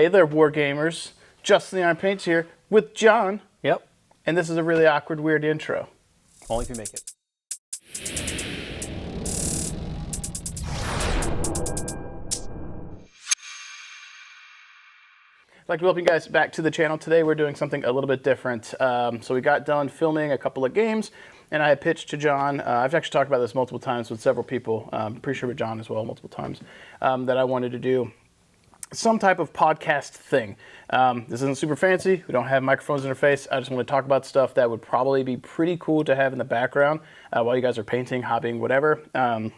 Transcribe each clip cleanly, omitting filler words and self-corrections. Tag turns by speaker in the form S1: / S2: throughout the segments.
S1: Hey there, wargamers. Justin the Iron Paints here with John.
S2: Yep.
S1: And this is a really awkward, weird intro.
S2: Only if you make it.
S1: I'd like to welcome you guys back to the channel. Today we're doing something a little bit different. So we got done filming a couple of games, and I had pitched to John. I've actually talked about this multiple times with several people. Pretty sure with John as well, multiple times, that I wanted to do some type of podcast thing. This isn't super fancy. We don't have microphones in our face. I just want to talk about stuff that would probably be pretty cool to have in the background while you guys are painting, hobbying, whatever. And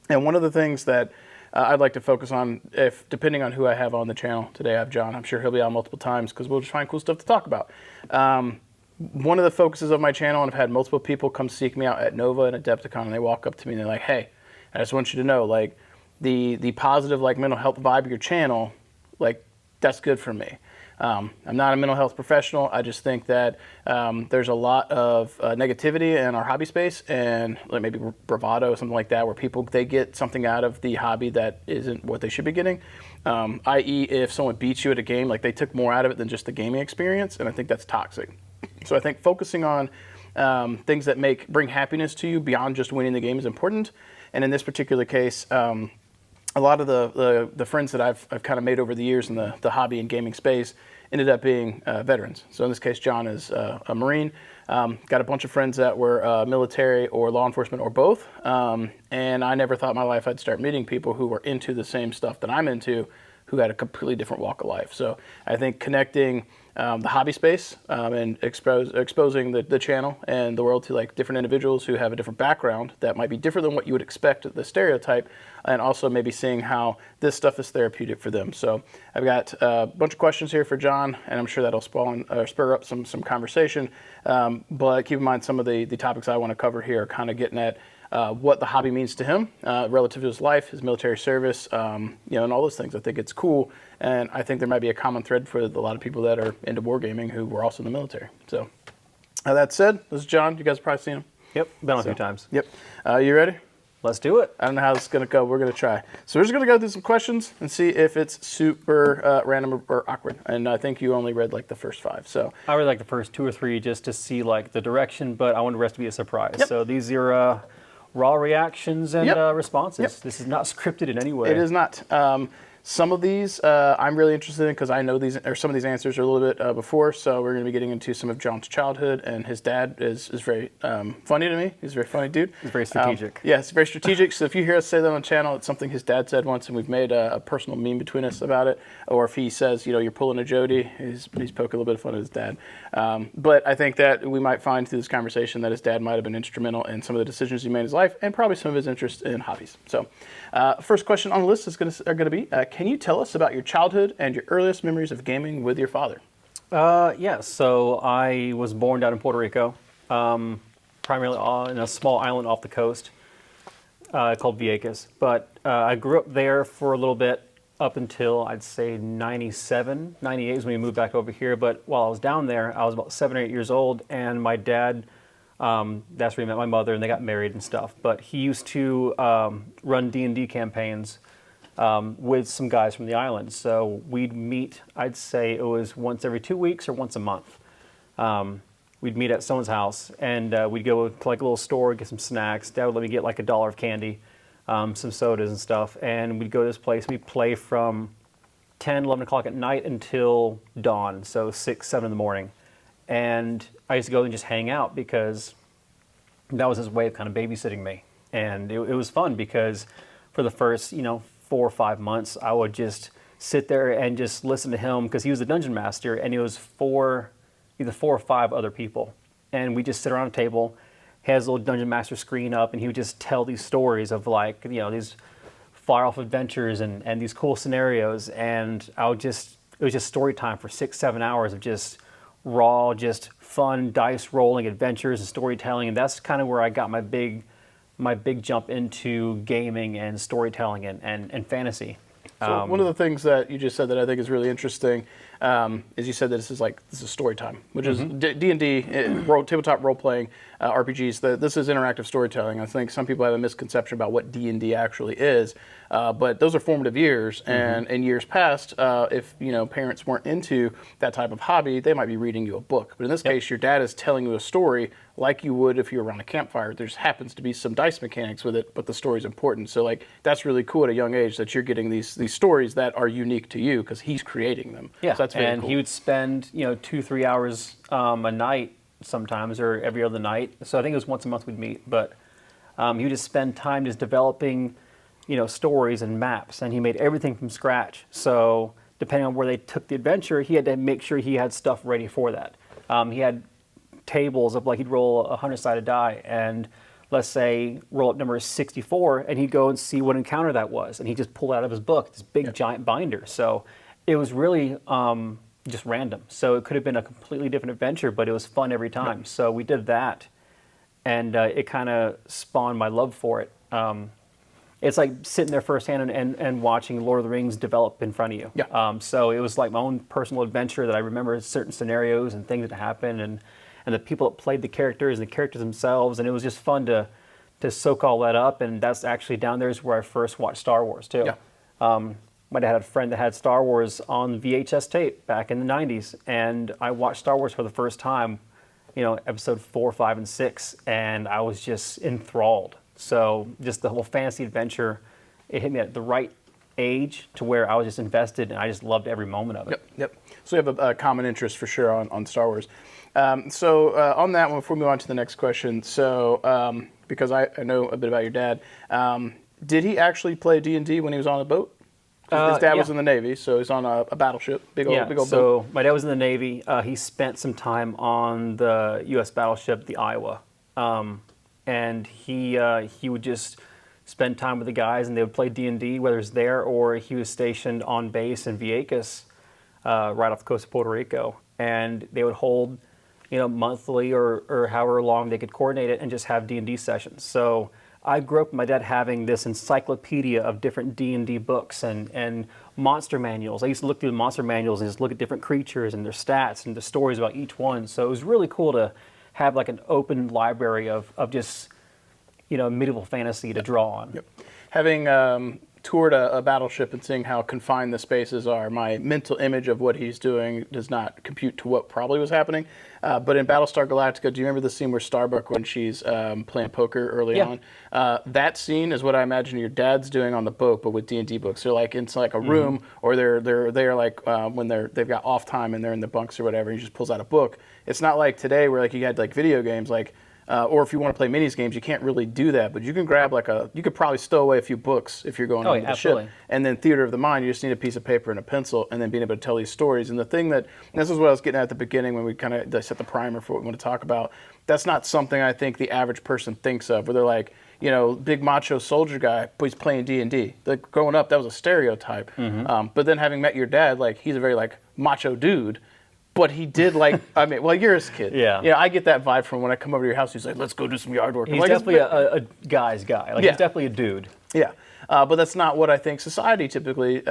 S1: one of the things that I'd like to focus on, if depending on who I have on the channel today, I have John. I'm sure he'll be on multiple times because we'll just find cool stuff to talk about. One of the focuses of my channel, and I've had multiple people come seek me out at Nova and Adepticon, and they walk up to me and they're like, "Hey, I just want you to know, like, the positive, like, mental health vibe of your channel, like, that's good for me." I'm not a mental health professional. I just think that there's a lot of negativity in our hobby space, and like maybe bravado, something like that, where people, they get something out of the hobby that isn't what they should be getting. I.e., if someone beats you at a game, like, they took more out of it than just the gaming experience, and I think that's toxic. So I think focusing on things that bring happiness to you beyond just winning the game is important. And in this particular case, a lot of the friends that I've kind of made over the years in the hobby and gaming space ended up being veterans. So in this case, John is a Marine. Got a bunch of friends that were military or law enforcement or both. And I never thought in my life I'd start meeting people who were into the same stuff that I'm into, who had a completely different walk of life. So I think connecting the hobby space and exposing the channel and the world to, like, different individuals who have a different background that might be different than what you would expect, the stereotype, and also maybe seeing how this stuff is therapeutic for them. So I've got a bunch of questions here for John, and I'm sure that'll spur up some conversation. But keep in mind, some of the topics I want to cover here are kind of getting at what the hobby means to him relative to his life, his military service, and all those things. I think it's cool, and I think there might be a common thread for a lot of people that are into wargaming who were also in the military. So that said, this is John. You guys have probably seen him.
S2: Yep, been on a few times.
S1: Yep. You ready?
S2: Let's do it.
S1: I don't know how this is going to go. We're going to try. So we're just going to go through some questions and see if it's super random or awkward. And I think you only read, like, the first 5. So
S2: I read, like, the first 2 or 3 just to see, like, the direction, but I want the rest to be a surprise.
S1: Yep.
S2: So these are raw reactions and responses.
S1: Yep.
S2: This is not scripted in any way.
S1: It is not. Some of these I'm really interested in because I know these, or some of these answers are a little bit before. So we're going to be getting into some of John's childhood, and his dad is very funny to me. He's a very funny dude.
S2: He's very strategic.
S1: Yeah, it's very strategic. So if you hear us say that on the channel, it's something his dad said once, and we've made a personal meme between us about it. Or if he says, you're pulling a Jody, he's poking a little bit of fun at his dad. But I think that we might find through this conversation that his dad might have been instrumental in some of the decisions he made in his life, and probably some of his interest in hobbies. So first question on the list is going to be, can you tell us about your childhood and your earliest memories of gaming with your father?
S2: Yeah, so I was born down in Puerto Rico, primarily in a small island off the coast called Vieques. But I grew up there for a little bit up until, I'd say, 97, 98 is when we moved back over here. But while I was down there, I was about 7 or 8 years old, and my dad, that's where he met my mother, and they got married and stuff. But he used to run D&D campaigns with some guys from the island. So we'd meet, I'd say it was once every 2 weeks or once a month. We'd meet at someone's house, and we'd go to, like, a little store, get some snacks. Dad would let me get, like, $1 of candy, some sodas and stuff, and we'd go to this place. We'd play from 10, 11 o'clock at night until dawn, so 6, 7 in the morning. And I used to go and just hang out because that was his way of kind of babysitting me. And it was fun because for the first, 4 or 5 months, I would just sit there and just listen to him because he was the dungeon master, and it was either 4 or 5 other people. And we just sit around a table, he has a little dungeon master screen up, and he would just tell these stories of, like, these far off adventures and these cool scenarios. And it was just story time for 6, 7 hours of just raw, just fun dice rolling adventures and storytelling. And that's kind of where I got my big jump into gaming and storytelling and fantasy.
S1: So one of the things that you just said that I think is really interesting is you said that this is story time, which is D&D, tabletop role playing RPGs. This is interactive storytelling. I think some people have a misconception about what D&D actually is, but those are formative years. And in years past, if parents weren't into that type of hobby, they might be reading you a book. But in this case, your dad is telling you a story like you would if you were around a campfire. There just happens to be some dice mechanics with it, but the story's important. So that's really cool at a young age that you're getting these stories that are unique to you because he's creating them.
S2: Yeah,
S1: so that's very
S2: and
S1: cool.
S2: he would spend 2-3 hours a night sometimes, or every other night. So I think it was once a month we'd meet, but he would just spend time just developing stories and maps, and he made everything from scratch. So depending on where they took the adventure, he had to make sure he had stuff ready for that. He had tables of he'd roll a 100-sided die, and let's say roll up number 64, and he'd go and see what encounter that was, and he'd just pull it out of his book, this big giant binder. So it was really just random. So it could have been a completely different adventure, but it was fun every time. Yep. So we did that, and it kind of spawned my love for it. It's like sitting there firsthand and watching Lord of the Rings develop in front of you.
S1: Yeah.
S2: So it was like my own personal adventure that I remember certain scenarios and things that happened, and the people that played the characters and the characters themselves, and it was just fun to soak all that up. And that's actually down there is where I first watched Star Wars too.
S1: Yeah.
S2: My dad had a friend that had Star Wars on VHS tape back in the 90s, and I watched Star Wars for the first time, episode 4, 5, and 6, and I was just enthralled. So just the whole fantasy adventure, it hit me at the right age to where I was just invested, and I just loved every moment of it.
S1: Yep. So we have a common interest for sure on Star Wars. So on that one, before we move on to the next question, so because I know a bit about your dad, did he actually play D&D when he was on a boat? His dad was in the Navy, so he's on a battleship, big old boat.
S2: So my dad was in the Navy. He spent some time on the U.S. battleship, the Iowa, and he would just spend time with the guys, and they would play D&D, whether it's there or he was stationed on base in Vieques, right off the coast of Puerto Rico, and they would hold, monthly or however long they could coordinate it, and just have D&D sessions. So I grew up with my dad having this encyclopedia of different D&D books and monster manuals. I used to look through the monster manuals and just look at different creatures and their stats and the stories about each one. So it was really cool to have an open library of just, medieval fantasy to draw on.
S1: Yep. Having toured a battleship and seeing how confined the spaces are, my mental image of what he's doing does not compute to what probably was happening. But in Battlestar Galactica, do you remember the scene where Starbuck, when she's playing poker early on? That scene is what I imagine your dad's doing on the boat, but with D&D books. They're into a room, or they're when they've got off time and they're in the bunks or whatever, and he just pulls out a book. It's not like today where you had video games or if you want to play minis games, you can't really do that. But you can grab you could probably stow away a few books if you're going on the ship. And then theater of the mind, you just need a piece of paper and a pencil, and then being able to tell these stories. And the thing and this is what I was getting at the beginning when we kind of set the primer for what we want to talk about. That's not something I think the average person thinks of, where they're like, big macho soldier guy, but he's playing D&D. Growing up, that was a stereotype. But then having met your dad, he's a very macho dude. But he did you're his kid.
S2: Yeah.
S1: I get that vibe from when I come over to your house. He's like, let's go do some yard work.
S2: He's definitely a guy's guy. He's definitely a dude.
S1: Yeah. But that's not what I think society typically,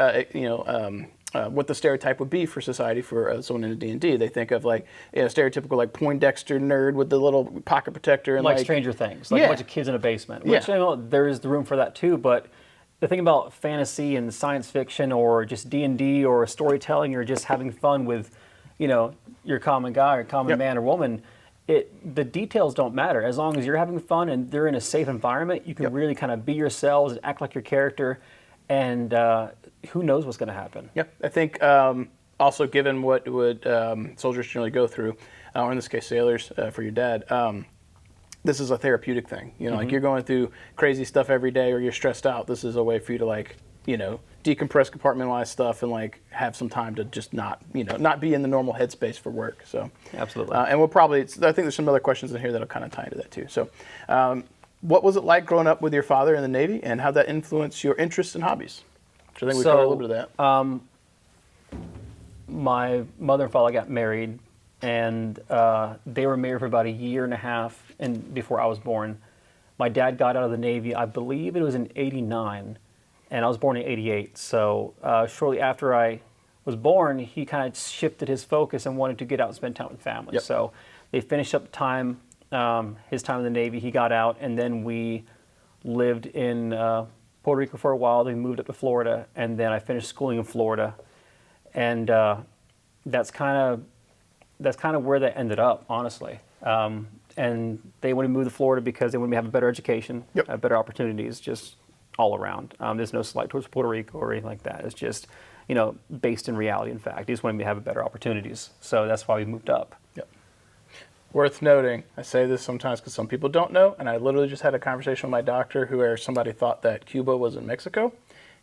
S1: what the stereotype would be for society for someone in a D&D. They think of stereotypical Poindexter nerd with the little pocket protector. And
S2: Stranger Things. A bunch of kids in a basement. Which there is the room for that too, but the thing about fantasy and science fiction or just D&D or storytelling or just having fun with your common guy or common man or woman, the details don't matter. As long as you're having fun and they're in a safe environment, you can really kind of be yourselves and act like your character, and who knows what's going to happen.
S1: Yeah, I think also given what would soldiers generally go through, or in this case sailors for your dad, this is a therapeutic thing. You're going through crazy stuff every day or you're stressed out. This is a way for you to decompress, compartmentalize stuff, and have some time to just not be in the normal headspace for work. So
S2: absolutely.
S1: And we'll probably, I think there's some other questions in here that'll kind of tie into that too. So what was it like growing up with your father in the Navy, and how that influenced your interests and hobbies? Which I think we covered a little bit of that.
S2: My mother and father got married, and they were married for about a year and a half before I was born. My dad got out of the Navy, I believe it was in '89. and I was born in '88. So shortly after I was born, he kind of shifted his focus and wanted to get out and spend time with family.
S1: Yep.
S2: So they finished up time, his time in the Navy. He got out, and then we lived in Puerto Rico for a while. Then we moved up to Florida, and then I finished schooling in Florida, and that's kind of where that ended up, honestly. And they wanted to move to Florida because they wanted me to have a better education,
S1: Yep.
S2: have better opportunities, just all around. There's no slight towards Puerto Rico or anything like that. It's just, based in reality, in fact. They just wanted me to have better opportunities. So that's why we moved up.
S1: Yep. Worth noting, I say this sometimes because some people don't know, and I literally just had a conversation with my doctor where somebody thought that Cuba was in Mexico.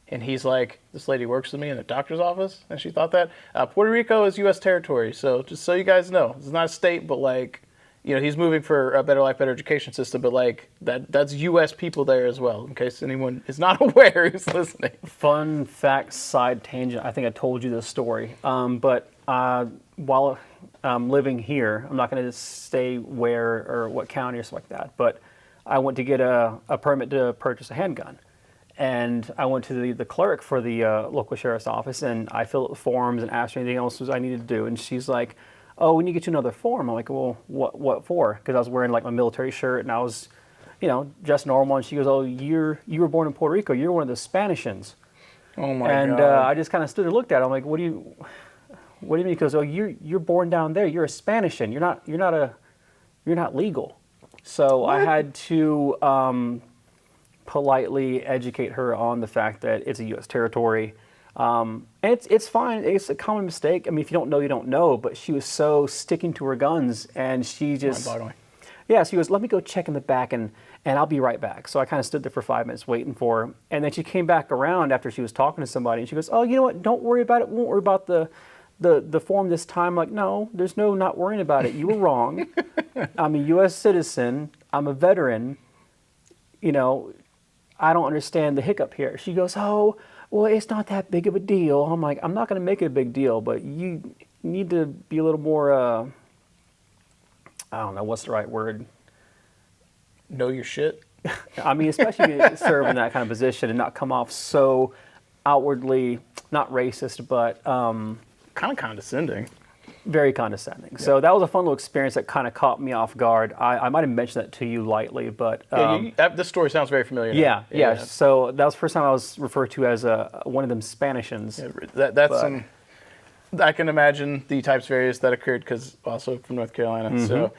S1: And he's like, this lady works with me in the doctor's office, and she thought that. Puerto Rico is U.S. territory, so just so you guys know, it's not a state, but he's moving for a better life, better education system, but that's U.S. people there as well, in case anyone is not aware who's listening.
S2: Fun fact, side tangent. I think I told you this story, but while living here, I'm not going to say where or what county or stuff like that, but I went to get a permit to purchase a handgun. And I went to the clerk for the local sheriff's office, and I filled out the forms and asked her anything else I needed to do. And she's like, "Oh, we need to get you another form." I'm like, "Well, what for?" Because I was wearing like my military shirt, and I was, dressed normal. And she goes, "Oh, you were born in Puerto Rico. You're one of the Spanishans."
S1: Oh my
S2: God! And I just kind of stood and looked at her. I'm like, "What do you mean?" Because you're born down there. You're a Spanishan. You're not legal." So what? I had to politely educate her on the fact that it's a U.S. territory. And it's fine. It's a common mistake. I mean, if you don't know, you don't know. But she was so sticking to her guns, and she just... Yeah, she goes, "Let me go check in the back, and I'll be right back." So I kind of stood there for 5 minutes waiting for her. And then she came back around after she was talking to somebody, and she goes, "Oh, you know what? Don't worry about it. Won't worry about the form this time." I'm like, "No, there's no not worrying about it. You were wrong. I'm a U.S. citizen. I'm a veteran. I don't understand the hiccup here." She goes, "Oh, well, it's not that big of a deal." I'm like, "I'm not going to make it a big deal, but you need to be a little more, I don't know, what's the right word?
S1: Know your shit?
S2: I mean, especially if you serve in that kind of position and not come off so outwardly, not racist, but...
S1: kind of condescending.
S2: Very condescending. Yeah.
S1: Yeah.
S2: So that was a fun little experience that kind of caught me off guard. I might have mentioned that to you lightly, but...
S1: this story sounds very familiar.
S2: Yeah. So that was the first time I was referred to as one of them Spanishans.
S1: Yeah, I can imagine the types of areas that occurred because also from North Carolina. Mm-hmm. So,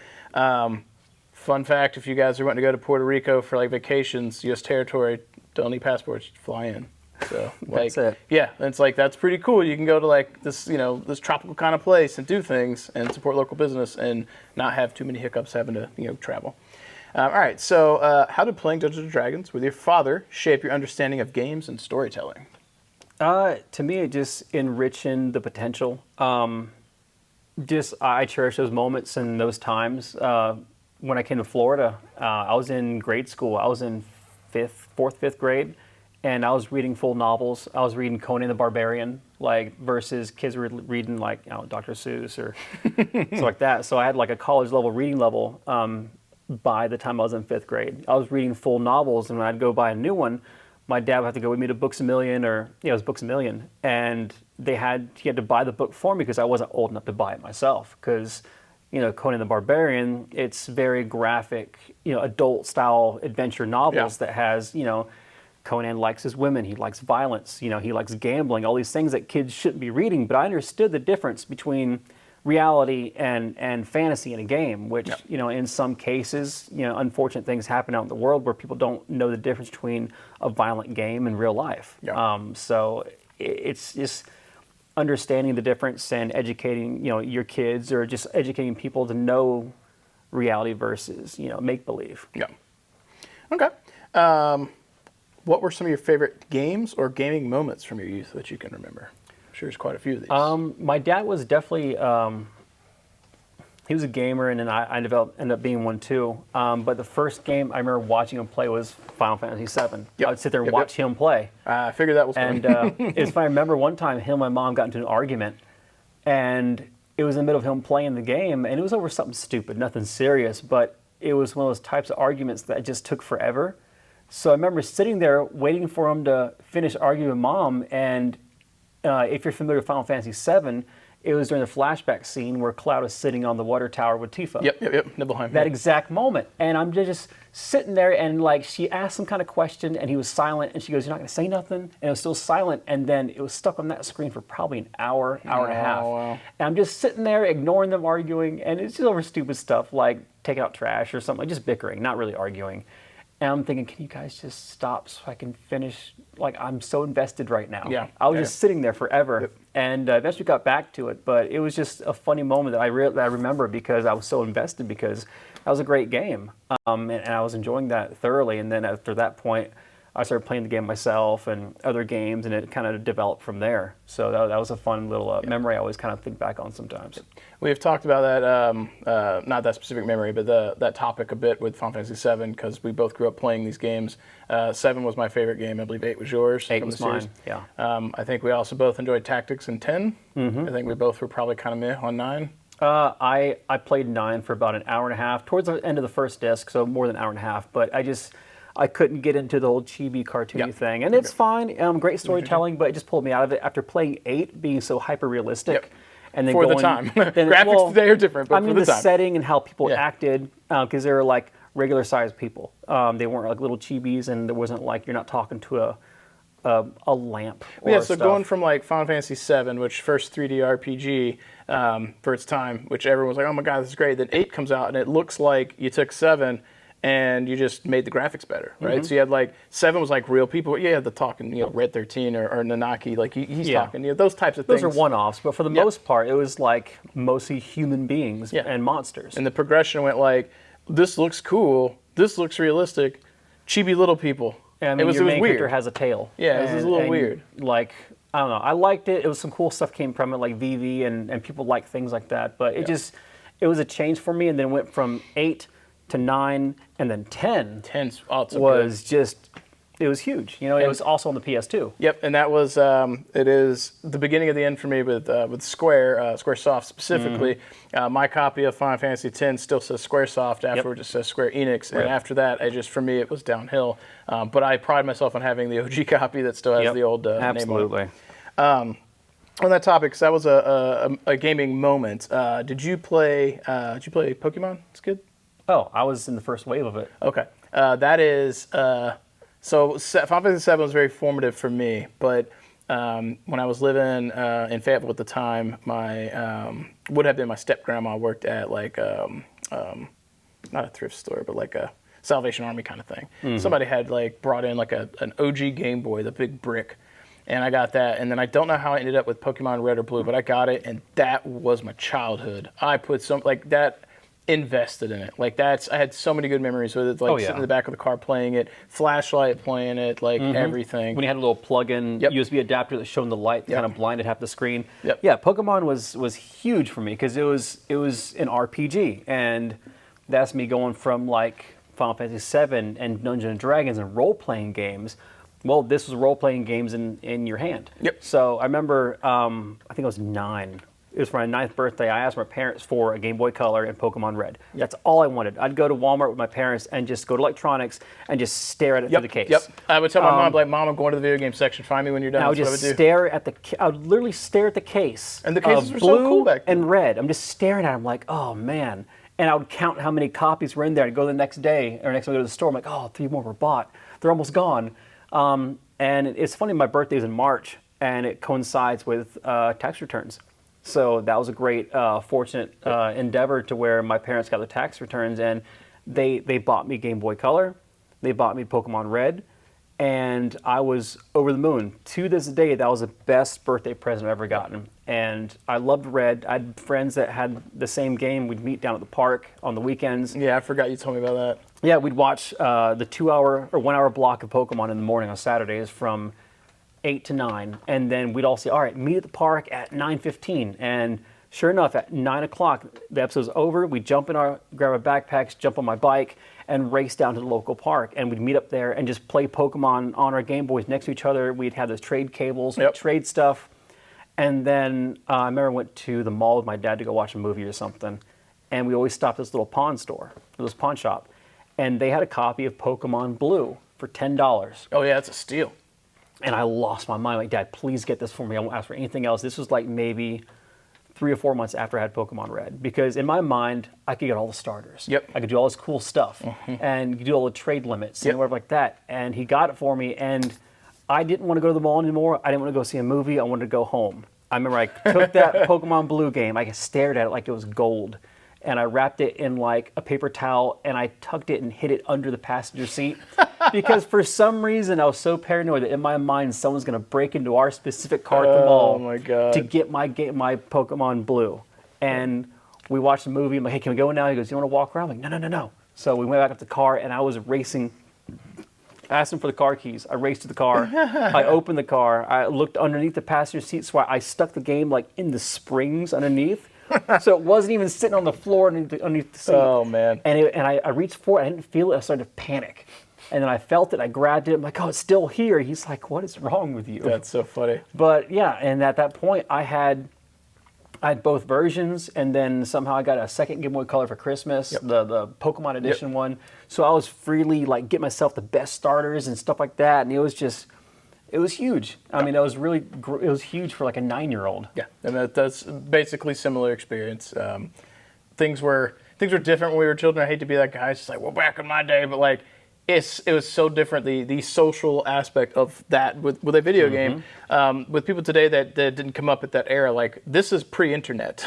S1: fun fact, if you guys are wanting to go to Puerto Rico for vacations, U.S. territory, don't need passports, fly in. So
S2: that's it.
S1: Yeah, and it's that's pretty cool. You can go to this, this tropical kind of place and do things and support local business and not have too many hiccups having to, travel. All right. So, how did playing Dungeons and Dragons with your father shape your understanding of games and storytelling?
S2: To me, it just enriching the potential. I cherish those moments and those times. When I came to Florida, I was in grade school. I was in fourth, fifth grade. And I was reading full novels. I was reading Conan the Barbarian, versus kids were reading Dr. Seuss or stuff like that. So I had a college level reading level by the time I was in fifth grade. I was reading full novels, and when I'd go buy a new one, my dad would have to go with me to Books A Million, it was Books A Million, and he had to buy the book for me because I wasn't old enough to buy it myself. Because Conan the Barbarian, it's very graphic, adult style adventure novels that has Conan likes his women, he likes violence, he likes gambling, all these things that kids shouldn't be reading. But I understood the difference between reality and fantasy in a game, which, in some cases, unfortunate things happen out in the world where people don't know the difference between a violent game and real life. Yeah. So it's just understanding the difference and educating, your kids or just educating people to know reality versus, make-believe.
S1: Yeah. Okay. What were some of your favorite games or gaming moments from your youth that you can remember? I'm sure there's quite a few of these.
S2: My dad was definitely, he was a gamer, and then I ended up being one too. But the first game I remember watching him play was Final Fantasy VII. Yep. I would sit there and watch him play.
S1: I figured that was funny.
S2: And it's funny, I remember one time him and my mom got into an argument, and it was in the middle of him playing the game, and it was over something stupid, nothing serious, but it was one of those types of arguments that just took forever. So I remember sitting there waiting for him to finish arguing with Mom, and if you're familiar with Final Fantasy VII, it was during the flashback scene where Cloud is sitting on the water tower with Tifa.
S1: Yep. Nibelheim.
S2: That exact moment. And I'm just sitting there, and like she asked some kind of question, and he was silent, and she goes, "You're not going to say nothing?" And it was still silent, and then it was stuck on that screen for probably an hour and a half.
S1: Wow.
S2: And I'm just sitting there ignoring them arguing, and it's just over stupid stuff like taking out trash or something, like just bickering, not really arguing. And I'm thinking, can you guys just stop so I can finish? Like, I'm so invested right now.
S1: Yeah.
S2: I was just sitting there forever.
S1: Yep.
S2: And eventually got back to it. But it was just a funny moment that I remember because I was so invested, because that was a great game. And I was enjoying that thoroughly. And then after that point, I started playing the game myself and other games, and it kind of developed from there. So that was a fun little memory I always kind of think back on sometimes.
S1: We've talked about that, not that specific memory, but that topic a bit with Final Fantasy VII, because we both grew up playing these games. 7 was my favorite game. I believe 8 was yours.
S2: 8
S1: from
S2: was
S1: the series.
S2: mine, yeah.
S1: I think we also both enjoyed Tactics in 10. I think we both were probably kind of meh on 9.
S2: I played 9 for about an hour and a half, towards the end of the first disc, so more than an hour and a half. But I couldn't get into the whole chibi cartoony thing. And it's fine, great storytelling, but it just pulled me out of it after playing 8 being so hyper-realistic.
S1: Yep.
S2: And then
S1: For the time. Graphics today are different, but
S2: I mean,
S1: for the time.
S2: setting and how people acted, because they were like regular-sized people. They weren't like little chibis, and there wasn't like, you're not talking to a lamp or
S1: so
S2: stuff.
S1: going from like Final Fantasy VII, which first 3D RPG for its time, which everyone was like, oh my god, this is great. Then 8 comes out, and it looks like you took 7 and you just made the graphics better, right? So you had like 7 was like real people. Yeah, you had the talking, Red 13 or Nanaki, like he's talking, those types of things.
S2: Those are one-offs, but for the most part, it was like mostly human beings and monsters.
S1: And the progression went like, this looks cool, this looks realistic, chibi little people.
S2: I mean, your main character has a tail.
S1: Yeah, it was a little weird.
S2: Like, I don't know, I liked it. It was some cool stuff came from it, like VV, and people like things like that. But it was a change for me, and then it went from 8 to 9, and then 10 was just, it was huge. It was also on the PS2.
S1: Yep, and that was, it is the beginning of the end for me with Squaresoft specifically. My copy of Final Fantasy X still says Squaresoft, afterwards it says Square Enix, and after that, for me, it was downhill. But I pride myself on having the OG copy that still has the old name on it.
S2: Absolutely.
S1: On that topic, because that was a gaming moment, did you play Pokemon as a kid?
S2: Oh, I was in the first wave of it.
S1: Okay. That is, so Final Fantasy VII was very formative for me, but when I was living in Fayetteville at the time, would have been my step-grandma worked at like, not a thrift store, but like a Salvation Army kind of thing. Somebody had like brought in like an OG Game Boy, the big brick, and I got that, and then I don't know how I ended up with Pokemon Red or Blue, but I got it, and that was my childhood. I put invested in it. Like I had so many good memories with it, like sitting in the back of the car playing it, flashlight playing it, like everything.
S2: When you had a little plug-in USB adapter that shone the light, kind of blinded half the screen. Yeah, Pokemon was huge for me because it was an RPG, and that's me going from like Final Fantasy VII and Dungeons and Dragons and role-playing games. Well, this was role-playing games in your hand.
S1: Yep.
S2: So I remember, I think I was 9. It was for my 9th birthday. I asked my parents for a Game Boy Color and Pokemon Red. That's all I wanted. I'd go to Walmart with my parents and just go to electronics and just stare at it through the case.
S1: Yep. I would tell my mom, like, Mom, I'm going to the video game section. Find me when you're done.
S2: I would just stare at I would literally stare at the case.
S1: And the cases were so cool back then.
S2: And red. I'm just staring at them like, oh man. And I would count how many copies were in there. I'd go the next day or next time I go to the store. I'm like, oh, 3 more were bought. They're almost gone. And it's funny, my birthday's in March, and it coincides with tax returns. So that was a great, fortunate endeavor to where my parents got the tax returns, and they bought me Game Boy Color, they bought me Pokemon Red, and I was over the moon. To this day, that was the best birthday present I've ever gotten. And I loved Red. I had friends that had the same game. We'd meet down at the park on the weekends.
S1: Yeah, I forgot you told me about that.
S2: Yeah, we'd watch the 2-hour or 1-hour block of Pokemon in the morning on Saturdays from 8 to 9, and then we'd all say, all right, meet at the park at 9:15, and sure enough, at 9 o'clock, the episode's over, we'd grab our backpacks, jump on my bike, and race down to the local park, and we'd meet up there and just play Pokemon on our Game Boys next to each other. We'd have those trade cables, trade stuff, and then I remember I went to the mall with my dad to go watch a movie or something, and we always stopped at this little pawn store, this pawn shop, and they had a copy of Pokemon Blue. for $10.
S1: Oh, yeah, it's a steal.
S2: And I lost my mind. Like, Dad, please get this for me. I won't ask for anything else. This was like maybe 3 or 4 months after I had Pokemon Red. Because in my mind, I could get all the starters.
S1: Yep.
S2: I could do all this cool stuff. And you could do all the trade limits and whatever like that. And he got it for me. And I didn't want to go to the mall anymore. I didn't want to go see a movie. I wanted to go home. I remember I took that Pokemon Blue game. I stared at it like it was gold. And I wrapped it in like a paper towel, and I tucked it and hid it under the passenger seat. Because for some reason, I was so paranoid that in my mind, someone's going to break into our specific car at the mall
S1: Oh, my God.
S2: to get my Pokemon Blue. And we watched the movie. I'm like, hey, can we go now? He goes, you want to walk around? I'm like, no. So we went back up to the car, and I was racing. I asked him for the car keys. I raced to the car. I opened the car. I looked underneath the passenger seat, so I stuck the game like in the springs underneath. So it wasn't even sitting on the floor underneath the seat.
S1: Oh, man.
S2: And I reached for it. I didn't feel it. I started to panic. And then I felt it. I grabbed it. I'm like, oh, it's still here. He's like, what is wrong with you?
S1: That's so funny.
S2: But yeah, and at that point, I had both versions, and then somehow I got a second Game Boy Color for Christmas, the Pokemon Edition one. So I was freely like get myself the best starters and stuff like that, and it was huge. I mean, it was huge for like a 9-year-old.
S1: Yeah, and that's basically similar experience. Things were different when we were children. I hate to be that guy. It's just like, well, back in my day, but like, it was so different. The social aspect of that with a video game, with people today that didn't come up at that era. Like, this is pre-internet.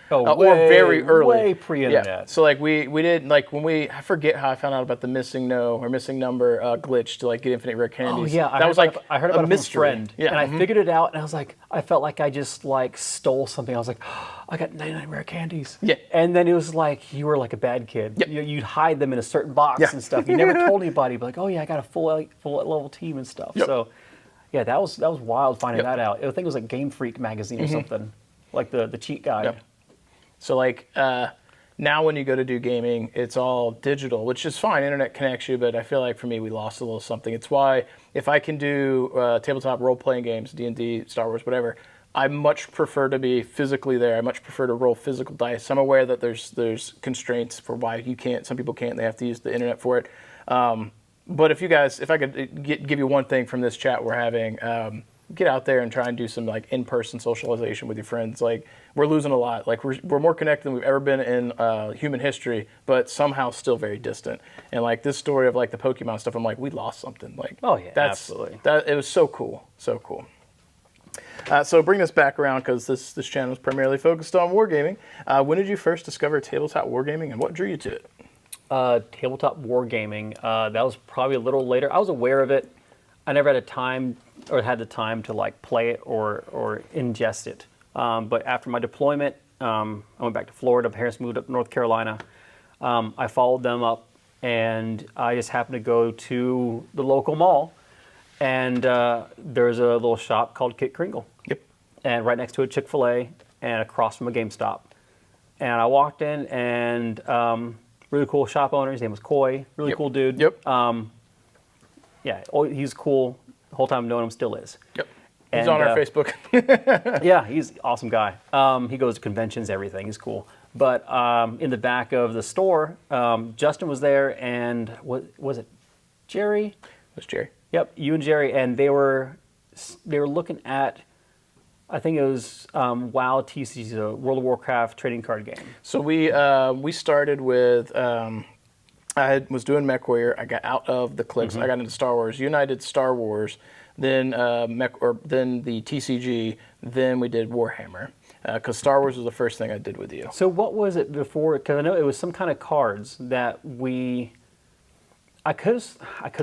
S1: Or very early.
S2: Way pre-internet.
S1: Yeah. So like we did like when I forget how I found out about the missing number glitch to like get infinite rare candies.
S2: Oh yeah,
S1: I heard about
S2: it from a friend.
S1: Yeah.
S2: And I figured it out, and I was like, I felt like I just like stole something. I was like, oh, I got 99 rare candies.
S1: Yeah.
S2: And then it was like you were like a bad kid.
S1: Yep.
S2: You'd hide them in a certain box and stuff. You never told anybody, but like, oh yeah, I got a full level team and stuff.
S1: Yep.
S2: So yeah, that was wild finding that out. I think it was like Game Freak magazine or something, like the cheat guide.
S1: Yep. So like now when you go to do gaming, it's all digital, which is fine. Internet connects you, but I feel like for me, we lost a little something. It's why if I can do tabletop role-playing games, D&D, Star Wars, whatever, I much prefer to be physically there. I much prefer to roll physical dice. I'm aware that there's constraints for why you can't. Some people can't. They have to use the internet for it. But if I could give you one thing from this chat we're having, get out there and try and do some like in-person socialization with your friends. Like, we're losing a lot. Like, we're more connected than we've ever been in human history, but somehow still very distant. And like this story of like the Pokemon stuff, I'm like, we lost something. Like,
S2: oh yeah, absolutely.
S1: It was so cool, so cool. So bring this back around because this channel is primarily focused on wargaming. When did you first discover tabletop wargaming, and what drew you to it?
S2: Tabletop wargaming. That was probably a little later. I was aware of it. I never had the time to like play it or ingest it. But after my deployment, I went back to Florida. My parents moved up to North Carolina. I followed them up, and I just happened to go to the local mall, and there's a little shop called Kit Kringle.
S1: Yep.
S2: And right next to a Chick-fil-A and across from a GameStop. And I walked in, and really cool shop owner. His name was Coy. Really cool dude.
S1: Yep.
S2: Yeah, he's cool. The whole time I've known him, still is.
S1: Yep. He's on our Facebook.
S2: Yeah, he's an awesome guy. He goes to conventions, everything. He's cool. But in the back of the store, Justin was there, and was it Jerry?
S1: It was Jerry.
S2: Yep, you and Jerry, and they were looking at, I think it was WoW TCG, a World of Warcraft trading card game.
S1: So we started with. I was doing MechWarrior. I got out of the cliques. I got into Star Wars. You and I did Star Wars, then then the TCG, then we did Warhammer. Because Star Wars was the first thing I did with you.
S2: So what was it before? Because I know it was some kind of cards that I could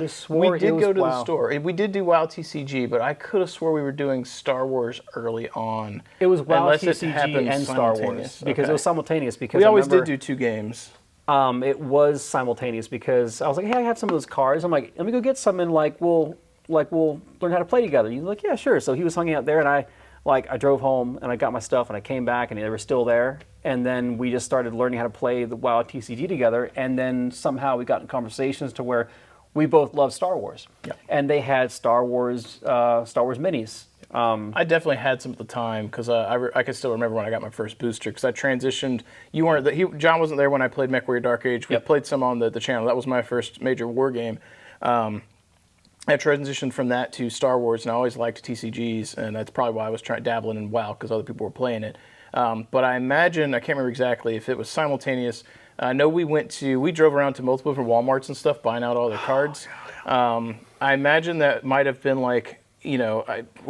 S2: have swore
S1: we did
S2: it was
S1: go to
S2: WoW.
S1: the store. We did do WoW TCG, but I could have swore we were doing Star Wars early on.
S2: It was WoW
S1: Unless it
S2: TCG
S1: happened
S2: and Star Wars
S1: simultaneous.
S2: because
S1: Okay.
S2: it was simultaneous. Because
S1: We
S2: I
S1: always
S2: remember,
S1: did do 2 games.
S2: It was simultaneous because I was like, hey, I have some of those cards. I'm like, let me go get some and we'll learn how to play together. He's like, yeah, sure. So he was hanging out there, and I drove home and I got my stuff and I came back and they were still there. And then we just started learning how to play the WoW TCG together. And then somehow we got in conversations to where we both loved Star Wars.
S1: Yeah.
S2: And they had Star Wars minis.
S1: I definitely had some at the time because I can still remember when I got my first booster because I transitioned. You weren't. John wasn't there when I played MechWarrior Dark Age. We played some on the channel. That was my first major war game. I transitioned from that to Star Wars, and I always liked TCGs, and that's probably why I was dabbling in WoW, because other people were playing it. But I imagine, I can't remember exactly if it was simultaneous. I know we drove around to multiple different Walmarts and stuff, buying out all their cards. I imagine that might have been like, we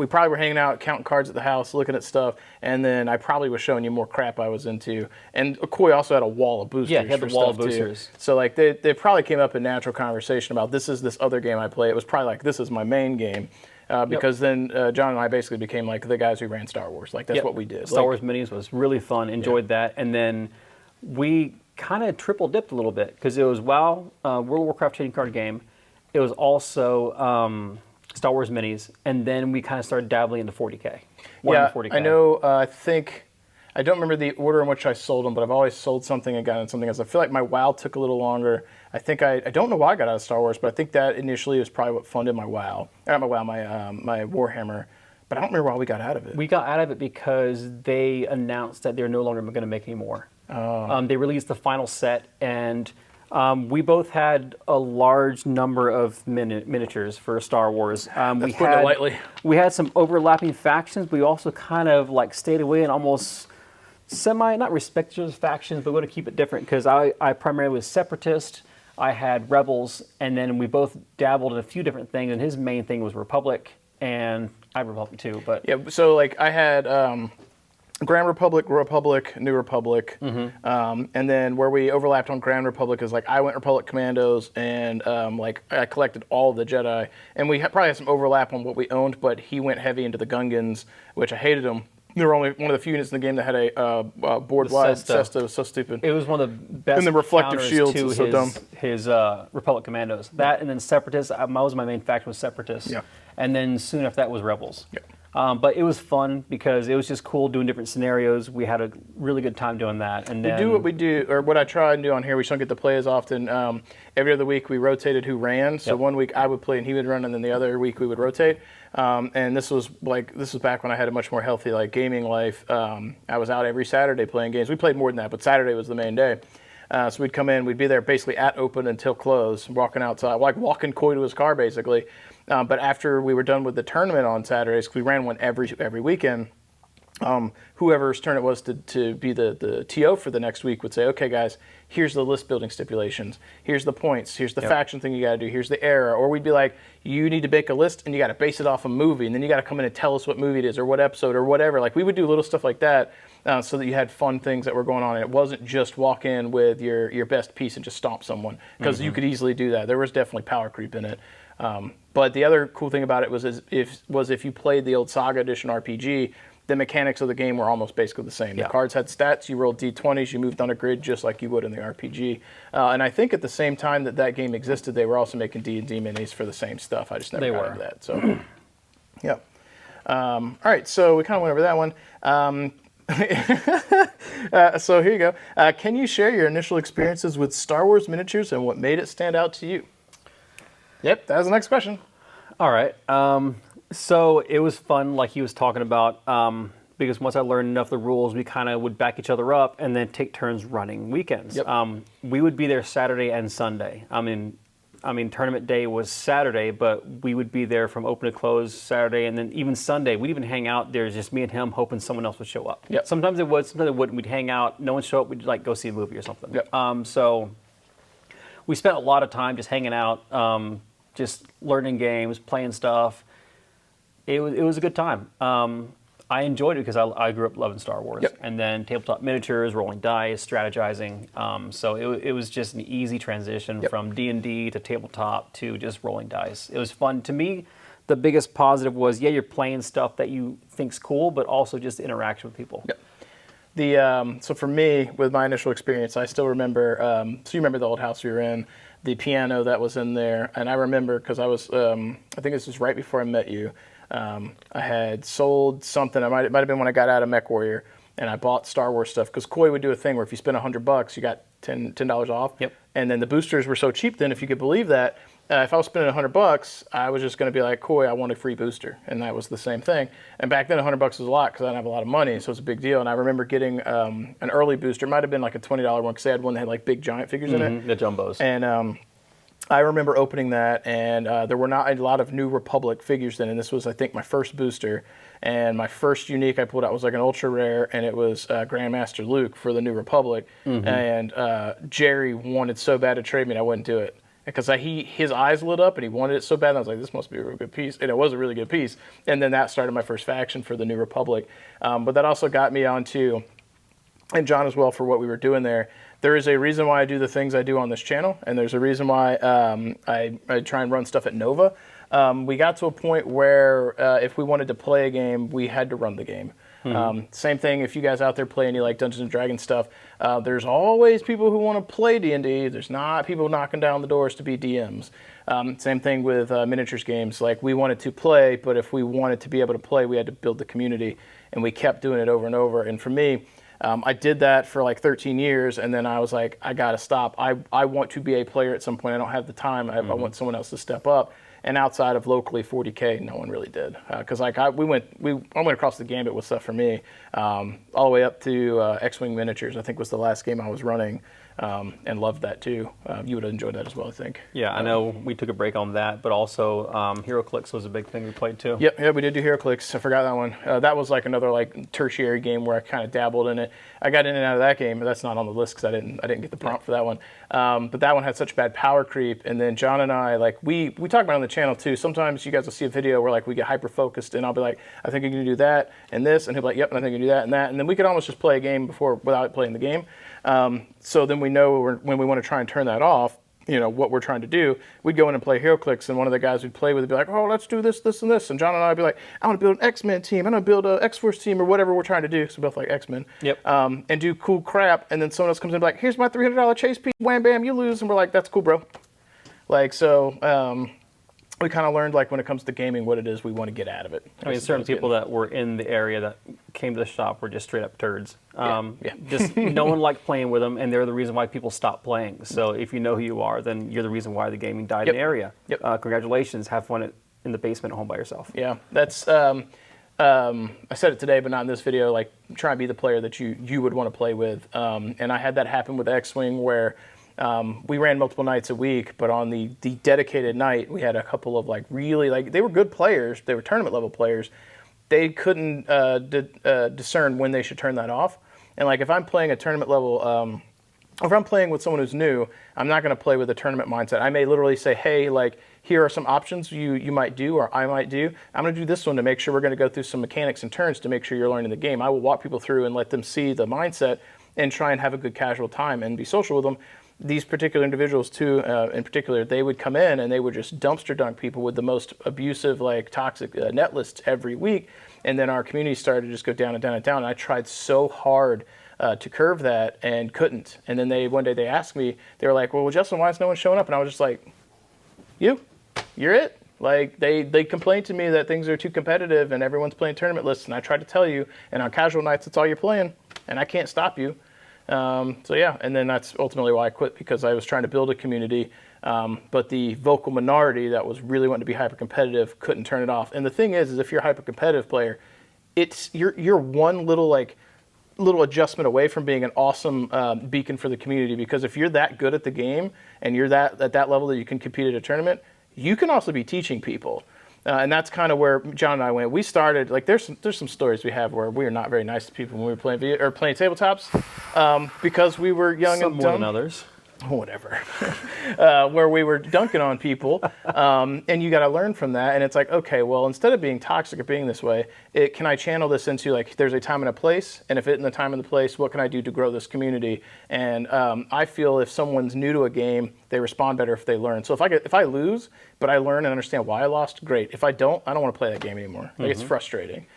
S1: probably were hanging out, counting cards at the house, looking at stuff, and then I probably was showing you more crap I was into. And Coy also had a wall of boosters.
S2: Yeah, he had
S1: for
S2: the wall
S1: stuff
S2: of boosters.
S1: too. So like they probably came up in natural conversation about this other game I play. It was probably like, this is my main game. Because then John and I basically became like the guys who ran Star Wars. Like that's what we did.
S2: Star Wars Minis was really fun. Enjoyed that. And then we kind of triple dipped a little bit because it was WoW, World of Warcraft trading card game. It was also Star Wars Minis, and then we kind of started dabbling into 40K.
S1: Yeah,
S2: 40K.
S1: I know. I don't remember the order in which I sold them, but I've always sold something and gotten something else. I feel like my WoW took a little longer. I don't know why I got out of Star Wars, but I think that initially was probably what funded my WoW. Not my WoW, my Warhammer. But I don't remember why we got out of it.
S2: We got out of it because they announced that they're no longer going to make any more. They released the final set, and we both had a large number of miniatures for Star Wars.
S1: That's putting it lightly.
S2: We had some overlapping factions. We also kind of like stayed away and almost not respect those factions, but we're going to keep it different because I primarily was Separatist. I had Rebels, and then we both dabbled in a few different things, and his main thing was Republic, and I have Republic too. But
S1: yeah, so like I had Grand Republic, New Republic, and then where we overlapped on Grand Republic is like I went Republic Commandos, and like I collected all the Jedi, and we probably had some overlap on what we owned, but he went heavy into the Gungans, which I hated them. They were only one of the few units in the game that had a board-wide Cesta. It was so stupid.
S2: It was one of the best.
S1: And the reflective shields
S2: to
S1: was so dumb.
S2: His Republic Commandos. That and then Separatists. My main faction was Separatists.
S1: Yeah.
S2: And then soon after that was Rebels.
S1: Yeah.
S2: But it was fun because it was just cool doing different scenarios. We had a really good time doing that. And then
S1: we do what we do, or what I try and do on here. We just don't get to play as often. Every other week we rotated who ran. So one week I would play and he would run, and then the other week we would rotate. And this was back when I had a much more healthy gaming life. I was out every Saturday playing games. We played more than that, but Saturday was the main day. So we'd come in, we'd be there basically at open until close, walking outside, like walking Coy to his car basically. But after we were done with the tournament on Saturdays, 'cause we ran one every weekend, whoever's turn it was to be the TO for the next week would say, okay guys, here's the list building stipulations, here's the points, here's the faction thing you got to do, here's the era. Or we'd be like, you need to make a list and you got to base it off a movie, and then you got to come in and tell us what movie it is or what episode or whatever. Like we would do little stuff like that, so that you had fun things that were going on, and it wasn't just walk in with your best piece and just stomp someone, because you could easily do that. There was definitely power creep in it. But the other cool thing about it was if you played the old Saga Edition RPG, the mechanics of the game were almost basically the same. The cards had stats, you rolled d20s, you moved on a grid just like you would in the RPG. And I think at the same time that game existed, they were also making D&D minis for the same stuff. I just never got into that. So, yeah. All right, so we kind of went over that one. So here you go. Can you share your initial experiences with Star Wars miniatures and what made it stand out to you? Yep, that was the next question.
S2: All right. So it was fun, like he was talking about, because once I learned enough of the rules, we kind of would back each other up and then take turns running weekends.
S1: Yep.
S2: We would be there Saturday and Sunday. I mean, tournament day was Saturday, but we would be there from open to close Saturday, and then even Sunday. We'd even hang out there, just me and him, hoping someone else would show up.
S1: Yep.
S2: Sometimes it would, sometimes it wouldn't. We'd hang out, no one show up, we'd go see a movie or something.
S1: Yep.
S2: So we spent a lot of time just hanging out, just learning games, playing stuff. It was a good time. I enjoyed it because I grew up loving Star Wars.
S1: Yep.
S2: And then tabletop miniatures, rolling dice, strategizing. So it was just an easy transition from D&D to tabletop to just rolling dice. It was fun. To me, the biggest positive was, you're playing stuff that you think's cool, but also just the interaction with people.
S1: Yep. So for me, with my initial experience, I still remember, so you remember the old house we were in, the piano that was in there, and I remember because I was, I think this was right before I met you, I had sold something. It might have been when I got out of MechWarrior, and I bought Star Wars stuff because Coy would do a thing where if you spent $100, you got $10 off.
S2: Yep.
S1: And then the boosters were so cheap then, if you could believe that, if I was spending $100, I was just going to be like, Coy, I want a free booster, and that was the same thing. And back then, $100 was a lot because I didn't have a lot of money, so it was a big deal. And I remember getting an early booster. It might have been like a $20 one because they had one that had like big giant figures in it.
S2: The jumbos.
S1: And I remember opening that, and there were not a lot of New Republic figures then, and this was, I think, my first booster. And my first unique I pulled out was like an ultra rare, and it was Grandmaster Luke for the New Republic. And Jerry wanted so bad to trade me, and I wouldn't do it. Because his eyes lit up, and he wanted it so bad, and I was like, this must be a real good piece. And it was a really good piece. And then that started my first faction for the New Republic. But that also got me onto, and John as well, for what we were doing there. There is a reason why I do the things I do on this channel, and there's a reason why I try and run stuff at Nova. We got to a point where if we wanted to play a game, we had to run the game. Same thing if you guys out there play any like Dungeons and Dragons stuff, there's always people who want to play D&D. There's not people knocking down the doors to be DMs. Same thing with miniatures games. Like, we wanted to play, but if we wanted to be able to play, we had to build the community, and we kept doing it over and over. And for me, I did that for like 13 years, and then I was like, I got to stop. I want to be a player at some point. I don't have the time. I want someone else to step up. And outside of locally 40K, no one really did. Because like I went across the gambit with stuff for me, all the way up to X-Wing Miniatures, I think was the last game I was running, and loved that too. You would have enjoyed that as well, I think.
S2: Yeah, I know we took a break on that, but also HeroClix was a big thing we played too.
S1: Yep, yeah, we did do HeroClix. I forgot that one. That was like another like tertiary game where I kind of dabbled in it. I got in and out of that game, but that's not on the list because I didn't get the prompt for that one. But that one had such bad power creep, and then John and I, like, we talk about it on the channel too. Sometimes you guys will see a video where like we get hyper focused, and I'll be like, I think I'm gonna do that and this, and he'll be like, yep, and I think I can do that and that, and then we could almost just play a game without playing the game. So then we know when we want to try and turn that off, you know, what we're trying to do, we'd go in and play HeroClix, and one of the guys we'd play with would be like, oh, let's do this, this, and this. And John and I would be like, I want to build an X-Men team. I want to build an X-Force team, or whatever we're trying to do, because we both like X-Men.
S2: Yep.
S1: And do cool crap. And then someone else comes in and be like, here's my $300 chase piece. Wham, bam, you lose. And we're like, that's cool, bro. Like, so we kind of learned, like, when it comes to gaming, what it is we want to get out of it.
S2: I mean, certain people that were in the area that came to the shop were just straight up turds. Just no one liked playing with them, and they're the reason why people stopped playing. So if you know who you are, then you're the reason why the gaming died in the area.
S1: Yep.
S2: Congratulations. Have fun in the basement at home by yourself.
S1: Yeah, that's, I said it today, but not in this video, like, try and be the player that you would want to play with. And I had that happen with X-Wing, where we ran multiple nights a week, but on the dedicated night, we had a couple of like really, like, they were good players, they were tournament level players. They couldn't discern when they should turn that off. And like, if I'm playing a tournament level, if I'm playing with someone who's new, I'm not going to play with a tournament mindset. I may literally say, hey, like, here are some options you might do, or I might do. I'm going to do this one to make sure we're going to go through some mechanics and turns to make sure you're learning the game. I will walk people through and let them see the mindset and try and have a good casual time and be social with them. These particular individuals too, in particular, they would come in and they would just dumpster dunk people with the most abusive, like, toxic net lists every week. And then our community started to just go down and down and down. And I tried so hard to curve that and couldn't. And then one day they asked me, they were like, well, Justin, why is no one showing up? And I was just like, you're it. Like, they complained to me that things are too competitive and everyone's playing tournament lists. And I tried to tell you, and on casual nights, it's all you're playing. And I can't stop you. So yeah, and then that's ultimately why I quit, because I was trying to build a community, but the vocal minority that was really wanting to be hyper competitive couldn't turn it off. And the thing is if you're a hyper competitive player, you're one little adjustment away from being an awesome beacon for the community. Because if you're that good at the game and you're at that level that you can compete at a tournament, you can also be teaching people. And that's kind of where John and I went. We started, like, there's some stories we have where we were not very nice to people when we were playing tabletops, because we were young
S2: Some
S1: and dumb.
S2: more than others.
S1: Whatever. Where we were dunking on people, and you got to learn from that. And it's like, okay, well, instead of being toxic or being this way, can I channel this into, like, there's a time and a place, and if it in the time and the place, what can I do to grow this community? And I feel if someone's new to a game, they respond better if they learn. So if I lose, but I learn and understand why I lost, great. If I don't want to play that game anymore. Like, it's frustrating.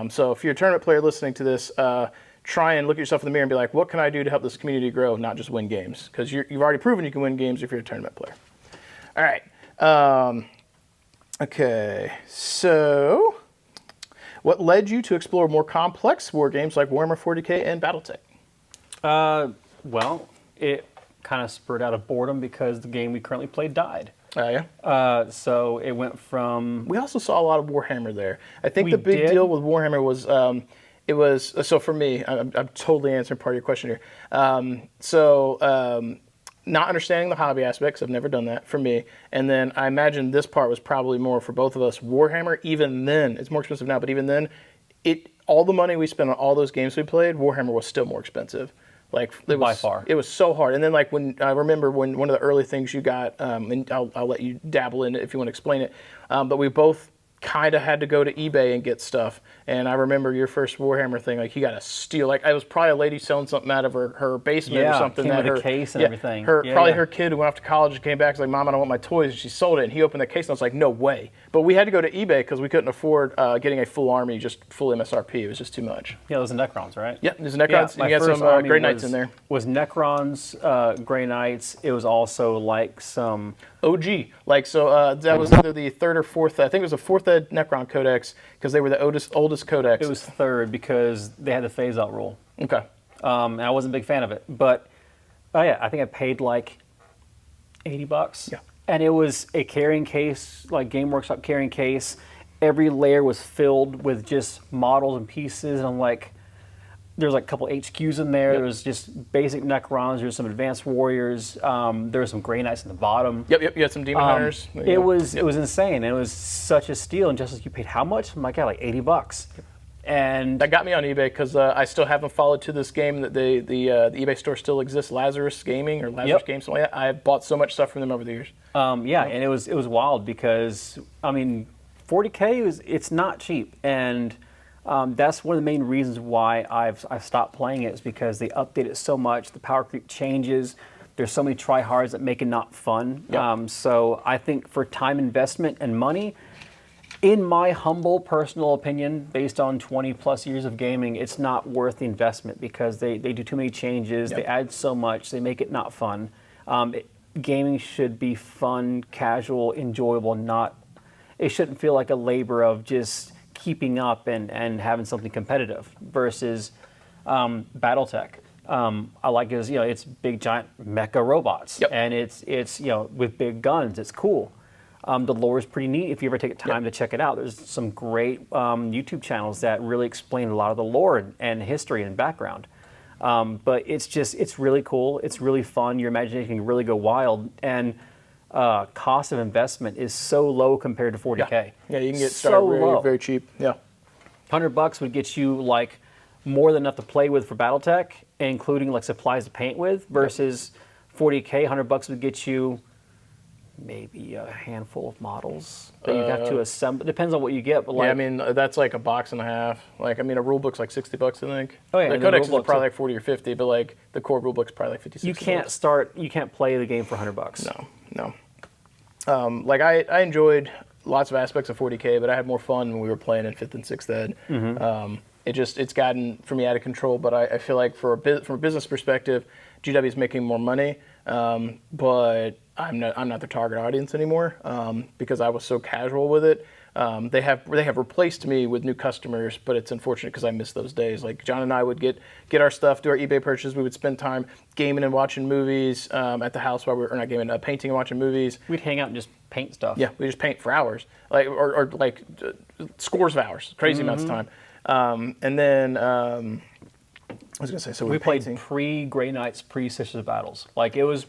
S1: So if you're a tournament player listening to this, try and look at yourself in the mirror and be like, what can I do to help this community grow, not just win games? Because you've already proven you can win games if you're a tournament player. All right. Okay. So what led you to explore more complex war games like Warhammer 40K and Battletech?
S2: Well, it kind of spurred out of boredom because the game we currently played died.
S1: Yeah.
S2: So it went from...
S1: We also saw a lot of Warhammer there. I think
S2: We
S1: the big
S2: did.
S1: deal with Warhammer was... so for me, I'm totally answering part of your question here. not understanding the hobby aspects. I've never done that for me. And then I imagine this part was probably more for both of us. Warhammer, even then, it's more expensive now, but even then, all the money we spent on all those games we played, Warhammer was still more expensive. Like
S2: by far,
S1: it was so hard. And then like when I remember when one of the early things you got, and I'll let you dabble in it if you want to explain it. But we both kind of had to go to eBay and get stuff. And I remember your first Warhammer thing, like you got to steal. Like I was probably a lady selling something out of her basement or something.
S2: Came with a case and everything.
S1: Her kid who went off to college and came back was like, "Mom, I don't want my toys." And she sold it, and he opened the case, and I was like, "No way!" But we had to go to eBay because we couldn't afford getting a full army, just full MSRP. It was just too much.
S2: Yeah, those are Necrons, right?
S1: Yeah, there's Necrons.
S2: Yeah,
S1: you got some Grey Knights in there.
S2: Was Necrons, Grey Knights. It was also like some
S1: OG. Like, so that was either the third or fourth, I think it was the fourth Ed Necron Codex, because they were the oldest codex.
S2: It was third because they had the phase out rule.
S1: Okay.
S2: And I wasn't a big fan of it. But, oh yeah, I think I paid like $80.
S1: Yeah.
S2: And it was a carrying case, like Game Workshop carrying case. Every layer was filled with just models and pieces. And I'm like, there's like a couple HQs in there.
S1: Yep.
S2: There was just basic Necrons. There was some advanced warriors. There was some Grey Knights in the bottom.
S1: Yep. You had some Demon Hunters.
S2: It was insane. It was such a steal. And just as you paid how much? I'm like, yeah, like $80. And
S1: that got me on eBay because I still haven't followed to this game. That the eBay store still exists, Lazarus Gaming or Lazarus Games, something like that. I've bought so much stuff from them over the years.
S2: And it was wild because I mean, 40K it's not cheap, and that's one of the main reasons why I've stopped playing it, is because they update it so much. The power creep changes. There's so many tryhards that make it not fun.
S1: Yep.
S2: So I think for time investment and money, in my humble personal opinion, based on 20 plus years of gaming, it's not worth the investment because they do too many changes.
S1: Yep.
S2: They add so much. They make it not fun. Gaming should be fun, casual, enjoyable. It shouldn't feel like a labor of just keeping up and having something competitive versus Battletech. I like it as, it's big giant mecha robots, and it's with big guns. It's cool. The lore is pretty neat if you ever take time to check it out. There's some great YouTube channels that really explain a lot of the lore and history and background. But it's really cool. It's really fun. Your imagination can really go wild. And cost of investment is so low compared to 40K.
S1: Yeah, you can get started very, very cheap. Yeah.
S2: $100 would get you like more than enough to play with for Battletech, including like supplies to paint with, versus 40K, $100 would get you maybe a handful of models that you'd have to assemble. Depends on what you get, but like,
S1: I mean, that's like a box and a half. Like, I mean, a rule book's like $60, I think.
S2: Oh yeah,
S1: the codex is probably like 40 or 50, but like the core rule book's probably like 50, 60.
S2: You can't play the game for $100.
S1: No. Like I enjoyed lots of aspects of 40K, but I had more fun when we were playing in 5th and 6th Ed. Mm-hmm. It's gotten for me out of control, but I feel like from a business perspective, GW is making more money, but I'm not their target audience anymore because I was so casual with it. They have replaced me with new customers, but it's unfortunate because I miss those days. Like John and I would get our stuff, do our eBay purchases. We would spend time gaming and watching movies at the house while we were not gaming, painting and watching movies.
S2: We'd hang out and just paint stuff.
S1: Yeah, we just paint for hours, or scores of hours, crazy amounts of time. And then I was gonna say, so
S2: we played pre-Grey Knights, pre-Sisters of Battles. Like it was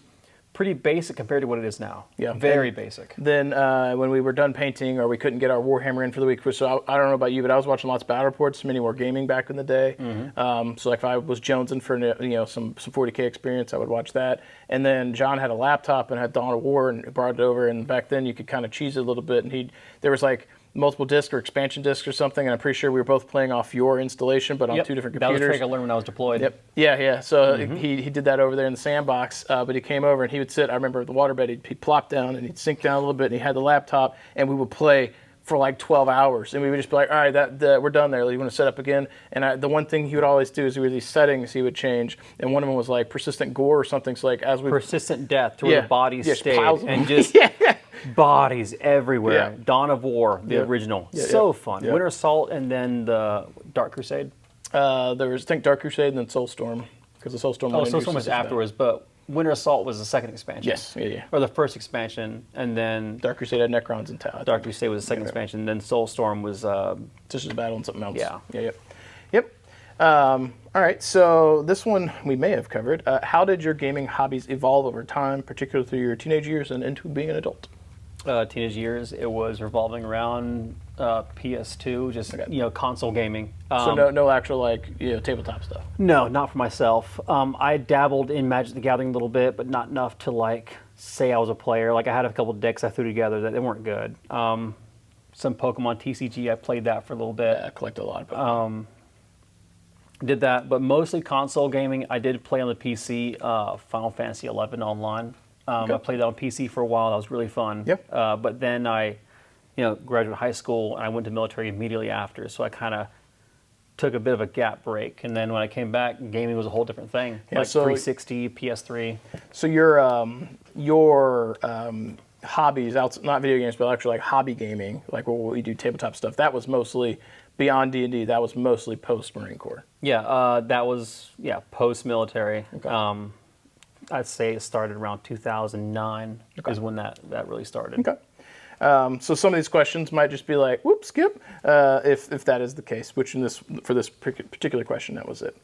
S2: pretty basic compared to what it is now. Yeah, very basic.
S1: Then when we were done painting, or we couldn't get our Warhammer in for the week, so I don't know about you, but I was watching lots of battle reports, mini wargaming back in the day. Mm-hmm. So like if I was jonesing for some 40K experience, I would watch that. And then John had a laptop and had Dawn of War and brought it over. And back then you could kind of cheese it a little bit. And there was like multiple discs or expansion discs or something, and I'm pretty sure we were both playing off your installation, but on two different computers.
S2: That was a trick I learned when I was deployed.
S1: Yep. Yeah. So he did that over there in the sandbox, but he came over and he would sit, I remember at the waterbed, he'd plop down and he'd sink down a little bit, and he had the laptop, and we would play for like 12 hours, and we would just be like, all right, we're done there. You want to set up again? And the one thing he would always do is there were these settings he would change, and one of them was like persistent gore or something. So like as we
S2: persistent death to where the bodies stayed, and just bodies everywhere.
S1: Yeah.
S2: Dawn of War, the original, fun.
S1: Yeah.
S2: Winter Assault, and then the Dark Crusade.
S1: There was I think Dark Crusade and then Soulstorm, because the Soulstorm.
S2: Soulstorm was afterwards, but Winter Assault was the second expansion.
S1: Yes, yeah.
S2: Or the first expansion, and then
S1: Dark Crusade had Necrons and Tau.
S2: Dark Crusade was the second expansion, and then Soulstorm was
S1: Sisters of Battle and something else.
S2: Yeah.
S1: Yep. All right, so this one we may have covered. How did your gaming hobbies evolve over time, particularly through your teenage years and into being an adult?
S2: Teenage years, it was revolving around PS2, just console gaming.
S1: So no actual tabletop stuff.
S2: No, not for myself. I dabbled in Magic the Gathering a little bit, but not enough to say I was a player. Like I had a couple of decks I threw together that they weren't good. Some Pokemon TCG, I played that for a little bit.
S1: Yeah, I collected a lot of Pokemon.
S2: Did that, but mostly console gaming. I did play on the PC, Final Fantasy 11 online. I played that on PC for a while. That was really fun.
S1: Yep.
S2: But then I, graduated high school and I went to military immediately after. So I kind of took a bit of a gap break. And then when I came back, gaming was a whole different thing.
S1: Yeah,
S2: like
S1: so
S2: 360, PS3.
S1: So your hobbies, not video games, but actually like hobby gaming, like what we do tabletop stuff, that was mostly beyond D&D. That was mostly post Marine Corps.
S2: Yeah, that was post-military.
S1: Okay.
S2: I'd say it started around 2009 is when that really started.
S1: Okay. So some of these questions might just be like, whoop, skip, if that is the case, which for this particular question, that was it.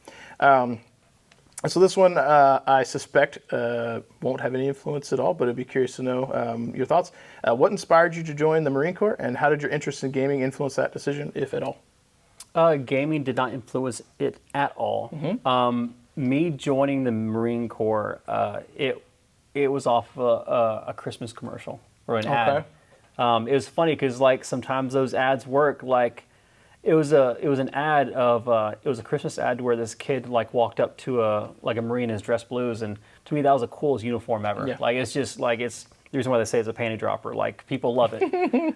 S1: So this one, I suspect, won't have any influence at all, but I'd be curious to know your thoughts. What inspired you to join the Marine Corps, and how did your interest in gaming influence that decision, if at all?
S2: Gaming did not influence it at all.
S1: Mm-hmm.
S2: Me joining the Marine Corps, it was off a Christmas commercial or an ad. It was funny because sometimes those ads work. It was an ad of it was a Christmas ad where this kid walked up to a Marine in his dress blues, and to me that was the coolest uniform ever.
S1: Yeah.
S2: It's just it's the reason why they say it's a panty dropper. People love it.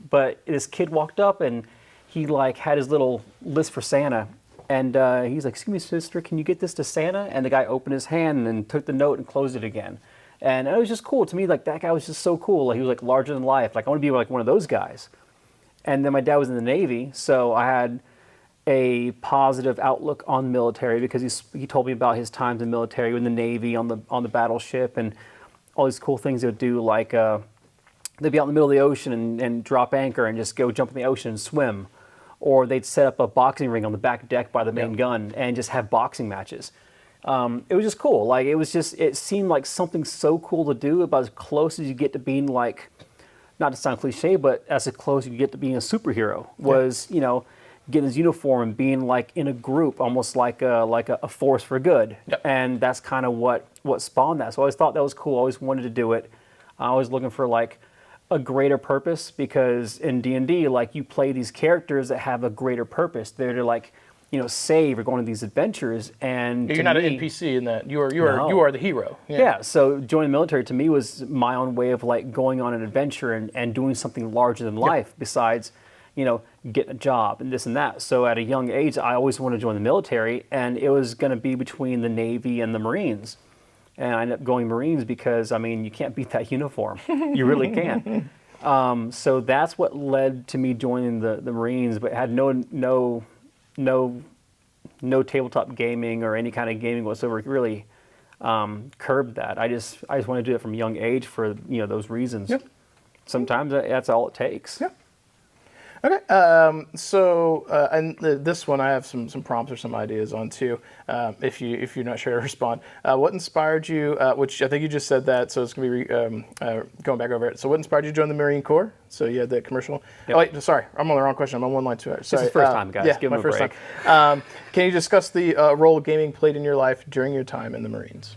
S2: But this kid walked up and he had his little list for Santa. And he's like, "Excuse me, sister, can you get this to Santa?" And the guy opened his hand and took the note and closed it again. And it was just cool to me. That guy was just so cool. He was larger than life. I want to be one of those guys. And then my dad was in the Navy, so I had a positive outlook on the military because he told me about his times in the military, in the Navy, on the battleship, and all these cool things they would do. They'd be out in the middle of the ocean and drop anchor and just go jump in the ocean and swim. Or they'd set up a boxing ring on the back deck by the main gun and just have boxing matches. It was just cool. It seemed like something so cool to do, about as close as you get to being not to sound cliche, but as close as you get to being a superhero was, getting his uniform and being in a group, almost like a force for good.
S1: Yep.
S2: And that's kind of what spawned that. So I always thought that was cool. I always wanted to do it. I was looking for a greater purpose, because in D&D, you play these characters that have a greater purpose. They're to save or go on these adventures. And
S1: you're not an NPC in that. You are the hero.
S2: Yeah. So joining the military to me was my own way of going on an adventure and doing something larger than life besides, getting a job and this and that. So at a young age, I always wanted to join the military, and it was going to be between the Navy and the Marines. And I ended up going Marines because, you can't beat that uniform. You really can't. So that's what led to me joining the Marines, but had no tabletop gaming or any kind of gaming whatsoever. It really curbed that. I just wanted to do it from a young age for those reasons. Yep. Sometimes that's all it takes.
S1: Yep. Okay, and this one I have some prompts or some ideas on too. If you're not sure to respond, what inspired you? Which I think you just said that, so it's gonna be going back over it. So what inspired you to join the Marine Corps? So you had the commercial. Yep. Oh wait, sorry, I'm on the wrong question. I'm on one line too. Sorry,
S2: this is the first time, guys.
S1: Yeah,
S2: give
S1: my
S2: them a
S1: first
S2: break.
S1: time. Can you discuss the role gaming played in your life during your time in the Marines?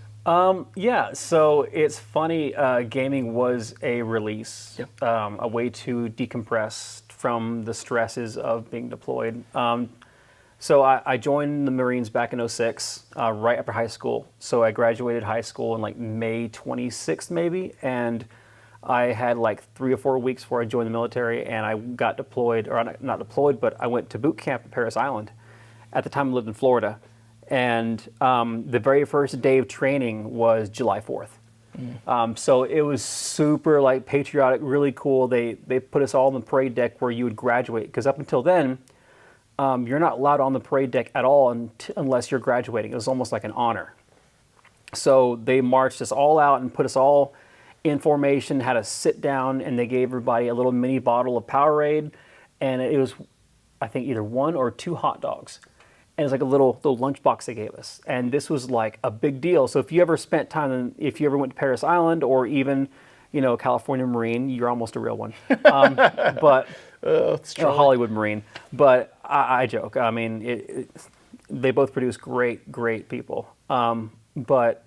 S2: Yeah, so it's funny. Gaming was a release, a way to decompress from the stresses of being deployed. So I joined the Marines back in 2006, right after high school. So I graduated high school in May 26th maybe, and I had 3 or 4 weeks before I joined the military, and I got deployed, or not deployed, but I went to boot camp at Parris Island. At the time I lived in Florida. And the very first day of training was July 4th. So it was super patriotic, really cool. They put us all on the parade deck where you would graduate, because up until then, you're not allowed on the parade deck at all unless you're graduating. It was almost like an honor. So they marched us all out and put us all in formation, had us sit down, and they gave everybody a little mini bottle of Powerade, and it was, I think, either 1 or 2 hot dogs. and it's like a little lunchbox they gave us, and this was like a big deal. So if you ever spent time if you ever went to Paris Island or even, California Marine, you're almost a real one, but or Hollywood Marine. But I joke. I mean, they both produce great people. But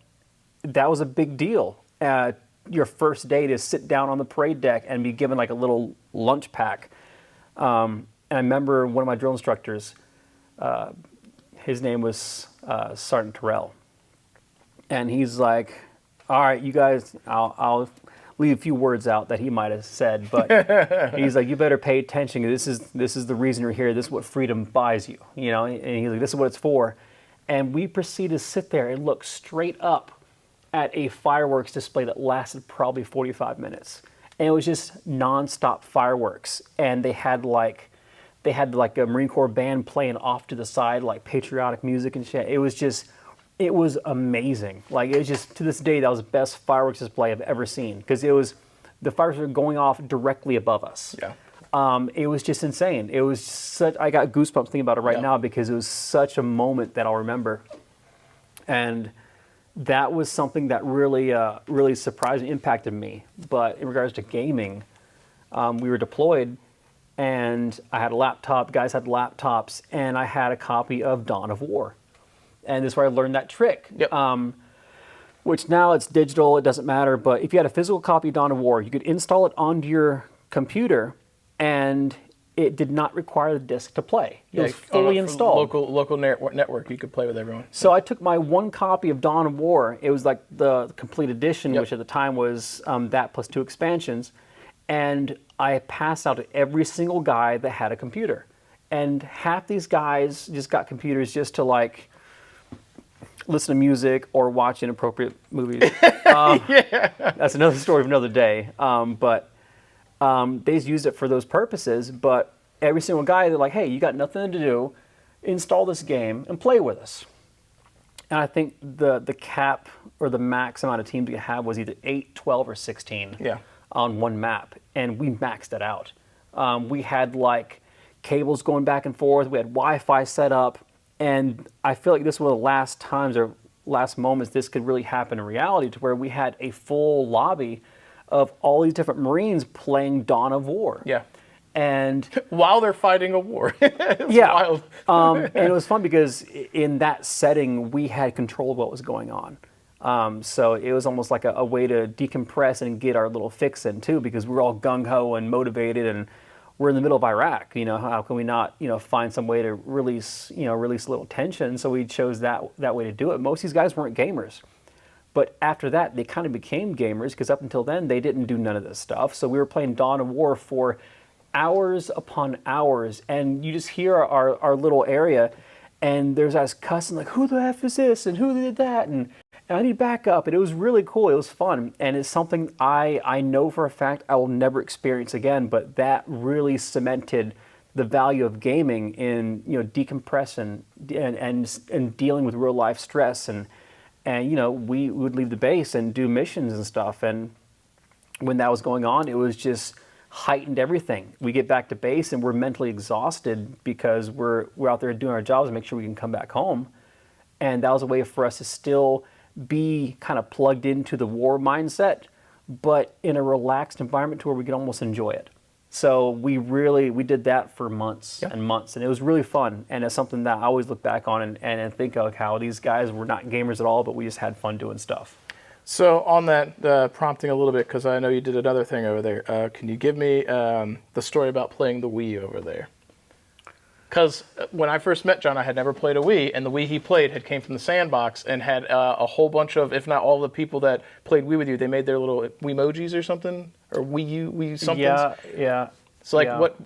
S2: that was a big deal. Your first day to sit down on the parade deck and be given like a little lunch pack. And I remember one of my drill instructors. His name was Sergeant Terrell, and he's like, "All right, you guys, I'll leave a few words out that he might have said, but he's like, you better pay attention. This is the reason you're here. This is what freedom buys you, And he's like, this is what it's for." And we proceeded to sit there and look straight up at a fireworks display that lasted probably 45 minutes, and it was just nonstop fireworks, and they had like a Marine Corps band playing off to the side, like patriotic music and shit. It was amazing. Like, it was just, to this day, that was the best fireworks display I've ever seen, because the fireworks were going off directly above us.
S1: Yeah.
S2: It was just insane. It was I got goosebumps thinking about it right now, because it was such a moment that I'll remember. And that was something that really surprised and impacted me. But in regards to gaming, we were deployed, and I had a laptop, guys had laptops, and I had a copy of Dawn of War. And this is where I learned that trick, which now it's digital, it doesn't matter, but if you had a physical copy of Dawn of War, you could install it onto your computer, and it did not require the disk to play. It was fully installed.
S1: Local network, you could play with everyone.
S2: So I took my one copy of Dawn of War, it was like the complete edition, which at the time was that plus 2 expansions, and I passed out to every single guy that had a computer. And half these guys just got computers just to like listen to music or watch inappropriate movies. That's another story of another day. But they just used it for those purposes. But every single guy, they're like, hey, you got nothing to do, install this game and play with us. And I think the cap or the max amount of teams we have was either 8, 12, or 16. On one map, and we maxed it out. We had like cables going back and forth. We had Wi-Fi set up, and I feel like this was the last times or last moments this could really happen in reality, to where we had a full lobby of all these different Marines playing Dawn of War. And
S1: while they're fighting a war. Wild.
S2: And it was fun because in that setting we had control of what was going on. So it was almost like a way to decompress and get our little fix in too, because we were all gung-ho and motivated, and we're in the middle of Iraq. How can we not, find some way to release a little tension? So we chose that way to do it. Most of these guys weren't gamers, but after that they kind of became gamers, because up until then they didn't do none of this stuff. So we were playing Dawn of War for hours upon hours, and you just hear our little area, and there's guys cussing like, who the F is this, and who did that, and I need backup. And it was really cool. It was fun. And it's something I know for a fact I will never experience again, but that really cemented the value of gaming in, decompressing and dealing with real life stress. And we would leave the base and do missions and stuff. And when that was going on, it was just heightened everything. We get back to base and we're mentally exhausted because we're out there doing our jobs and make sure we can come back home. And that was a way for us to still be kind of plugged into the war mindset, but in a relaxed environment to where we could almost enjoy it. So we did that for months and months, and it was really fun. And it's something that I always look back on and think of how these guys were not gamers at all, but we just had fun doing stuff.
S1: So on that, prompting a little bit, because I know you did another thing over there, can you give me the story about playing the Wii over there? Because when I first met John, I had never played a Wii, and the Wii he played came from the sandbox and had a whole bunch of, if not all the people that played Wii with you, they made their little Wiimojis or something, or Wii something.
S2: Yeah.
S1: So what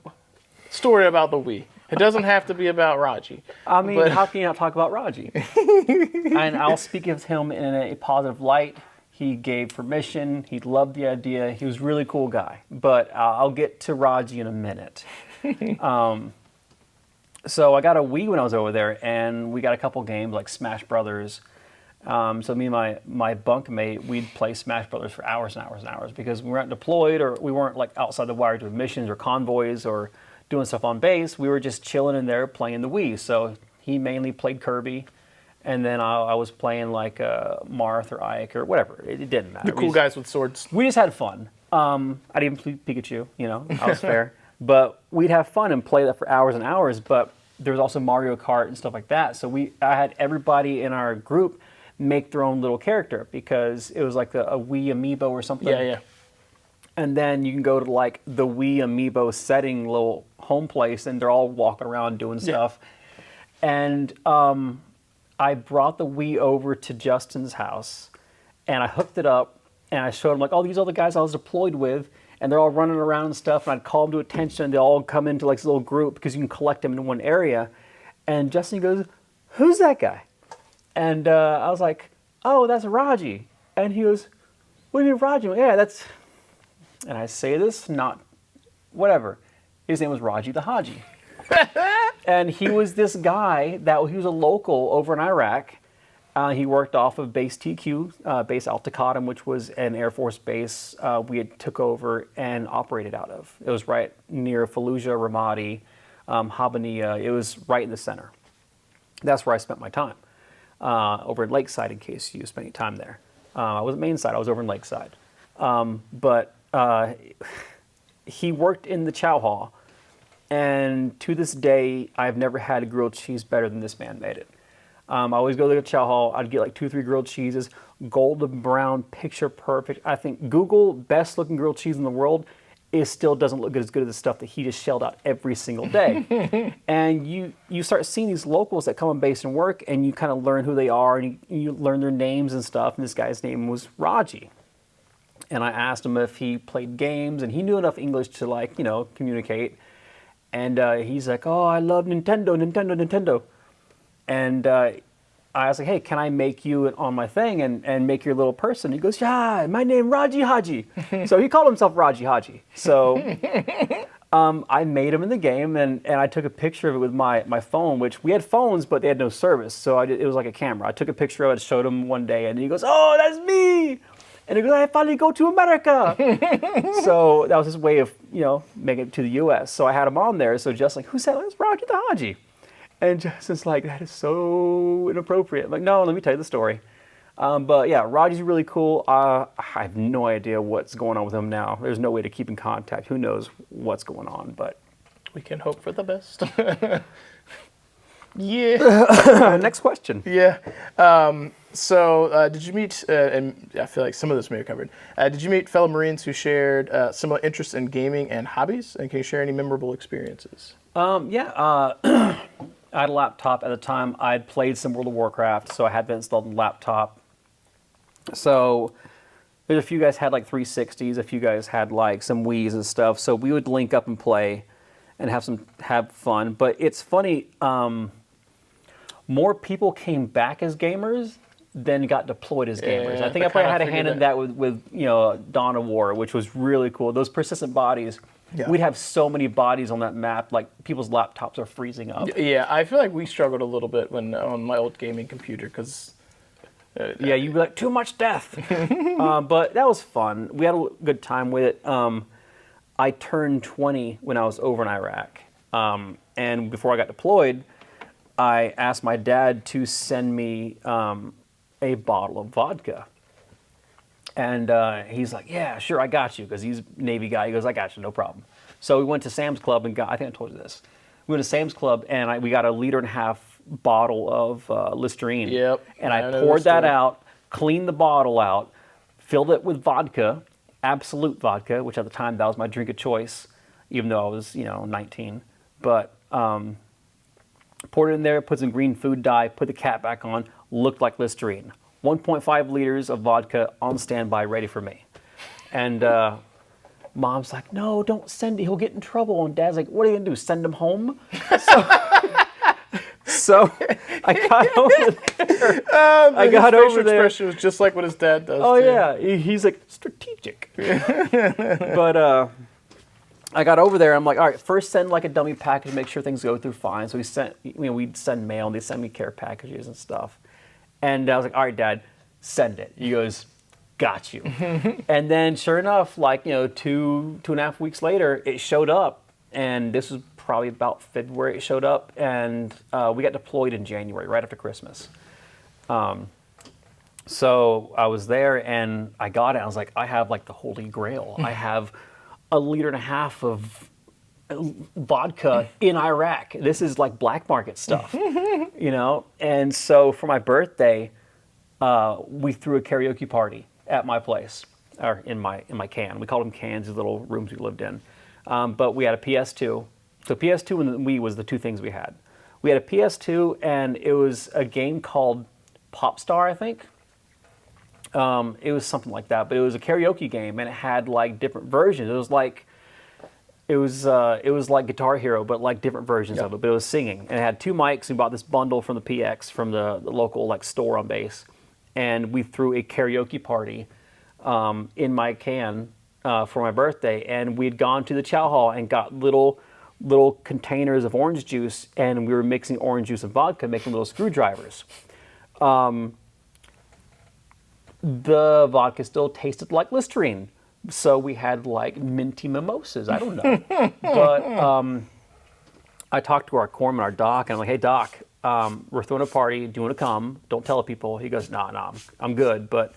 S1: story about the Wii? It doesn't have to be about Raji.
S2: I mean, how can you not talk about Raji? And I'll speak of him in a positive light. He gave permission. He loved the idea. He was a really cool guy. But I'll get to Raji in a minute. So I got a Wii when I was over there, and we got a couple games like Smash Brothers. So me and my bunkmate, we'd play Smash Brothers for hours and hours and hours, because we weren't deployed, or we weren't like outside the wire doing missions or convoys or doing stuff on base. We were just chilling in there playing the Wii. So He mainly played Kirby. And then I was playing like Marth or Ike or whatever. It didn't matter.
S1: The cool guys with swords.
S2: We just had fun. I didn't play Pikachu, I was fair. But we'd have fun and play that for hours and hours. But there was also Mario Kart and stuff like that. So I had everybody in our group make their own little character because it was like a Wii Amiibo or something.
S1: Yeah.
S2: And then you can go to like the Wii Amiibo setting little home place and they're all walking around doing stuff. And I brought the Wii over to Justin's house and I hooked it up and I showed him like, oh, these are the guys I was deployed with and they're all running around and stuff. And I'd call them to attention and they all come into like this little group because you can collect them in one area. And Justin goes, who's that guy? And I was like, oh, that's Raji. And he goes, what do you mean Raji? I'm like, yeah, that's... And I say this, not whatever. His name was Raji the Haji. And he was this guy he was a local over in Iraq. He worked off of Base TQ, Base Al Taqaddum, which was an Air Force base we had took over and operated out of. It was right near Fallujah, Ramadi, Habaniya. It was right in the center. That's where I spent my time, over in Lakeside, in case you spent any time there. I wasn't Mainside, I was over in Lakeside. But he worked in the chow hall, and to this day, I've never had a grilled cheese better than this man made it. I always go to the chow hall, I'd get like 2-3 grilled cheeses, golden brown, picture perfect. I think Google best looking grilled cheese in the world, it still doesn't look as good as the stuff that he just shelled out every single day. And you start seeing these locals that come on base and work, and you kind of learn who they are, and you learn their names and stuff, and this guy's name was Raji. And I asked him if he played games, and he knew enough English to communicate. And he's like, oh, I love Nintendo. And I was like, hey, can I make you on my thing and make your little person? He goes, yeah, my name Raji Haji. So he called himself Raji Haji. So I made him in the game, and I took a picture of it with my phone, which we had phones, but they had no service. So it was like a camera. I took a picture of it, showed him one day, and he goes, oh, that's me. And he goes, I finally go to America. So that was his way of, making it to the U.S. So I had him on there. So Justin's like, who said it's Raji the Haji? And Justin's like, that is so inappropriate. I'm like, no, let me tell you the story. But yeah, Raji's really cool. I have no idea what's going on with him now. There's no way to keep in contact. Who knows what's going on, but...
S1: We can hope for the best. Yeah.
S2: Next question.
S1: Yeah. So did you meet, and I feel like some of this may have covered, did you meet fellow Marines who shared similar interests in gaming and hobbies? And can you share any memorable experiences?
S2: Yeah. I had a laptop at the time. I'd played some World of Warcraft, so I had that installed on the laptop. So there's a few guys had like 360s, a few guys had like some Wiis and stuff. So we would link up and play and have fun. But it's funny, more people came back as gamers than got deployed as gamers.
S1: Yeah,
S2: I think I probably had a hand in that with Dawn of War, which was really cool. Those persistent bodies. Yeah. We'd have so many bodies on that map, like people's laptops are freezing up.
S1: Yeah, I feel like we struggled a little bit when on my old gaming computer because...
S2: yeah, you'd be like, too much death. But that was fun. We had a good time with it. I turned 20 when I was over in Iraq. And before I got deployed, I asked my dad to send me a bottle of vodka. And he's like, yeah, sure, I got you, because he's a Navy guy. He goes, I got you, no problem. So we went to Sam's Club and I think I told you this. We went to Sam's Club and we got a 1.5 liter bottle of Listerine.
S1: Yep.
S2: And I poured that out, cleaned the bottle out, filled it with vodka, Absolute vodka, which at the time that was my drink of choice, even though I was, 19. But poured it in there, put some green food dye, put the cap back on, looked like Listerine. 1.5 liters of vodka on standby, ready for me. And Mom's like, no, don't send it. He'll get in trouble. And Dad's like, what are you going to do, send him home? So I got over there. I got over there.
S1: Expression was just like what his dad does.
S2: Oh,
S1: too.
S2: yeah. He's like, strategic. But I got over there. I'm like, all right, first send like a dummy package, make sure things go through fine. So we'd send mail, and they send me care packages and stuff. And I was like, all right, Dad, send it. He goes, got you. And then sure enough, like, 2.5 weeks later, it showed up. And this was probably about February it showed up, and we got deployed in January, right after Christmas. So I was there, and I got it. I was like, I have like the holy grail. I have 1.5 liters of vodka in Iraq. This is like black market stuff, you know? And so for my birthday, we threw a karaoke party at my place, or in my can. We called them cans, these little rooms we lived in. But we had a PS2. So PS2 and Wii was the two things we had. We had a PS2, and it was a game called Popstar, I think. It was something like that, but it was a karaoke game, and it had like different versions. It was like Guitar Hero, but like different versions of it. But it was singing, and it had 2 mics. We bought this bundle from the PX from the local like store on base, and we threw a karaoke party in my can for my birthday. And we had gone to the chow hall and got little containers of orange juice, and we were mixing orange juice and vodka, making little screwdrivers. The vodka still tasted like Listerine. So we had like minty mimosas. I don't know. But I talked to our corpsman, our doc, and I'm like, hey, doc, we're throwing a party. Do you want to come? Don't tell people. He goes, nah, I'm good. But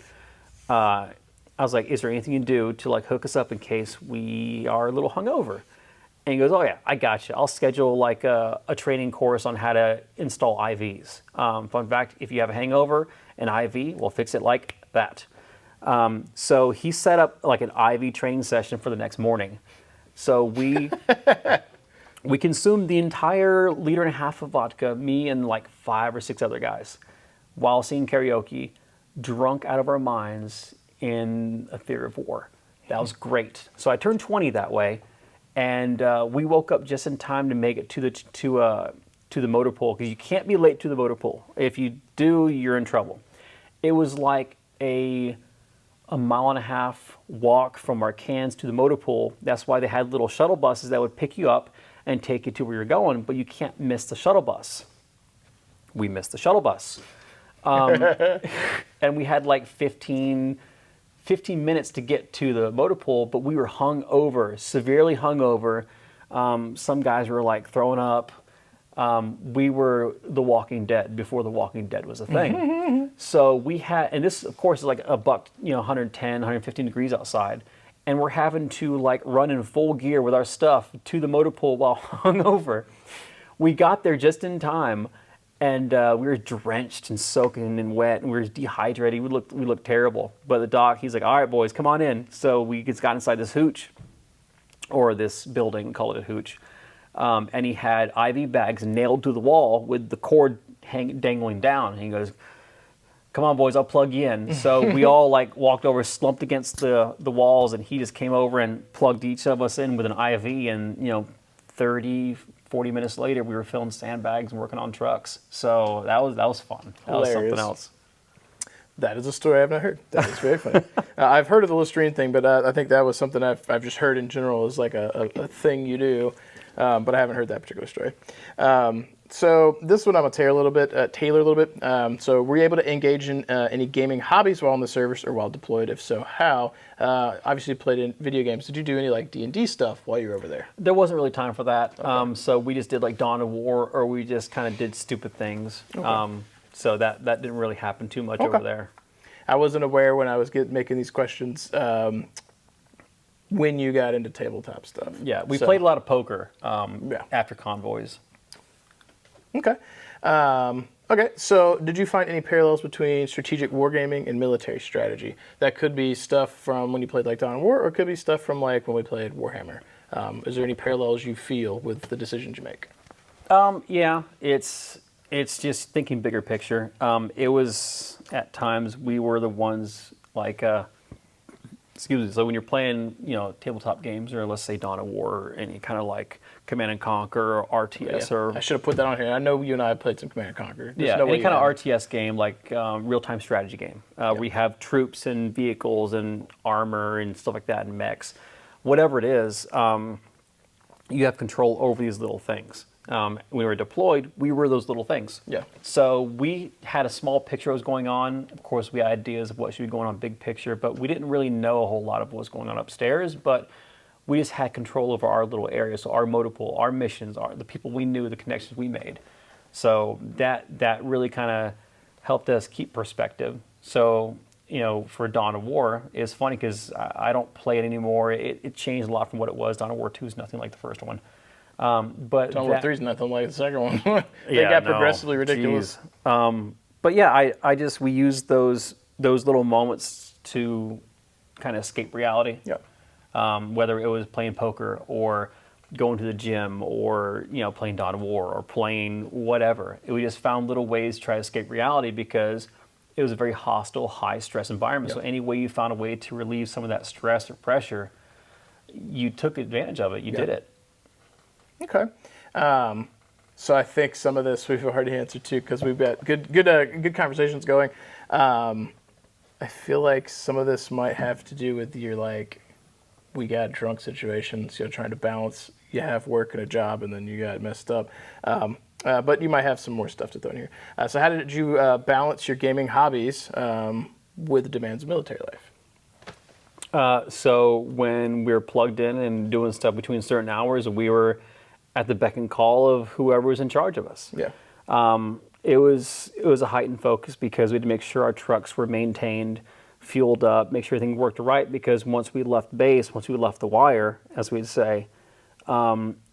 S2: I was like, is there anything you can do to like hook us up in case we are a little hungover? And he goes, oh yeah, I got you. I'll schedule like a training course on how to install IVs. Fun fact, if you have a hangover, an IV will fix it like that. So he set up like an IV training session for the next morning. So we consumed the entire 1.5 liters of vodka, me and like 5 or 6 other guys, while singing karaoke, drunk out of our minds in a theater of war. That was great. So I turned 20 that way, and we woke up just in time to make it to the motor pool, because you can't be late to the motor pool. If you do, you're in trouble. It was like a 1.5 mile walk from our cans to the motor pool. That's why they had little shuttle buses that would pick you up and take you to where you're going, but you can't miss the shuttle bus. We missed the shuttle bus. And we had like 15 minutes to get to the motor pool, but we were severely hungover. Some guys were like throwing up. We were The Walking Dead before The Walking Dead was a thing. So we had, and this of course is like 110, 115 degrees outside, and we're having to like run in full gear with our stuff to the motor pool while hungover. We got there just in time, and we were drenched and soaking and wet, and we were dehydrated. We looked terrible. But the doc, he's like, all right, boys, come on in. So we just got inside this hooch, or this building, call it a hooch. And he had IV bags nailed to the wall with the cord dangling down. And he goes, come on, boys, I'll plug you in. So we all like walked over, slumped against the walls, and he just came over and plugged each of us in with an IV. And 30, 40 minutes later, we were filling sandbags and working on trucks. So that was fun. That was something else.
S1: That is a story I've not heard. That is very funny. I've heard of the Listerine thing, but I think that was something I've just heard in general as like a thing you do. But I haven't heard that particular story. So this one I'm going to tailor a little bit. So were you able to engage in any gaming hobbies while on the service or while deployed? If so, how? Obviously you played in video games. Did you do any like D&D stuff while you were over there?
S2: There wasn't really time for that. Okay. So we just did like Dawn of War, or we just kind of did stupid things. Okay. So that didn't really happen too much over there.
S1: I wasn't aware when I was making these questions when you got into tabletop stuff.
S2: Yeah, we played a lot of poker after convoys.
S1: Okay. Okay, so did you find any parallels between strategic wargaming and military strategy? That could be stuff from when you played like Dawn of War, or it could be stuff from like when we played Warhammer. Is there any parallels you feel with the decisions you make?
S2: Yeah, it's just thinking bigger picture. It was, at times, we were the ones like, excuse me, so when you're playing, tabletop games, or let's say Dawn of War, or any kind of like Command and Conquer or RTS, or...
S1: I should have put that on here. I know you and I have played some Command and Conquer.
S2: Any kind of RTS game, like real-time strategy game. We have troops and vehicles and armor and stuff like that, and mechs. Whatever it is, you have control over these little things. When we were deployed, we were those little things.
S1: Yeah.
S2: So we had a small picture of what was going on. Of course, we had ideas of what should be going on big picture, but we didn't really know a whole lot of what was going on upstairs. But we just had control over our little area. So our motor pool, our missions, the people we knew, the connections we made. So that really kind of helped us keep perspective. So, for Dawn of War, it's funny because I don't play it anymore. It changed a lot from what it was. Dawn of War 2 is nothing like the first one. But
S1: Dawn of War 3 is nothing like the second one. They got progressively ridiculous.
S2: But yeah, we use those little moments to kind of escape reality.
S1: Yeah.
S2: Whether it was playing poker or going to the gym or playing Dawn of War or playing whatever. We just found little ways to try to escape reality because it was a very hostile, high-stress environment.
S1: Yep.
S2: So any way you found a way to relieve some of that stress or pressure, you took advantage of it. You did it.
S1: Okay. So I think some of this we've already answered too because we've got good conversations going. I feel like some of this might have to do with your we got drunk situations, trying to balance. You have work and a job, and then you got messed up. But you might have some more stuff to throw in here. So how did you balance your gaming hobbies with the demands of military life?
S2: So when we were plugged in and doing stuff between certain hours, we were at the beck and call of whoever was in charge of us.
S1: Yeah.
S2: It was a heightened focus because we had to make sure our trucks were maintained, fueled up, make sure everything worked right, because once we left base, once we left the wire, as we'd say,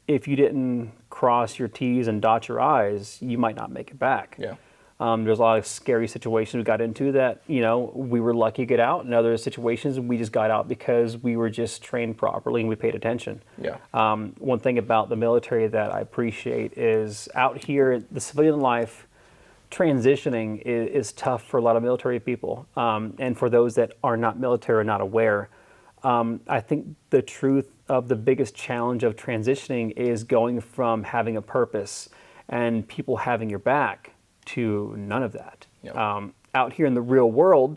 S2: if you didn't cross your T's and dot your I's, you might not make it back.
S1: Yeah.
S2: There's a lot of scary situations we got into that, we were lucky to get out. In other situations, we just got out because we were just trained properly and we paid attention.
S1: Yeah.
S2: One thing about the military that I appreciate is out here, the civilian life, transitioning is tough for a lot of military people. And for those that are not military or not aware, I think the truth of the biggest challenge of transitioning is going from having a purpose and people having your back to none of that.
S1: Yep.
S2: Out here in the real world,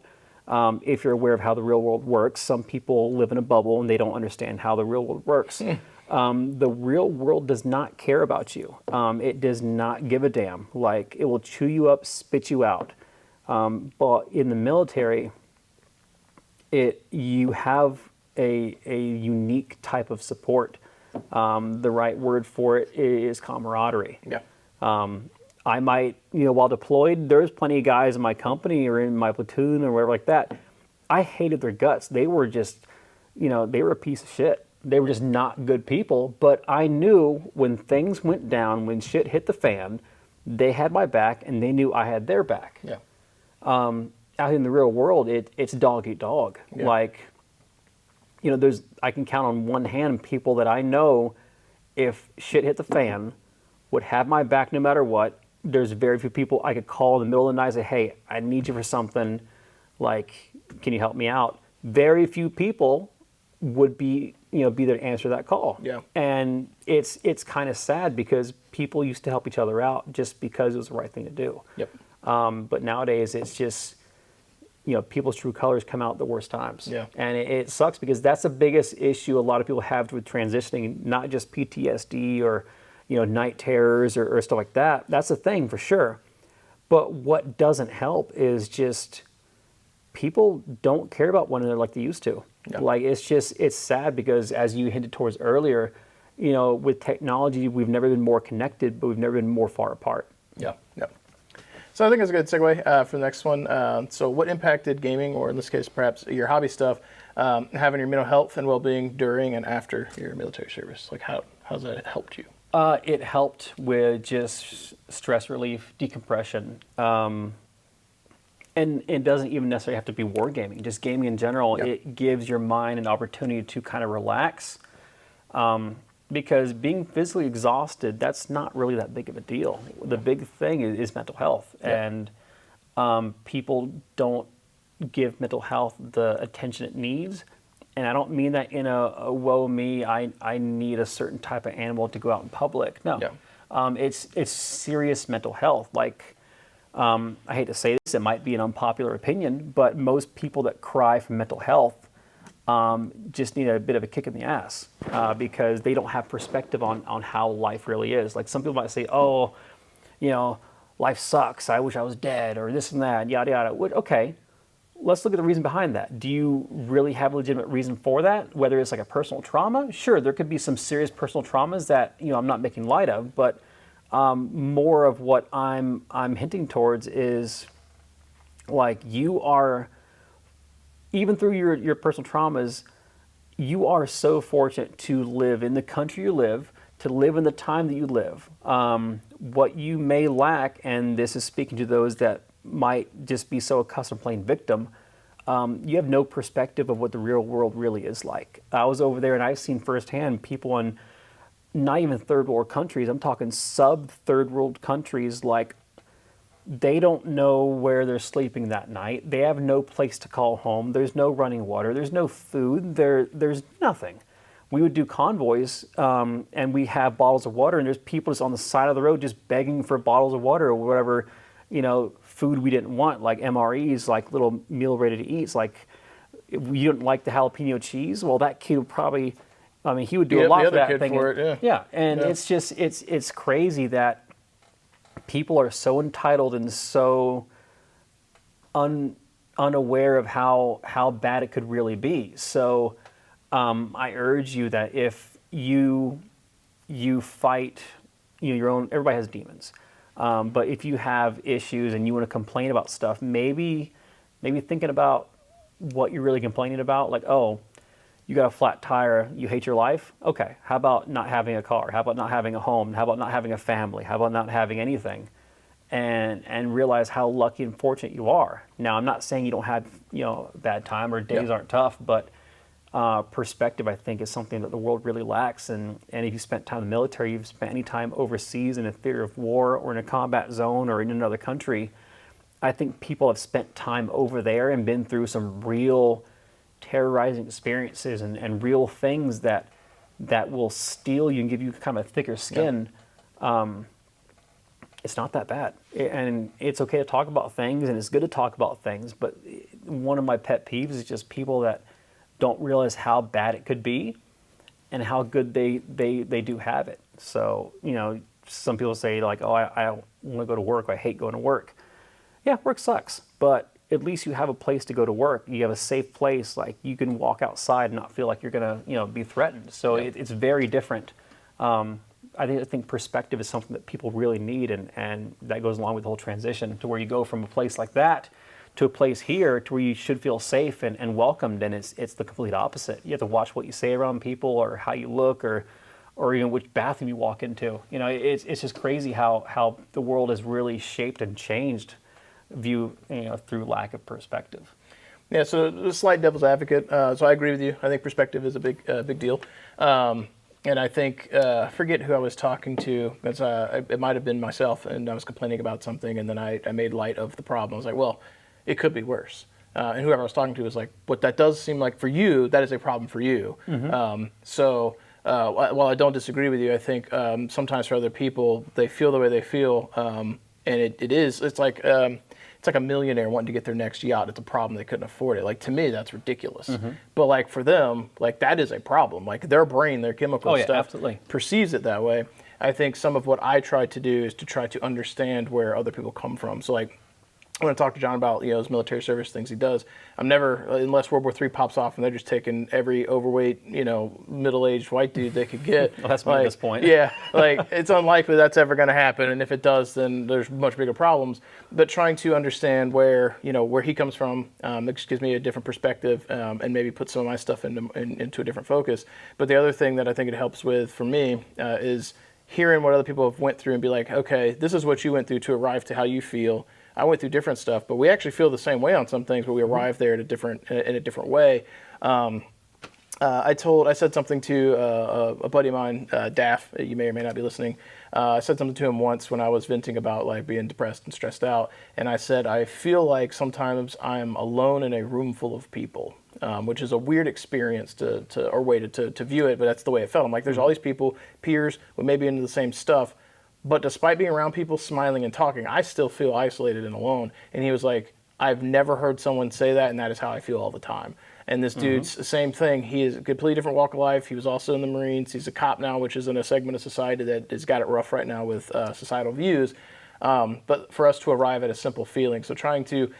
S2: if you're aware of how the real world works, some people live in a bubble and they don't understand how the real world works. The real world does not care about you. It does not give a damn. It will chew you up, spit you out. But in the military, you have a unique type of support. The right word for it is camaraderie.
S1: Yeah.
S2: I might, while deployed, there's plenty of guys in my company or in my platoon or whatever like that. I hated their guts. They were just, they were a piece of shit. They were just not good people. But I knew when things went down, when shit hit the fan, they had my back and they knew I had their back.
S1: Yeah.
S2: Out in the real world, it's dog eat dog.
S1: Yeah.
S2: I can count on one hand people that I know, if shit hit the fan, would have my back no matter what. There's very few people I could call in the middle of the night and say, hey, I need you for something. Can you help me out? Very few people would be there to answer that call.
S1: Yeah.
S2: And it's kind of sad because people used to help each other out just because it was the right thing to do.
S1: Yep.
S2: But nowadays it's just, people's true colors come out at the worst times.
S1: Yeah.
S2: And it sucks because that's the biggest issue a lot of people have with transitioning, not just PTSD or, night terrors or stuff like that. That's a thing for sure. But what doesn't help is just people don't care about one another like they used to.
S1: Yeah.
S2: It's sad because as you hinted towards earlier, with technology, we've never been more connected, but we've never been more far apart.
S1: Yeah. Yeah. So I think it's a good segue for the next one. So what impacted gaming, or in this case, perhaps your hobby stuff, having your mental health and well-being during and after your military service? How's that helped you?
S2: It helped with just stress relief, decompression. And it doesn't even necessarily have to be wargaming. Just gaming in general,
S1: Yep.
S2: It gives your mind an opportunity to kind of relax. Because being physically exhausted, that's not really that big of a deal. The big thing is mental health.
S1: Yep.
S2: And people don't give mental health the attention it needs. And I don't mean that in a woe me, I need a certain type of animal to go out in public. No.
S1: Yeah.
S2: It's serious mental health. I hate to say this, it might be an unpopular opinion, but most people that cry for mental health just need a bit of a kick in the ass because they don't have perspective on how life really is. Some people might say, oh, life sucks. I wish I was dead, or this and that, yada, yada. Okay, let's look at the reason behind that. Do you really have a legitimate reason for that? Whether it's like a personal trauma, sure, there could be some serious personal traumas that I'm not making light of, but more of what I'm hinting towards is like you are, even through your personal traumas, you are so fortunate to live in the country you live, to live in the time that you live. What you may lack, and this is speaking to those that might just be so accustomed to playing victim, you have no perspective of what the real world really is like. I was over there and I've seen firsthand people in not even third world countries, I'm talking sub third world countries, like they don't know where they're sleeping that night. They have no place to call home. There's no running water. There's no food. There's nothing. We would do convoys, and we have bottles of water, and there's people just on the side of the road just begging for bottles of water or whatever, food we didn't want, like MREs, like little meal ready to eat. Like, if you didn't like the jalapeno cheese, well, that kid would probably, he would do a lot for that thing. It's just, it's crazy that people are so entitled and so unaware of how bad it could really be. So I urge you that if you fight, your own, everybody has demons. But if you have issues and you want to complain about stuff, maybe thinking about what you're really complaining about, like, oh, you got a flat tire, you hate your life? Okay, how about not having a car? How about not having a home? How about not having a family? How about not having anything? And realize how lucky and fortunate you are. Now, I'm not saying you don't have, a bad time or days aren't tough, but perspective, I think, is something that the world really lacks. And if you spent time in the military, you've spent any time overseas in a theater of war or in a combat zone or in another country, I think people have spent time over there and been through some real terrorizing experiences and real things that will steel you and give you kind of a thicker skin. It's not that bad. And it's okay to talk about things, and it's good to talk about things, but one of my pet peeves is just people that don't realize how bad it could be and how good they do have it. So, some people say like, oh, I don't want to go to work. I hate going to work. Yeah, work sucks, but at least you have a place to go to work. You have a safe place. Like, you can walk outside and not feel like you're going to, be threatened. So it's very different. I think perspective is something that people really need, and that goes along with the whole transition to where you go from a place like that to a place here to where you should feel safe and welcomed, and it's the complete opposite. You have to watch what you say around people or how you look or which bathroom you walk into. It's just crazy how the world has really shaped and changed through lack of perspective.
S1: Yeah, so a slight devil's advocate. So I agree with you. I think perspective is a big deal. And I think, I forget who I was talking to, because it might have been myself, and I was complaining about something, and then I made light of the problem. I was like, well, it could be worse. And whoever I was talking to was like, but that does seem like for you, that is a problem for you. Mm-hmm. While I don't disagree with you, I think sometimes for other people, they feel the way they feel, and it's like a millionaire wanting to get their next yacht. It's a problem they couldn't afford it. Like, to me, that's ridiculous. Mm-hmm. But like for them, like that is a problem. Like their brain, their chemical stuff
S2: absolutely
S1: perceives it that way. I think some of what I try to do is to try to understand where other people come from. So like, I want to talk to John about his military service things he does. I'm never, unless World War III pops off and they're just taking every overweight, middle-aged white dude they could get.
S2: Well, that's me at this point.
S1: Yeah, like it's unlikely that's ever going to happen, and if it does, then there's much bigger problems. But trying to understand where he comes from, it just gives me a different perspective, and maybe put some of my stuff into a different focus. But the other thing that I think it helps with for me is hearing what other people have went through and be like, okay, this is what you went through to arrive to how you feel. I went through different stuff, but we actually feel the same way on some things, but we arrive there in a different way. I said something to a buddy of mine, Daff. You may or may not be listening. I said something to him once when I was venting about like being depressed and stressed out, and I said I feel like sometimes I'm alone in a room full of people, which is a weird experience or way to view it, but that's the way it felt. I'm like, there's all these people, peers, we may be into the same stuff. But despite being around people, smiling and talking, I still feel isolated and alone. And he was like, I've never heard someone say that, and that is how I feel all the time. And this dude's the same thing. He is a completely different walk of life. He was also in the Marines. He's a cop now, which is in a segment of society that has got it rough right now with societal views. but for us to arrive at a simple feeling. So trying to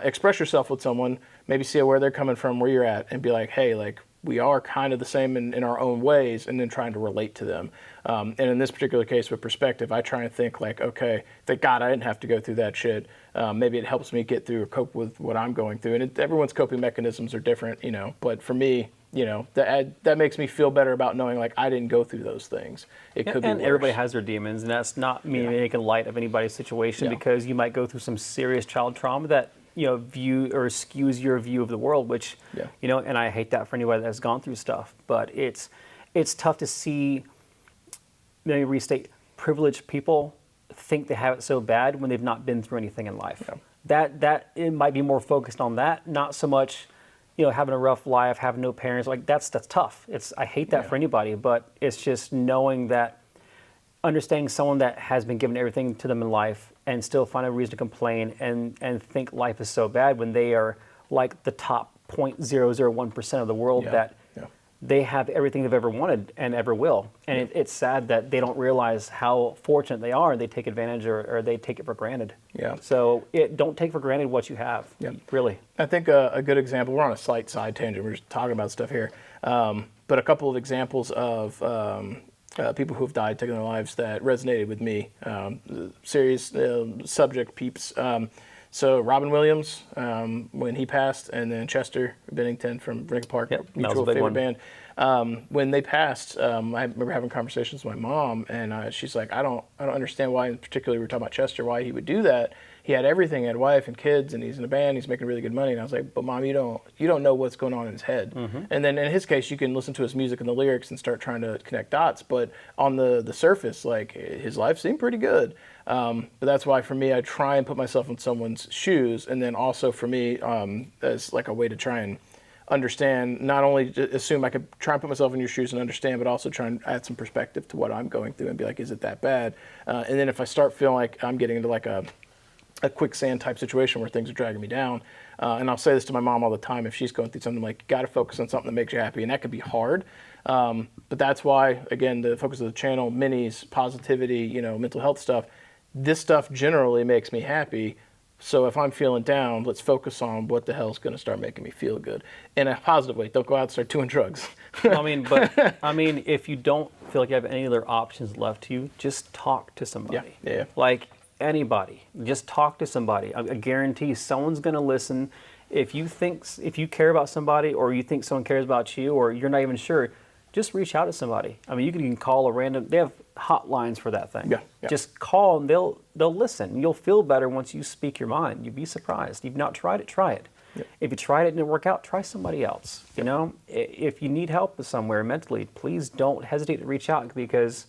S1: express yourself with someone, maybe see where they're coming from, where you're at, and be like, hey, like, we are kind of the same in our own ways, and then trying to relate to them. And in this particular case with perspective, I try and think like, okay, thank God I didn't have to go through that shit. Maybe it helps me get through or cope with what I'm going through. And everyone's coping mechanisms are different, you know, but for me, you know, that makes me feel better about knowing like I didn't go through those things. It could be worse.
S2: Everybody has their demons, and that's not me making light of anybody's situation, because you might go through some serious child trauma that, you know, view or skews your view of the world, which, you know, and I hate that for anybody that's gone through stuff, but it's tough to see, let me restate, privileged people think they have it so bad when they've not been through anything in life. That it might be more focused on that, not so much, you know, having a rough life, having no parents, like that's tough. I hate that for anybody, but it's just knowing that, understanding someone that has been given everything to them in life and still find a reason to complain and think life is so bad when they are like the top 0.001% of the world that they have everything they've ever wanted and ever will. And it's sad that they don't realize how fortunate they are and they take advantage or they take it for granted. So don't take for granted what you have, really.
S1: I think a good example, we're on a slight side tangent, we're just talking about stuff here, but a couple of examples of people who have died, taking their lives, that resonated with me. Serious subject, peeps. So Robin Williams, when he passed, and then Chester Bennington from Linkin Park, mutual favorite band. When they passed, I remember having conversations with my mom, and she's like, I don't understand why, in particular, we were talking about Chester, why he would do that. He had everything, he had a wife and kids, and he's in a band, he's making really good money. And I was like, but Mom, you don't know what's going on in his head. And then in his case, you can listen to his music and the lyrics and start trying to connect dots. But on the surface, like, his life seemed pretty good. But that's why for me, I try and put myself in someone's shoes. And then also for me, as like a way to try and understand, not only assume I could try and put myself in your shoes and understand, but also try and add some perspective to what I'm going through and be like, is it that bad? And then if I start feeling like I'm getting into like a quicksand type situation where things are dragging me down. And I'll say this to my mom all the time, if she's going through something, like, got to focus on something that makes you happy. And that can be hard. But that's why, again, the focus of the channel, minis, positivity, you know, mental health stuff, this stuff generally makes me happy. So if I'm feeling down, let's focus on what the hell is going to start making me feel good in a positive way. Don't go out and start doing drugs.
S2: I mean, if you don't feel like you have any other options left to you, just talk to somebody. Like, anybody, just talk to somebody. I guarantee someone's going to listen. If you care about somebody, or you think someone cares about you, or you're not even sure, just reach out to somebody. I mean, you can call a random. They have hotlines for that thing. Just call and they'll listen. You'll feel better once you speak your mind. You'd be surprised. You've not tried it, try it. If you tried it and it didn't work out, try somebody else. You know, if you need help somewhere mentally, please don't hesitate to reach out, because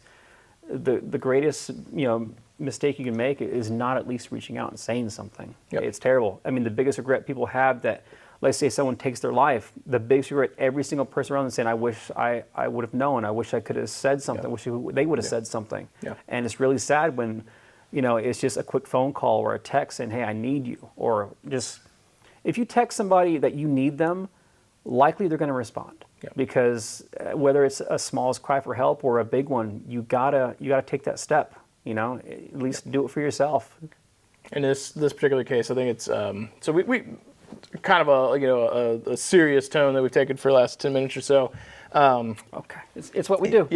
S2: the greatest, you know, mistake you can make is not at least reaching out and saying something. It's terrible. I mean, the biggest regret people have, that, let's say someone takes their life, the biggest regret, every single person around them saying, I wish I would have known, I wish I could have said something, I wish they would have said something. And it's really sad when, you know, it's just a quick phone call or a text saying, hey, I need you. Or just, if you text somebody that you need them, likely they're going to respond. Because whether it's a smallest cry for help or a big one, you gotta take that step. You know, at least do it for yourself. In this particular case, I think it's so we kind of a serious tone that we've taken for the last 10 minutes or so. Okay, it's what we do.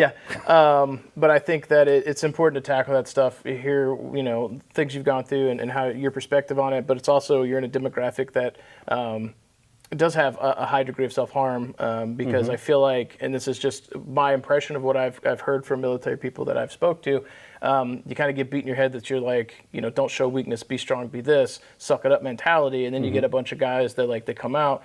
S1: But I think that it's important to tackle that stuff. Hear, you know, things you've gone through and how your perspective on it. But it's also, you're in a demographic that it does have a high degree of self-harm, because I feel like, and this is just my impression of what I've heard from military people that I've spoke to, you kind of get beat in your head that you're like, you know, don't show weakness, be strong, be this, suck it up mentality, and then you get a bunch of guys that, like, they come out,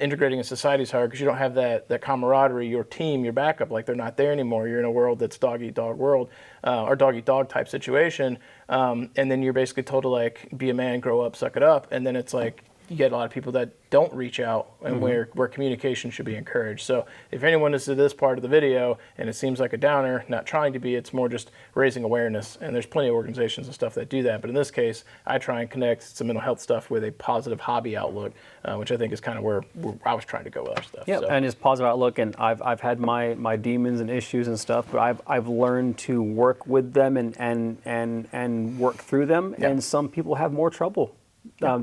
S1: integrating in society is hard because you don't have that camaraderie, your team, your backup, like, they're not there anymore. You're in a world that's dog-eat-dog world, or dog-eat-dog type situation, and then you're basically told to, like, be a man, grow up, suck it up, and then it's like, you get a lot of people that don't reach out, and where communication should be encouraged. So if anyone is to this part of the video and it seems like a downer, not trying to be, it's more just raising awareness. And there's plenty of organizations and stuff that do that. But in this case, I try and connect some mental health stuff with a positive hobby outlook, which I think is kind of where I was trying to go with our stuff.
S2: Yeah,
S1: so.
S2: and just positive outlook. And I've had my demons and issues and stuff, but I've learned to work with them and work through them.
S1: Yeah.
S2: And some people have more trouble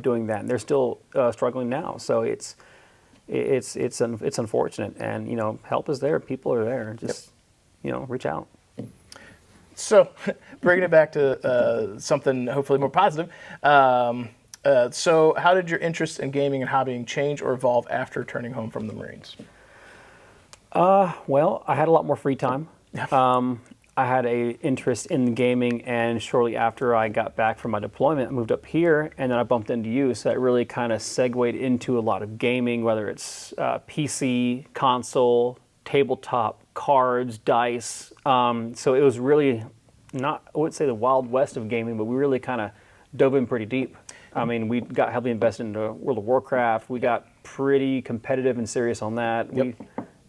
S2: doing that, and they're still struggling now. So it's unfortunate, and help is there. People are there. Just reach out.
S1: So, bringing it back to something hopefully more positive. So, how did your interest in gaming and hobbying change or evolve after turning home from the Marines?
S2: Well, I had a lot more free time. I had a interest in gaming, and shortly after I got back from my deployment, I moved up here, and then I bumped into you. So that really kind of segued into a lot of gaming, whether it's PC, console, tabletop, cards, dice. So it was really not, I wouldn't say the Wild West of gaming, but we really kind of dove in pretty deep. I mean, we got heavily invested into World of Warcraft. We got pretty competitive and serious on that.
S1: Yep.
S2: We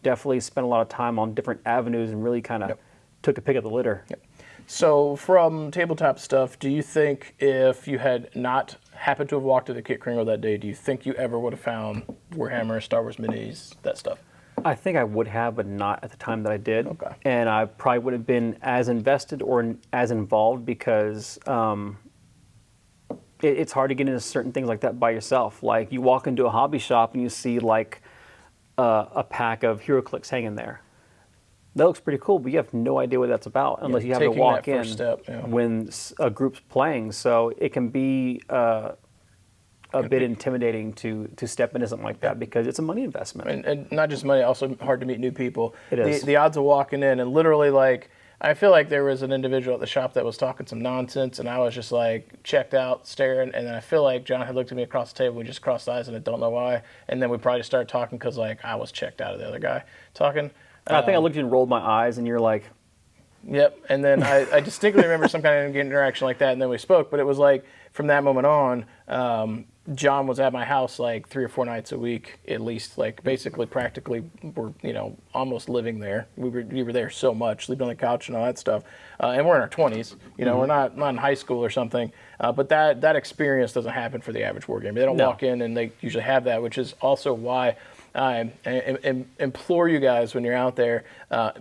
S2: definitely spent a lot of time on different avenues and really kind of took a pick of the litter.
S1: Yep. So from tabletop stuff, do you think if you had not happened to have walked to the Kit Kringle that day, do you think you ever would have found Warhammer, Star Wars minis, that stuff?
S2: I think I would have, but not at the time that I did.
S1: Okay.
S2: And I probably would have been as invested or as involved because it's hard to get into certain things like that by yourself. Like you walk into a hobby shop and you see like a pack of HeroClix hanging there. That looks pretty cool, but you have no idea what that's about unless you have to walk in when a group's playing. So it can be a bit intimidating to step into something like that because it's a money investment.
S1: And not just money, also hard to meet new people.
S2: It is.
S1: The odds of walking in and literally like, I feel like there was an individual at the shop that was talking some nonsense, and I was just like checked out, staring, and then I feel like John had looked at me across the table. We just crossed eyes, and I don't know why. And then we probably just started talking because like I was checked out of the other guy talking.
S2: I think I looked at you and rolled my eyes, and you're like,
S1: yep. And then I distinctly remember some kind of interaction like that, and then we spoke. But it was like from that moment on, John was at my house like 3 or 4 nights a week at least. Like basically, practically, we're almost living there. We were there so much, sleeping on the couch and all that stuff. And we're in our 20s. We're not in high school or something. But that experience doesn't happen for the average wargamer. They don't walk in and they usually have that, which is also why I implore you guys when you're out there,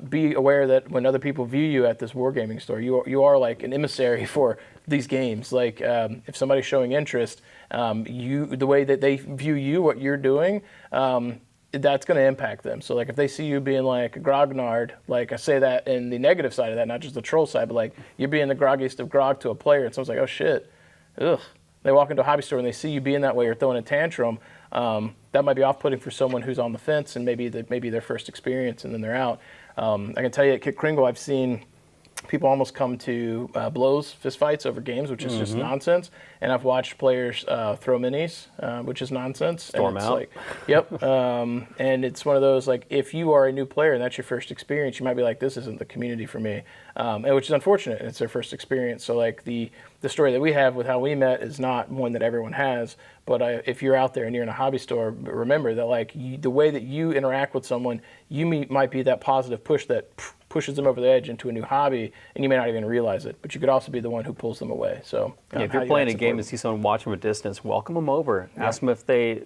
S1: be aware that when other people view you at this wargaming store, you are like an emissary for these games. Like if somebody's showing interest, the way that they view you, what you're doing, that's going to impact them. So like if they see you being like a grognard, like I say that in the negative side of that, not just the troll side, but like you're being the groggiest of grog to a player, and someone's like, oh shit, ugh. They walk into a hobby store and they see you being that way or throwing a tantrum. That might be off-putting for someone who's on the fence and maybe their first experience and then they're out. I can tell you at Kit Kringle, I've seen people almost come to blows, fist fights over games, which is just nonsense. And I've watched players throw minis, which is nonsense.
S2: Storm
S1: and it's
S2: out.
S1: Like, yep. And it's one of those, like, if you are a new player and that's your first experience, you might be like, this isn't the community for me, and which is unfortunate. It's their first experience. So, like, the story that we have with how we met is not one that everyone has. But if you're out there and you're in a hobby store, remember that, like, the way that you interact with someone, might be that positive push that pushes them over the edge into a new hobby, and you may not even realize it. But you could also be the one who pulls them away. So
S2: if you're playing a game and see someone watching from a distance, welcome them over. Ask them if they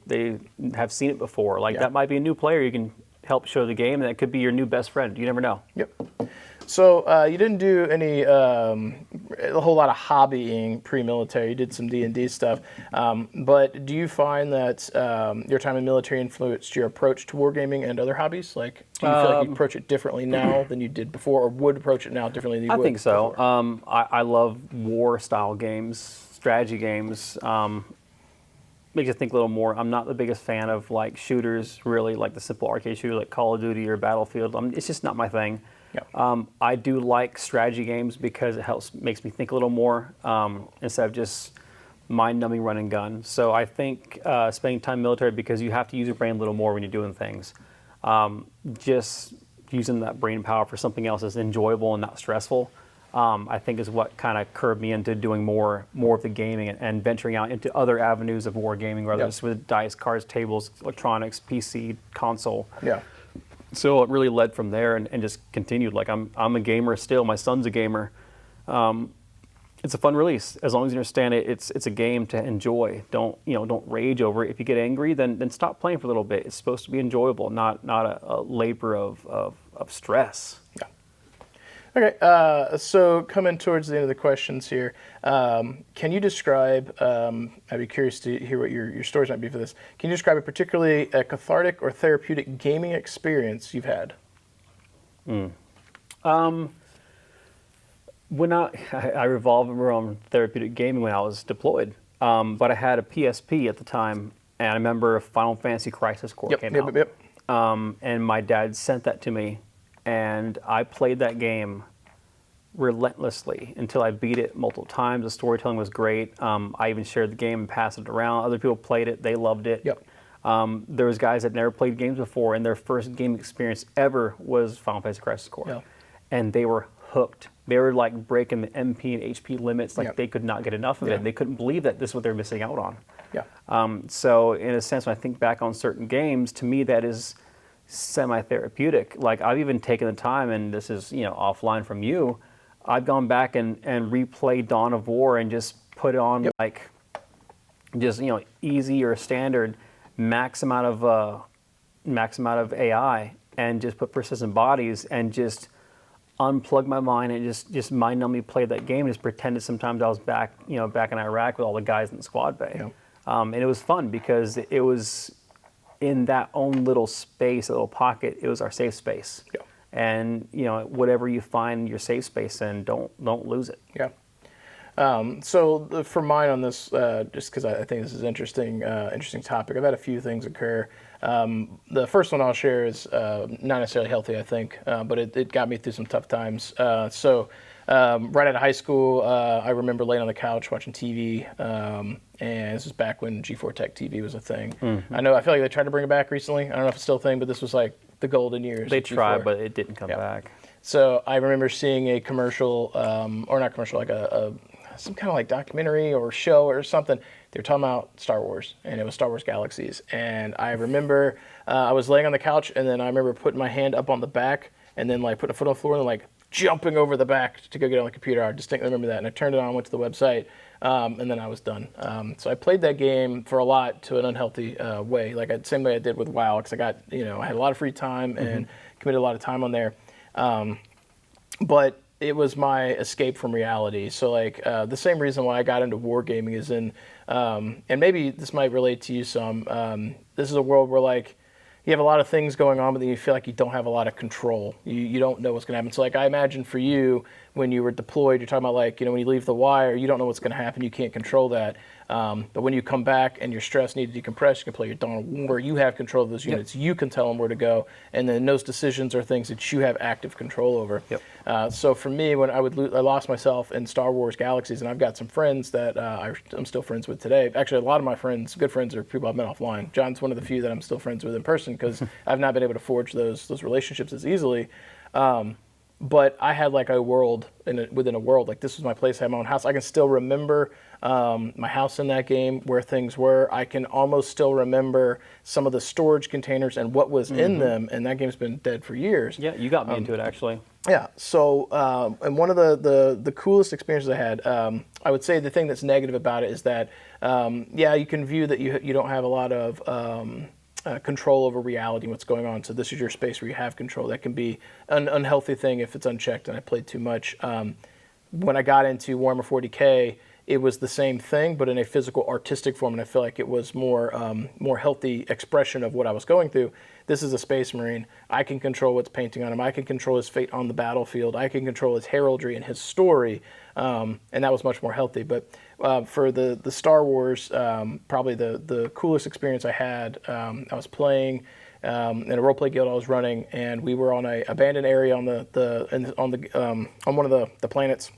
S2: have seen it before. Like that might be a new player you can help show the game, and that could be your new best friend. You never know.
S1: Yep. So you didn't do any a whole lot of hobbying pre-military. You did some D&D stuff, but do you find that your time in military influenced your approach to wargaming and other hobbies? Like, do you feel like you approach it differently now than you did before, or would approach it now differently than you would?
S2: I think so. I love war-style games, strategy games. Makes you think a little more. I'm not the biggest fan of like shooters, really, like the simple arcade shooter like Call of Duty or Battlefield. It's just not my thing.
S1: Yeah.
S2: I do like strategy games because it makes me think a little more instead of just mind-numbing run and gun. So I think spending time in military, because you have to use your brain a little more when you're doing things. Just using that brain power for something else that's enjoyable and not stressful. I think is what kind of curbed me into doing more of the gaming and venturing out into other avenues of wargaming, whether it's with dice, cards, tables, electronics, PC, console.
S1: Yeah.
S2: So it really led from there and just continued. Like I'm a gamer still. My son's a gamer. It's a fun release as long as you understand it. It's a game to enjoy. Don't rage over it. If you get angry, then stop playing for a little bit. It's supposed to be enjoyable, not a labor of stress.
S1: Yeah. Okay. So coming towards the end of the questions here, can you describe? I'd be curious to hear what your stories might be for this. Can you describe a particularly cathartic or therapeutic gaming experience you've had?
S2: When I revolved around therapeutic gaming when I was deployed, but I had a PSP at the time, and I remember Final Fantasy Crisis Core came out. And my dad sent that to me, and I played that game relentlessly until I beat it multiple times. The storytelling was great. I even shared the game and passed it around. Other people played it; they loved it. There was guys that never played games before, and their first game experience ever was Final Fantasy Crisis Core, and they were hooked. They were like breaking the MP and HP limits, like they could not get enough of it. They couldn't believe that this is what they're missing out on. So in a sense, when I think back on certain games, to me that is semi-therapeutic. Like I've even taken the time, and this is offline from you, I've gone back and replayed Dawn of War and just put on like just easy or standard max amount of AI and just put persistent bodies and just unplug my mind and just mind-numbingly played that game and just pretended sometimes I was back in Iraq with all the guys in the squad bay. And it was fun because it was in that own little space, a little pocket, it was our safe space. And whatever you find your safe space in, don't lose it.
S1: So for mine on this, just because I think this is interesting topic, I've had a few things occur. The first one I'll share is not necessarily healthy, I think, but it got me through some tough times. So right out of high school, I remember laying on the couch watching TV, and this is back when G4 Tech TV was a thing. I feel like they tried to bring it back recently. I don't know if it's still a thing, but this was like the golden years.
S2: They tried, but it didn't come back.
S1: So I remember seeing a commercial, or not commercial, like some kind of like documentary or show or something. They were talking about Star Wars, and it was Star Wars Galaxies. And I remember I was laying on the couch, and then I remember putting my hand up on the back, and then like putting a foot on the floor, and then like jumping over the back to go get on the computer. I distinctly remember that, and I turned it on, went to the website, and then I was done. So I played that game for a lot to an unhealthy way, like same way I did with WoW, because I got I had a lot of free time and committed a lot of time on there. But it was my escape from reality. So like the same reason why I got into wargaming is and maybe this might relate to you some, this is a world where like you have a lot of things going on, but then you feel like you don't have a lot of control. You don't know what's going to happen. So like I imagine for you, when you were deployed, you're talking about like, when you leave the wire, you don't know what's going to happen. You can't control that. But when you come back and you're stressed, need to decompress, you can play your Dawn of War. You have control of those units. You can tell them where to go. And then those decisions are things that you have active control over. So for me, when I lost myself in Star Wars Galaxies, and I've got some friends that I'm still friends with today. Actually, a lot of my friends, good friends, are people I've met offline. John's one of the few that I'm still friends with in person because I've not been able to forge those relationships as easily. But I had like a world within a world. Like this was my place. I had my own house. I can still remember my house in that game, where things were. I can almost still remember some of the storage containers and what was in them. And that game's been dead for years.
S2: Yeah, you got me into it actually.
S1: Yeah. So, and one of the coolest experiences I had, I would say the thing that's negative about it is that, you can view that you don't have a lot of control over reality and what's going on. So this is your space where you have control. That can be an unhealthy thing if it's unchecked and I played too much. When I got into Warhammer 40K, it was the same thing, but in a physical, artistic form, and I feel like it was more healthy expression of what I was going through. This is a Space Marine. I can control what's painting on him. I can control his fate on the battlefield. I can control his heraldry and his story, and that was much more healthy. But for the Star Wars, probably the coolest experience I had, I was playing in a roleplay guild I was running, and we were on an abandoned area on one of the planets.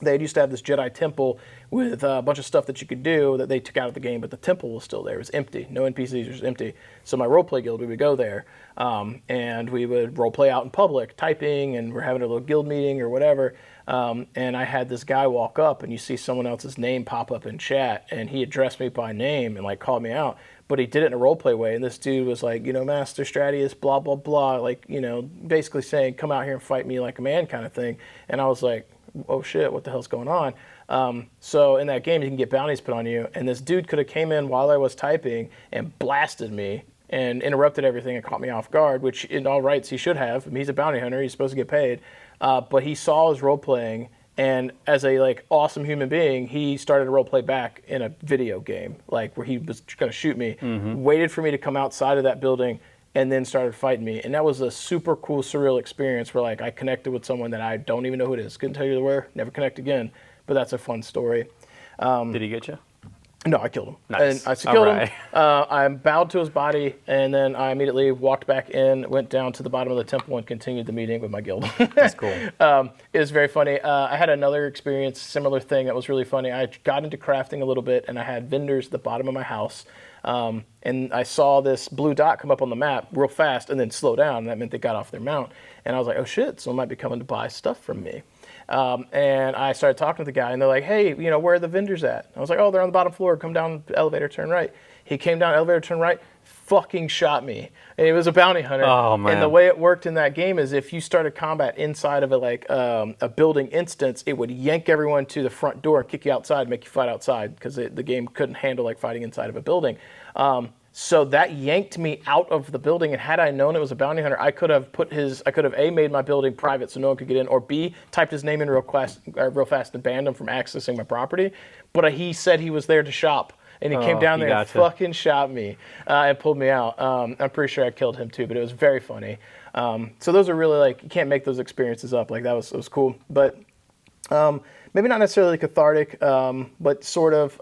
S1: they used to have this Jedi temple with a bunch of stuff that you could do that they took out of the game, but the temple was still there. It was empty. No NPCs, it was empty. So my roleplay guild, we would go there, and we would roleplay out in public, typing, and we're having a little guild meeting or whatever. And I had this guy walk up, and you see someone else's name pop up in chat, and he addressed me by name and like called me out. But he did it in a roleplay way, and this dude was like, Master Stratius, blah, blah, blah, like, basically saying, come out here and fight me like a man kind of thing. And I was like, oh shit, what the hell's going on? So in that game, you can get bounties put on you, and this dude could have came in while I was typing and blasted me and interrupted everything and caught me off guard, which in all rights he should have. I mean, he's a bounty hunter, he's supposed to get paid. But he saw his role playing, and as a like awesome human being, he started to role play back in a video game, like where he was going to shoot me, waited for me to come outside of that building, and then started fighting me. And that was a super cool, surreal experience where like I connected with someone that I don't even know who it is. Couldn't tell you where, never connect again. But that's a fun story.
S2: Did he get you?
S1: No, I killed him.
S2: Nice.
S1: And I killed
S2: All right.
S1: him. I bowed to his body, and then I immediately walked back in, went down to the bottom of the temple, and continued the meeting with my guild.
S2: That's cool.
S1: It was very funny. I had another experience, similar thing that was really funny. I got into crafting a little bit, and I had vendors at the bottom of my house. And I saw this blue dot come up on the map real fast and then slow down. And that meant they got off their mount. And I was like, oh shit, someone might be coming to buy stuff from me. And I started talking to the guy, and they're like, hey, where are the vendors at? I was like, oh, they're on the bottom floor. Come down the elevator, turn right. He came down, elevator, turn right, fucking shot me. And he was a bounty hunter.
S2: Oh, man.
S1: And the way it worked in that game is if you started combat inside of a building instance, it would yank everyone to the front door and kick you outside, make you fight outside, because the game couldn't handle like fighting inside of a building. So that yanked me out of the building, and had I known it was a bounty hunter, I could have A, made my building private so no one could get in, or B, typed his name in real fast and banned him from accessing my property. But he said he was there to shop, and he came down there and fucking shot me and pulled me out. I'm pretty sure I killed him too, but it was very funny. So those are really like, you can't make those experiences up. Like it was cool. But maybe not necessarily cathartic, but sort of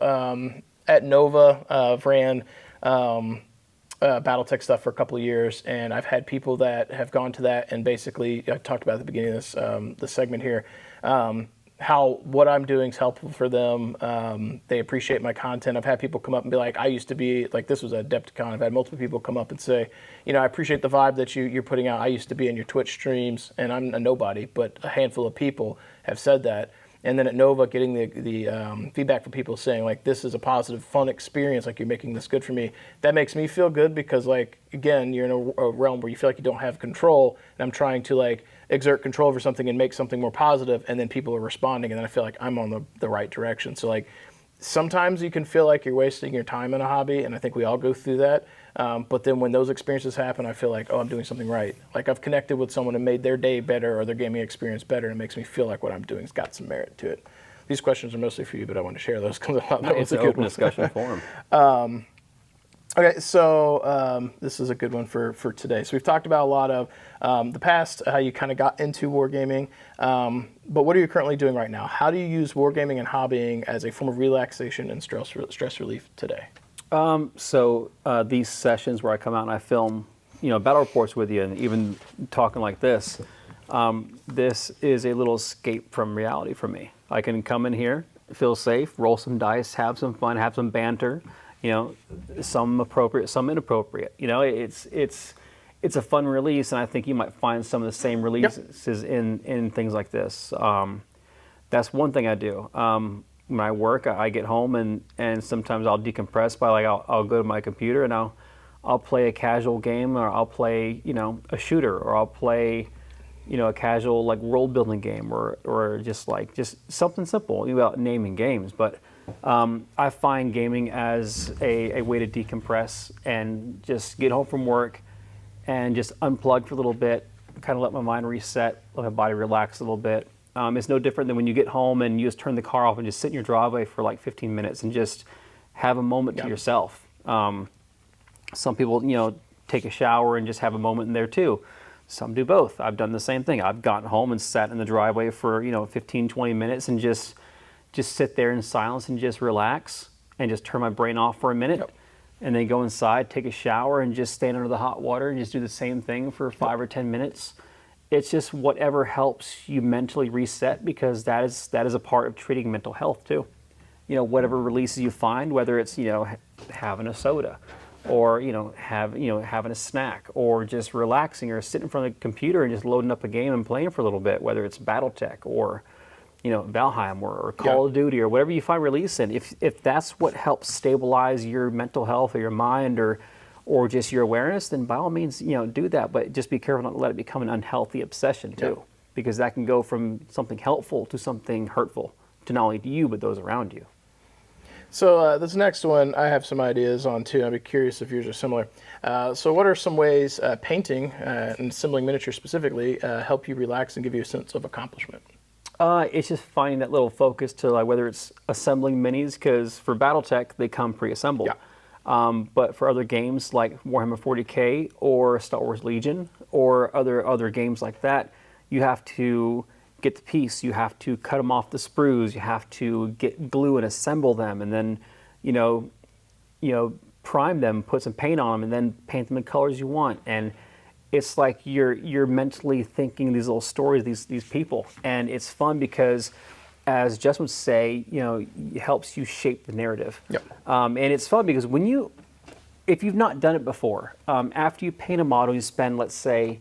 S1: at Nova ran Battletech stuff for a couple of years, and I've had people that have gone to that, and basically I talked about at the beginning of this segment here, how what I'm doing is helpful for them. They appreciate my content. I've had people come up and be like, I used to be, like this was at Adepticon, I've had multiple people come up and say, I appreciate the vibe that you're putting out. I used to be in your Twitch streams, and I'm a nobody, but a handful of people have said that. And then at Nova, getting the feedback from people saying, like, this is a positive, fun experience, like, you're making this good for me. That makes me feel good because, like, again, you're in a realm where you feel like you don't have control, and I'm trying to, like, exert control over something and make something more positive, and then people are responding, and then I feel like I'm on the right direction. So, like, sometimes you can feel like you're wasting your time in a hobby, and I think we all go through that. But then when those experiences happen, I feel like, oh, I'm doing something right. Like I've connected with someone and made their day better or their gaming experience better, and it makes me feel like what I'm doing has got some merit to it. These questions are mostly for you, but I want to share those because I thought that was a good
S2: open discussion forum.
S1: Okay, so this is a good one for today. So we've talked about a lot of the past, how you kind of got into wargaming, but what are you currently doing right now? How do you use wargaming and hobbying as a form of relaxation and stress relief today?
S2: So these sessions where I come out and I film, battle reports with you, and even talking like this, this is a little escape from reality for me. I can come in here, feel safe, roll some dice, have some fun, have some banter, some appropriate, some inappropriate. It's a fun release, and I think you might find some of the same releases in things like this. That's one thing I do. When I work, I get home and sometimes I'll decompress by I'll go to my computer and I'll play a casual game, or I'll play a shooter, or I'll play a casual world building game, or just something simple without naming games. But I find gaming as a way to decompress and just get home from work and just unplug for a little bit, kind of let my mind reset, let my body relax a little bit. It's no different than when you get home and you just turn the car off and just sit in your driveway for 15 minutes and just have a moment to yourself. Some people, take a shower and just have a moment in there too. Some do both. I've done the same thing. I've gotten home and sat in the driveway for 15, 20 minutes and just sit there in silence and just relax and just turn my brain off for a minute. And then go inside, take a shower, and just stand under the hot water and just do the same thing for 5 or 10 minutes. it's just whatever helps you mentally reset, because that is a part of treating mental health too. Whatever releases you find, whether it's having a soda, or having a snack, or just relaxing, or sitting in front of the computer and just loading up a game and playing for a little bit, whether it's Battletech or Valheim or Call of Duty, or whatever you find release in. If that's what helps stabilize your mental health or your mind or just your awareness, then by all means, do that. But just be careful not to let it become an unhealthy obsession too, because that can go from something helpful to something hurtful to not only you but those around you.
S1: So this next one, I have some ideas on too. I'd be curious if yours are similar. So what are some ways painting and assembling miniatures specifically help you relax and give you a sense of accomplishment?
S2: It's just finding that little focus to whether it's assembling minis, because for Battletech they come pre-assembled. But for other games like Warhammer 40K or Star Wars Legion or other games like that, you have to get the piece, you have to cut them off the sprues, you have to get glue and assemble them, and then prime them, put some paint on them, and then paint them in colors you want. And it's like you're mentally thinking these little stories, these people, and it's fun because, as Justin would say, it helps you shape the narrative. And it's fun because if you've not done it before, after you paint a model, you spend, let's say,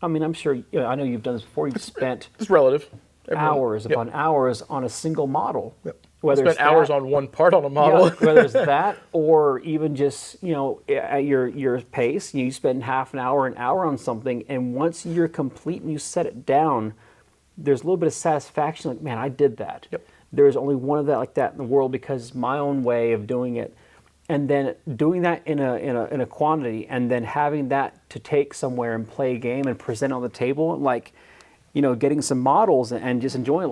S2: I'm sure, I know you've done this before. You've spent
S1: it's relative.
S2: Hours upon hours on a single model.
S1: Whether spent hours on one part on a model.
S2: Whether it's that, or even just at your pace, you spend half an hour on something, and once you're complete and you set it down, there's a little bit of satisfaction. Like, man, I did that. There's only one of that like that in the world, because it's my own way of doing it. And then doing that in a quantity, and then having that to take somewhere and play a game and present on the table, like, getting some models and just enjoying,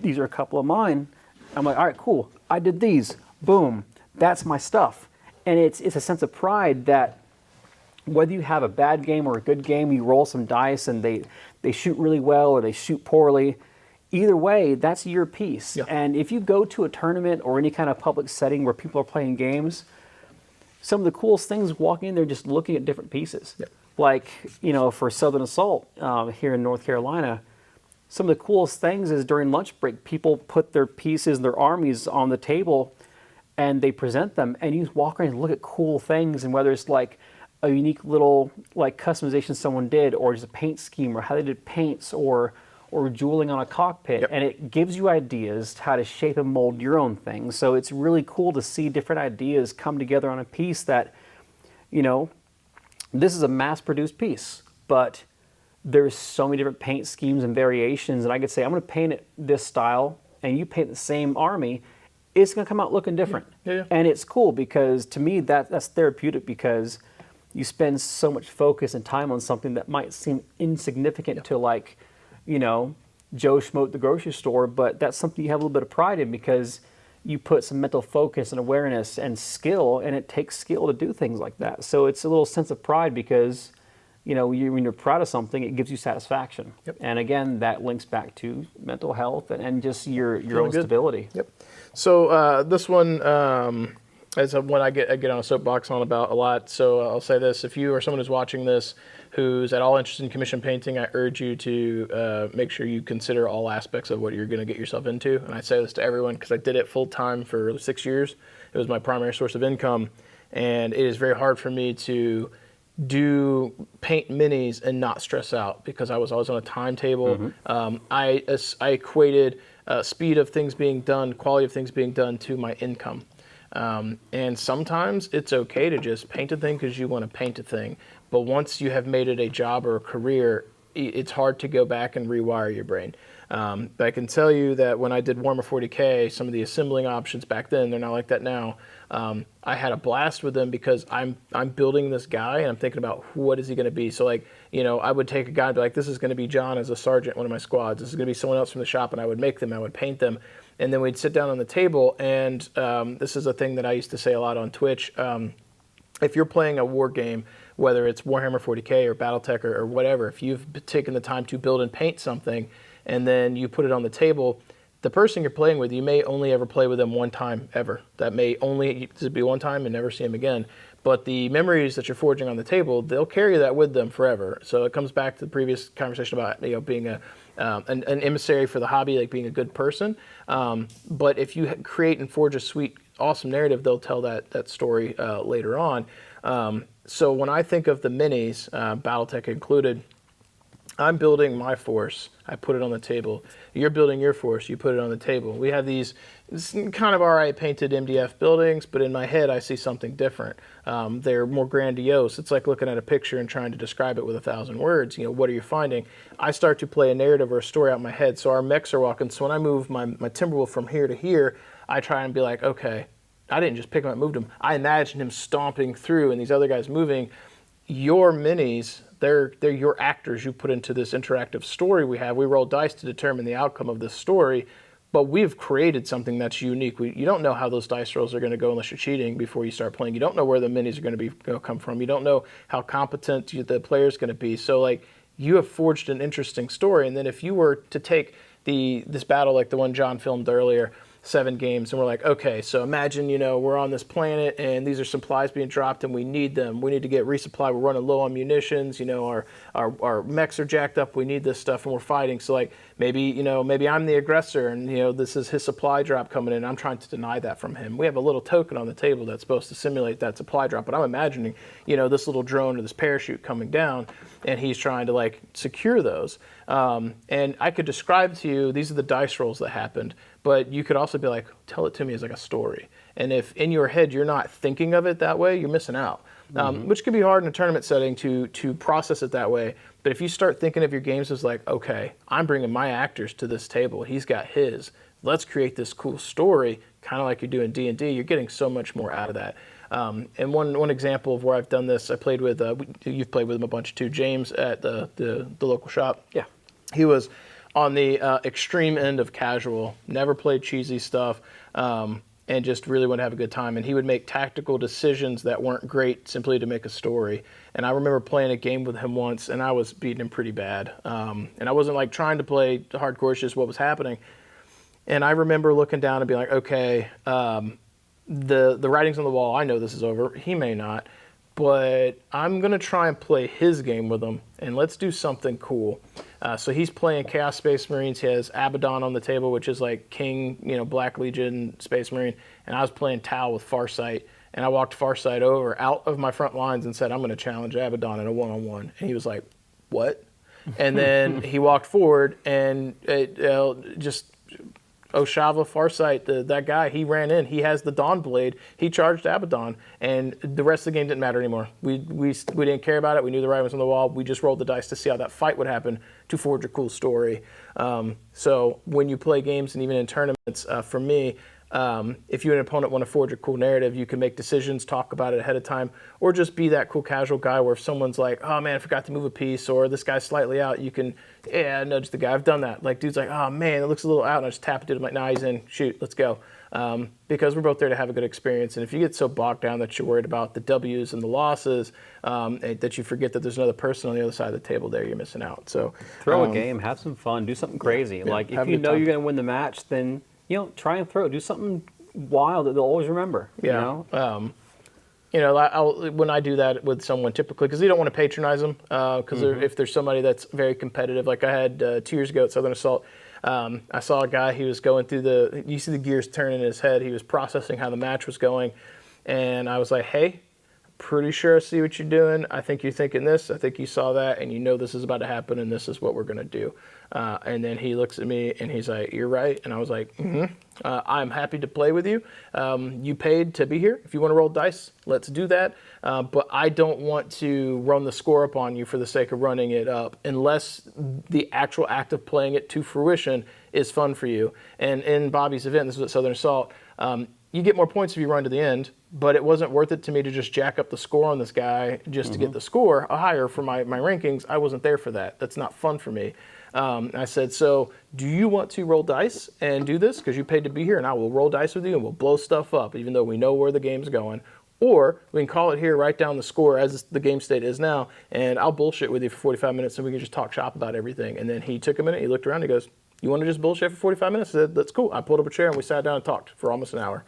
S2: these are a couple of mine. I'm like, all right, cool. I did these. Boom. That's my stuff. And it's a sense of pride that whether you have a bad game or a good game, you roll some dice and they shoot really well or they shoot poorly. Either way, that's your piece. And if you go to a tournament or any kind of public setting where people are playing games, some of the coolest things walking in there just looking at different pieces. Like, for Southern Assault here in North Carolina, some of the coolest things is during lunch break, people put their pieces, their armies on the table, and they present them, and you just walk around and look at cool things, and whether it's like a unique little customization someone did, or just a paint scheme, or how they did paints, or jeweling on a cockpit, and it gives you ideas how to shape and mold your own thing. So it's really cool to see different ideas come together on a piece that, this is a mass-produced piece, but there's so many different paint schemes and variations, and I could say, I'm going to paint it this style, and you paint the same army, it's going to come out looking different. And it's cool because, to me, that's therapeutic, because you spend so much focus and time on something that might seem insignificant to, Joe Schmo at the grocery store, but that's something you have a little bit of pride in, because you put some mental focus and awareness and skill, and it takes skill to do things like that. So it's a little sense of pride because, when you're proud of something, it gives you satisfaction. And again, that links back to mental health and just your own stability.
S1: So this one is one I get on a soapbox on about a lot. So I'll say this: if you or someone who's watching this who's at all interested in commission painting, I urge you to make sure you consider all aspects of what you're going to get yourself into. And I say this to everyone because I did it full time for 6 years. It was my primary source of income, and it is very hard for me to do paint minis and not stress out because I was always on a timetable. I equated speed of things being done, quality of things being done to my income. And sometimes it's okay to just paint a thing because you want to paint a thing. But once you have made it a job or a career, it's hard to go back and rewire your brain. But I can tell you that when I did Warhammer 40K, some of the assembling options back then, they're not like that now. I had a blast with them because I'm building this guy and I'm thinking about what is he going to be. So I would take a guy and be like, this is going to be John as a sergeant, one of my squads. This is going to be someone else from the shop, and I would make them, I would paint them. And then we'd sit down on the table, and this is a thing that I used to say a lot on Twitch. If you're playing a war game, whether it's Warhammer 40K or Battletech or whatever, if you've taken the time to build and paint something and then you put it on the table, the person you're playing with, you may only ever play with them one time ever. That may only be one time and never see them again. But the memories that you're forging on the table, they'll carry that with them forever. So it comes back to the previous conversation about being an emissary for the hobby, like being a good person. But if you create and forge a sweet, awesome narrative, they'll tell that story later on. So when I think of the minis, Battletech included, I'm building my force, I put it on the table. You're building your force, you put it on the table. We have these kind of alright painted MDF buildings, but in my head I see something different. They're more grandiose. It's like looking at a picture and trying to describe it with 1,000 words. What are you finding? I start to play a narrative or a story out in my head. So our mechs are walking. So when I move my Timberwolf from here to here, I try and be like, okay, I didn't just pick him up and moved him. I imagined him stomping through and these other guys moving. Your minis, they're your actors you put into this interactive story we have. We roll dice to determine the outcome of this story, but we've created something that's unique. You don't know how those dice rolls are going to go unless you're cheating before you start playing. You don't know where the minis are going to come from. You don't know how competent the player's going to be. So like you have forged an interesting story. And then if you were to take this battle like the one John filmed earlier, 7 games, and we're like, okay, so imagine, we're on this planet and these are supplies being dropped and we need them. We need to get resupply. We're running low on munitions. Our mechs are jacked up. We need this stuff and we're fighting. So like maybe I'm the aggressor and, this is his supply drop coming in. I'm trying to deny that from him. We have a little token on the table that's supposed to simulate that supply drop, but I'm imagining, this little drone or this parachute coming down and he's trying to like secure those. And I could describe to you, these are the dice rolls that happened, but you could also be like, tell it to me as like a story. And if in your head you're not thinking of it that way, you're missing out, which can be hard in a tournament setting to process it that way. But if you start thinking of your games as like, okay, I'm bringing my actors to this table, he's got his, let's create this cool story, kind of like you do in D&D, you're getting so much more out of that. And one example of where I've done this, I played with, you've played with him a bunch too, James at the local shop.
S2: Yeah.
S1: He was on the extreme end of casual, never played cheesy stuff, and just really wanted to have a good time. And he would make tactical decisions that weren't great simply to make a story. And I remember playing a game with him once, and I was beating him pretty bad. And I wasn't like trying to play hardcore, it's just what was happening. And I remember looking down and being like, okay, the writing's on the wall. I know this is over. He may not. But I'm going to try and play his game with him, and let's do something cool. So he's playing Chaos Space Marines. He has Abaddon on the table, which is like King, Black Legion Space Marine. And I was playing Tau with Farsight. And I walked Farsight over out of my front lines and said, I'm going to challenge Abaddon in a one-on-one. And he was like, what? And then he walked forward and Oshava Farsight, that guy, he ran in. He has the Dawn Blade. He charged Abaddon, and the rest of the game didn't matter anymore. We didn't care about it. We knew the writing was on the wall. We just rolled the dice to see how that fight would happen to forge a cool story. So when you play games and even in tournaments, for me, if you and an opponent want to forge a cool narrative, you can make decisions, talk about it ahead of time, or just be that cool casual guy where if someone's like, oh man, I forgot to move a piece, or this guy's slightly out, you can, nudge the guy. I've done that. Like, dude's like, oh man, it looks a little out, and I just tap it. I'm like, nah, he's in. Shoot, let's go. Because we're both there to have a good experience. And if you get so bogged down that you're worried about the W's and the losses, that you forget that there's another person on the other side of the table there, you're missing out. So
S2: throw a game, have some fun, do something crazy.
S1: Yeah,
S2: like if you know you're going to win the match, then try and do something wild that they'll always remember.
S1: Yeah. When I do that with someone, typically, because you don't want to patronize them, because if there's somebody that's very competitive, like I had 2 years ago at Southern Assault, I saw a guy, he was going through you see the gears turning in his head, he was processing how the match was going, and I was like, hey, pretty sure I see what you're doing. I think you're thinking this. I think you saw that, and this is about to happen, and this is what we're going to do. And then he looks at me, and he's like, you're right. And I was like, I'm happy to play with you. You paid to be here. If you want to roll dice, let's do that. But I don't want to run the score up on you for the sake of running it up unless the actual act of playing it to fruition is fun for you. And in Bobby's event, this was at Southern Assault, you get more points if you run to the end, but it wasn't worth it to me to just jack up the score on this guy just to get the score higher for my rankings. I wasn't there for that. That's not fun for me. I said, so do you want to roll dice and do this? Because you paid to be here, and I will roll dice with you, and we'll blow stuff up, even though we know where the game's going. Or we can call it here, write down the score as the game state is now, and I'll bullshit with you for 45 minutes, and we can just talk shop about everything. And then he took a minute, he looked around, he goes, you want to just bullshit for 45 minutes? I said, that's cool. I pulled up a chair, and we sat down and talked for almost an hour.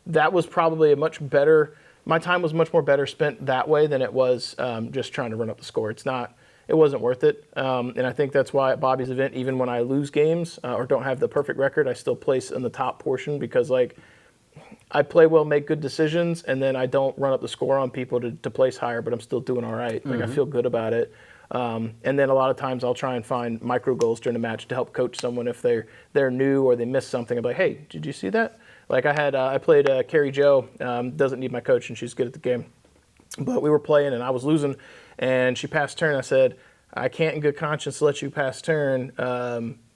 S1: That was probably a much better my time was much more better spent that way than it was just trying to run up the score. It wasn't worth it. And I think that's why at Bobby's event, even when I lose games or don't have the perfect record, I still place in the top portion because like I play well, make good decisions, and then I don't run up the score on people to place higher, but I'm still doing all right. Like I feel good about it. And then a lot of times I'll try and find micro goals during the match to help coach someone if they're new or they missed something. I'm like, hey, did you see that? Like I played Carrie Jo, doesn't need my coach, and she's good at the game. But we were playing, and I was losing, and she passed turn. I said, I can't in good conscience let you pass turn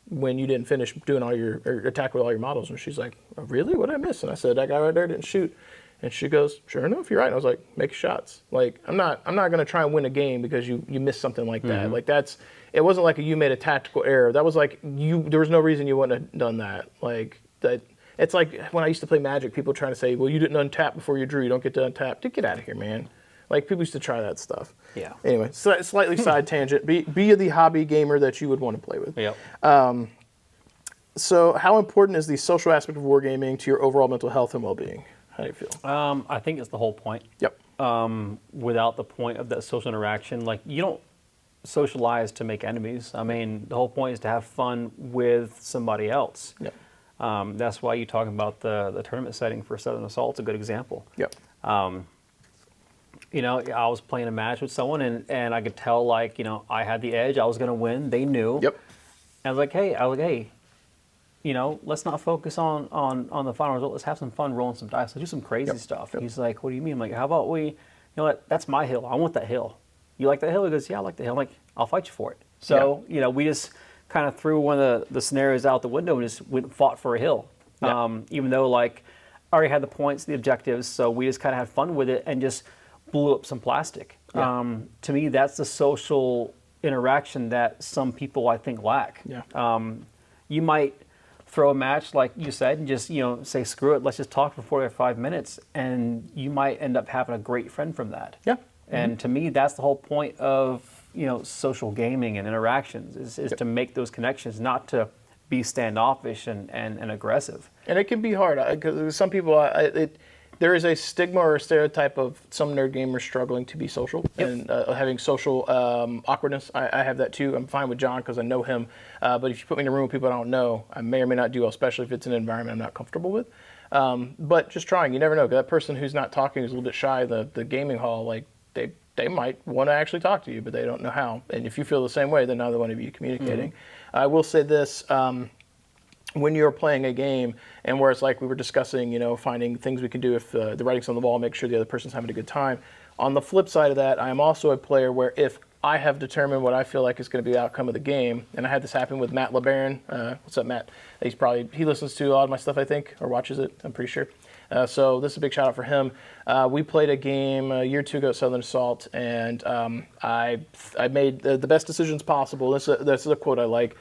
S1: when you didn't finish doing all your or attack with all your models. And she's like, oh, really? What did I miss? And I said, that guy right there didn't shoot. And she goes, sure enough, you're right. And I was like, make shots. Like I'm not going to try and win a game because you missed something like that. Like it wasn't like you made a tactical error. That was like there was no reason you wouldn't have done that. Like that. It's like when I used to play Magic, people trying to say, well, you didn't untap before you drew. You don't get to untap. Dude, get out of here, man. Like people used to try that stuff.
S2: Yeah.
S1: Anyway, so slightly side tangent. Be the hobby gamer that you would want to play with.
S2: Yep.
S1: So how important is the social aspect of wargaming to your overall mental health and well-being? How do you feel?
S2: I think it's the whole point.
S1: Yep.
S2: Without the point of that social interaction, like you don't socialize to make enemies. I mean, the whole point is to have fun with somebody else.
S1: Yep.
S2: That's why you talk about the tournament setting for Southern Assault's a good example.
S1: Yep.
S2: You know, I was playing a match with someone and I could tell, like, you know, I had the edge. I was going to win. They knew.
S1: Yep.
S2: And I was like, hey, you know, let's not focus on the final result. Let's have some fun rolling some dice. Let's do some crazy stuff.
S1: Yep.
S2: He's like, what do you mean? I'm like, how about you know what? That's my hill. I want that hill. You like that hill? He goes, yeah, I like the hill. I'm like, I'll fight you for it. So, you know, we just kind of threw one of the scenarios out the window and just went and fought for a hill.
S1: Yeah.
S2: Even though, like, I already had the points, the objectives, so we just kind of had fun with it and just blew up some plastic.
S1: Yeah.
S2: To me, that's the social interaction that some people, I think, lack.
S1: Yeah.
S2: You might throw a match, like you said, and just, you know, say, screw it, let's just talk for 4 or 5 minutes, and you might end up having a great friend from that.
S1: Yeah.
S2: And to me, that's the whole point of, you know, social gaming and interactions is to make those connections, not to be standoffish and aggressive.
S1: And it can be hard because some people, there is a stigma or a stereotype of some nerd gamers struggling to be social and having social awkwardness. I have that too. I'm fine with John because I know him. But if you put me in a room with people I don't know, I may or may not do well, especially if it's an environment I'm not comfortable with. But just trying, you never know. That person who's not talking, who's a little bit shy, the gaming hall, like they might want to actually talk to you, but they don't know how. And if you feel the same way, then neither one of you communicating. I will say this. When you're playing a game and where it's like we were discussing, you know, finding things we can do if the writing's on the wall, make sure the other person's having a good time. On the flip side of that, I am also a player where if I have determined what I feel like is going to be the outcome of the game, and I had this happen with Matt LeBaron. What's up, Matt? He listens to a lot of my stuff, I think, or watches it, I'm pretty sure. So this is a big shout out for him. We played a game a year or two ago at Southern Assault, and I made the best decisions possible. This is a quote I like.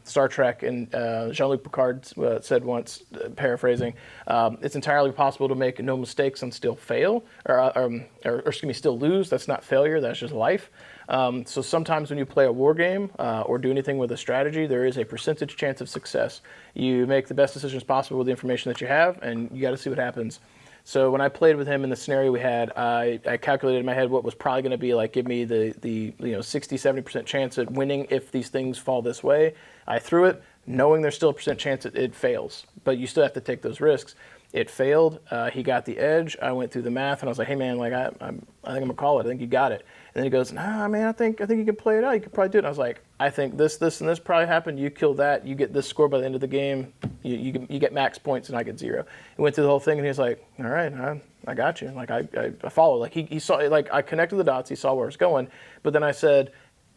S1: Star Trek and Jean-Luc Picard said once, paraphrasing, it's entirely possible to make no mistakes and still fail, or excuse me, still lose. That's not failure, that's just life. So sometimes when you play a war game or do anything with a strategy, there is a percentage chance of success. You make the best decisions possible with the information that you have, and you got to see what happens. So when I played with him in the scenario we had, I calculated in my head what was probably going to be like, give me the 60-70% chance at winning if these things fall this way. I threw it, knowing there's still a percent chance it fails, but you still have to take those risks. It failed. He got the edge. I went through the math, and I was like, hey man, like I think I'm gonna call it. I think you got it. And then he goes, nah, man, I think you can play it out. You could probably do it. And I was like, I think this, and this probably happened. You kill that. You get this score by the end of the game. You get max points, and I get 0. He went through the whole thing, and he was like, all right, I got you. Like I followed. Like he saw, like I connected the dots. He saw where it was going. But then I said,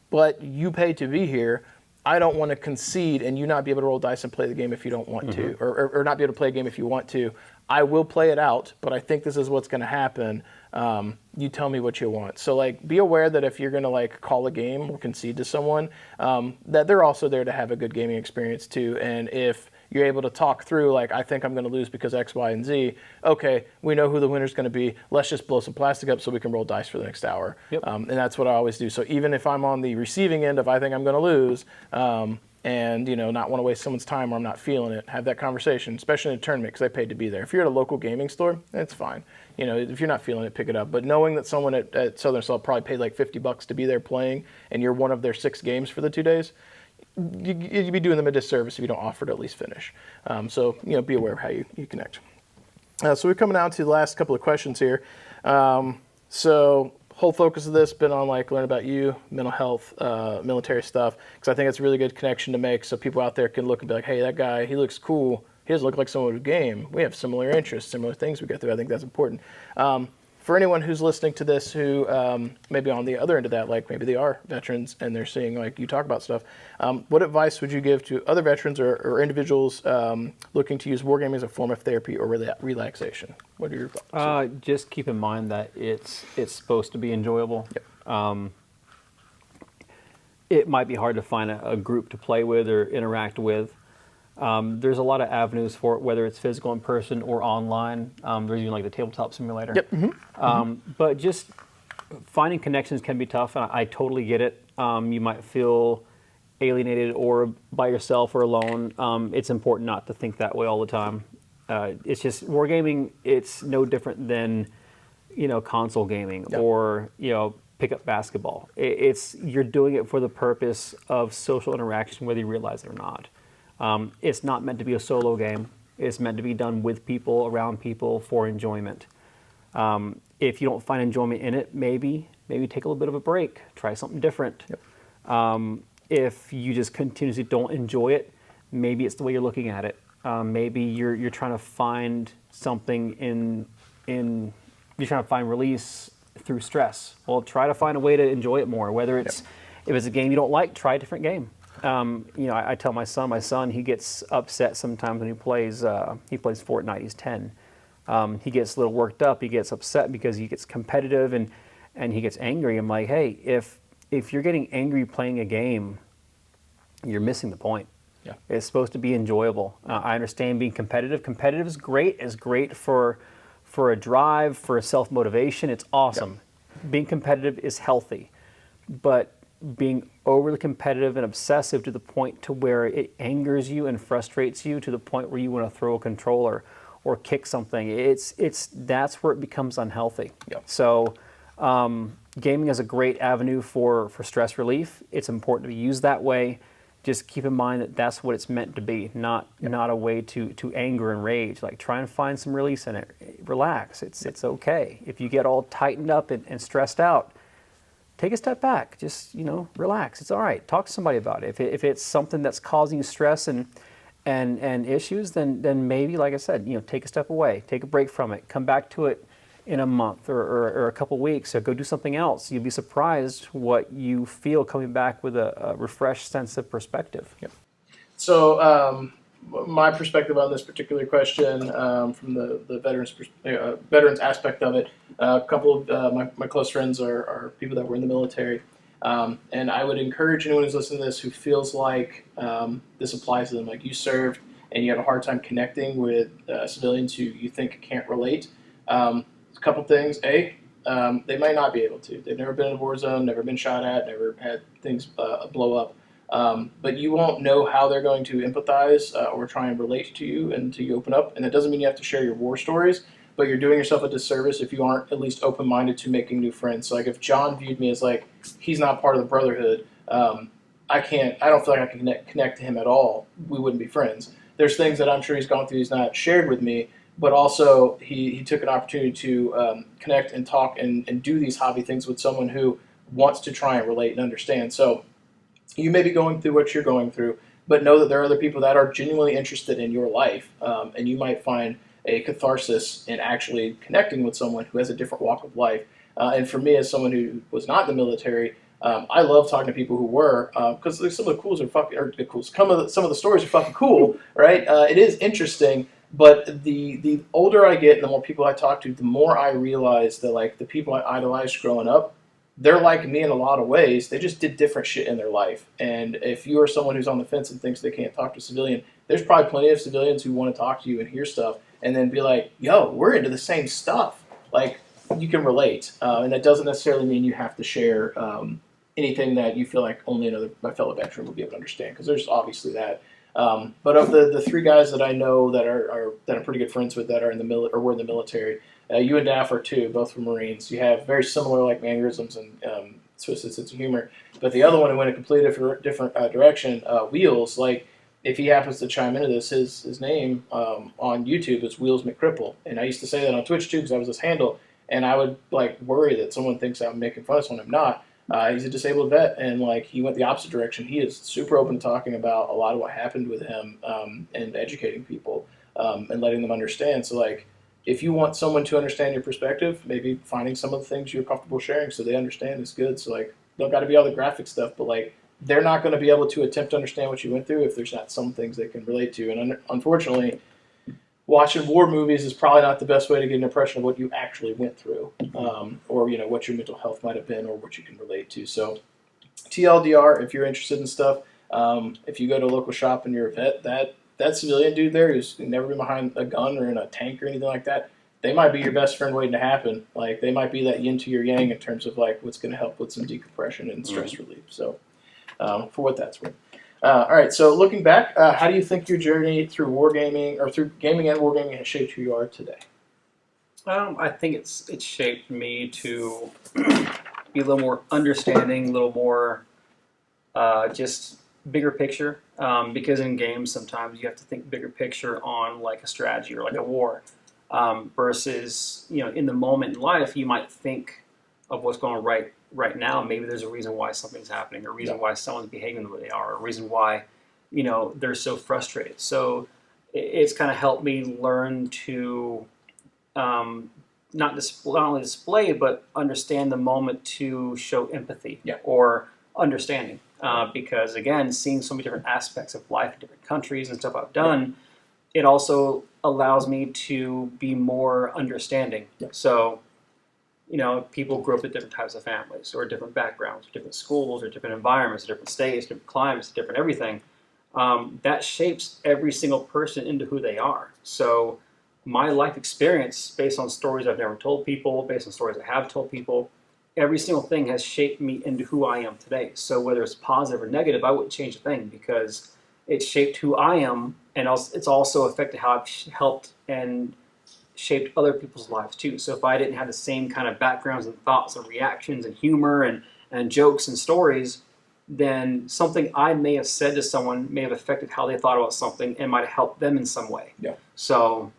S1: but you paid to be here. I don't want to concede and you not be able to roll dice and play the game if you don't want to, or not be able to play a game if you want to. I will play it out, but I think this is what's going to happen. You tell me what you want. So like, be aware that if you're going to like call a game or concede to someone, that they're also there to have a good gaming experience too. And if you're able to talk through, like, I think I'm going to lose because X, Y, and Z. Okay, we know who the winner's going to be. Let's just blow some plastic up so we can roll dice for the next hour. Yep. And that's what I always do. So even if I'm on the receiving end of I think I'm going to lose, and not want to waste someone's time or I'm not feeling it, have that conversation, especially in a tournament because I paid to be there. If you're at a local gaming store, that's fine. If you're not feeling it, pick it up. But knowing that someone at Southern Salt probably paid like $50 to be there playing, and you're one of their 6 games for the 2 days, you'd be doing them a disservice if you don't offer to at least finish. So be aware of how you connect. So we're coming down to the last couple of questions here. So whole focus of this been on learn about you, mental health, military stuff, because I think it's a really good connection to make so people out there can look and be like, hey, that guy, he looks cool. He doesn't look like someone with game. We have similar interests, similar things we get through. I think that's important. For anyone who's listening to this who maybe on the other end of that, maybe they are veterans and they're seeing you talk about stuff, what advice would you give to other veterans or individuals looking to use wargaming as a form of therapy or relaxation? What are your thoughts?
S2: Just keep in mind that it's supposed to be enjoyable.
S1: Yep.
S2: It might be hard to find a group to play with or interact with. There's a lot of avenues for it, whether it's physical in person or online. There's even the tabletop simulator.
S1: Yep. Mm-hmm.
S2: But just finding connections can be tough, and I totally get it. You might feel alienated or by yourself or alone. It's important not to think that way all the time. It's just wargaming. It's no different than console gaming. Yep. Or pickup basketball. You're doing it for the purpose of social interaction, whether you realize it or not. It's not meant to be a solo game. It's meant to be done with people, around people, for enjoyment. If you don't find enjoyment in it, maybe take a little bit of a break. Try something different. Yep. If you just continuously don't enjoy it, maybe it's the way you're looking at it. Maybe you're trying to find something you're trying to find release through stress. Well, try to find a way to enjoy it more. Whether it's if it's a game you don't like, try a different game. I tell my son, he gets upset sometimes when he plays Fortnite. He's 10. He gets a little worked up. He gets upset because he gets competitive and he gets angry. I'm like, hey, if you're getting angry playing a game, you're missing the point. Yeah. It's supposed to be enjoyable. I understand being competitive. Competitive is great. It's great for a drive, for a self-motivation. It's awesome. Yeah. Being competitive is healthy. But being overly competitive and obsessive to the point to where it angers you and frustrates you to the point where you want to throw a controller or kick something, that's where it becomes unhealthy. Yep. So gaming is a great avenue for stress relief. It's important to be used that way. Just keep in mind that that's what it's meant to be, not a way to anger and rage. Try and find some release in it. Relax. It's okay. If you get all tightened up and stressed out, take a step back. Just relax. It's all right. Talk to somebody about it. If it's something that's causing you stress and issues, then maybe, like I said, take a step away, take a break from it, come back to it in a month or a couple weeks, or go do something else. You'll be surprised what you feel coming back with a refreshed sense of perspective. Yep.
S1: So my perspective on this particular question, from the veterans aspect of it, a couple of my close friends are people that were in the military, and I would encourage anyone who's listening to this who feels like this applies to them, like you served and you have a hard time connecting with civilians who you think can't relate. A couple things. They might not be able to. They've never been in a war zone, never been shot at, never had things blow up. But you won't know how they're going to empathize or try and relate to you until you open up. And that doesn't mean you have to share your war stories, but you're doing yourself a disservice if you aren't at least open-minded to making new friends. So if John viewed me as he's not part of the brotherhood, I don't feel like I can connect to him at all. We wouldn't be friends. There's things that I'm sure he's gone through he's not shared with me, but also he took an opportunity to connect and talk and do these hobby things with someone who wants to try and relate and understand. So you may be going through what you're going through, but know that there are other people that are genuinely interested in your life, and you might find a catharsis in actually connecting with someone who has a different walk of life. And for me, as someone who was not in the military, I love talking to people who were, because some of the some of the stories are fucking cool, right? It is interesting. But the older I get and the more people I talk to, the more I realize that the people I idolized growing up, they're like me in a lot of ways. They just did different shit in their life. And if you are someone who's on the fence and thinks they can't talk to a civilian, there's probably plenty of civilians who want to talk to you and hear stuff and then be like, yo, we're into the same stuff. You can relate. And that doesn't necessarily mean you have to share anything that you feel like only my fellow veteran will be able to understand, because there's obviously that. But of the three guys that I know that I'm pretty good friends with that are in the were in the military, you and Daff are two, both from Marines. You have very similar like mannerisms and twisted sense of humor. But the other one who went a completely different direction, Wheels. Like if he happens to chime into this, his name on YouTube is Wheels McCripple, and I used to say that on Twitch too because that was his handle, and I would like worry that someone thinks I'm making fun of someone. I'm not. He's a disabled vet, and like he went the opposite direction. He is super open to talking about a lot of what happened with him and educating people and letting them understand. So like, if you want someone to understand your perspective, maybe finding some of the things you're comfortable sharing so they understand is good. So like, don't got to be all the graphic stuff, but like they're not going to be able to attempt to understand what you went through if there's not some things they can relate to. And unfortunately, watching war movies is probably not the best way to get an impression of what you actually went through, or what your mental health might have been, or what you can relate to. So, TLDR, if you're interested in stuff, if you go to a local shop and you're a vet, that civilian dude there who's never been behind a gun or in a tank or anything like that, they might be your best friend waiting to happen. Like they might be that yin to your yang in terms of like what's going to help with some decompression and stress relief. So, for what that's worth. All right, so looking back, how do you think your journey through wargaming, or through gaming and wargaming, has shaped who you are today?
S2: I think it's shaped me to be a little more understanding, a little more just bigger picture. Because in games, sometimes you have to think bigger picture on like a strategy or like a war, versus in the moment in life you might think of what's going on right now. Maybe there's a reason why something's happening, or a reason why someone's behaving the way they are, or a reason why, they're so frustrated. So it's kind of helped me learn to not only display, but understand the moment to show empathy or understanding. Because again, seeing so many different aspects of life in different countries and stuff I've done, it also allows me to be more understanding. So people grow up with different types of families, or different backgrounds, or different schools, or different environments, or different states, different climates, different everything. That shapes every single person into who they are. So my life experience, based on stories I've never told people, based on stories I have told people, every single thing has shaped me into who I am today. So whether it's positive or negative, I wouldn't change a thing, because it's shaped who I am, and it's also affected how I've helped and shaped other people's lives too. So if I didn't have the same kind of backgrounds and thoughts and reactions and humor and jokes and stories, then something I may have said to someone may have affected how they thought about something and might have helped them in some way. So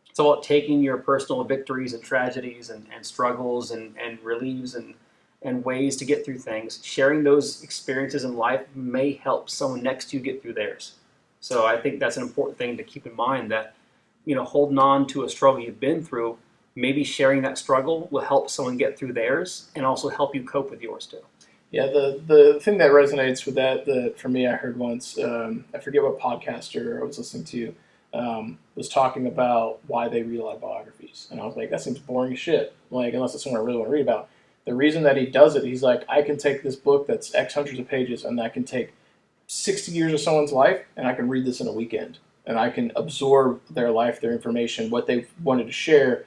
S2: it's all about taking your personal victories and tragedies and struggles and relieves and ways to get through things. Sharing those experiences in life may help someone next to you get through theirs. So I think that's an important thing to keep in mind, that holding on to a struggle you've been through, maybe sharing that struggle will help someone get through theirs and also help you cope with yours too.
S1: Yeah, the thing that resonates with that for me, I heard once, I forget what podcaster I was listening to, was talking about why they read autobiographies. And I was like, that seems boring as shit, like, unless it's something I really want to read about. The reason that he does it, he's like, I can take this book that's X hundreds of pages, and I can take 60 years of someone's life, and I can read this in a weekend. And I can absorb their life, their information, what they wanted to share,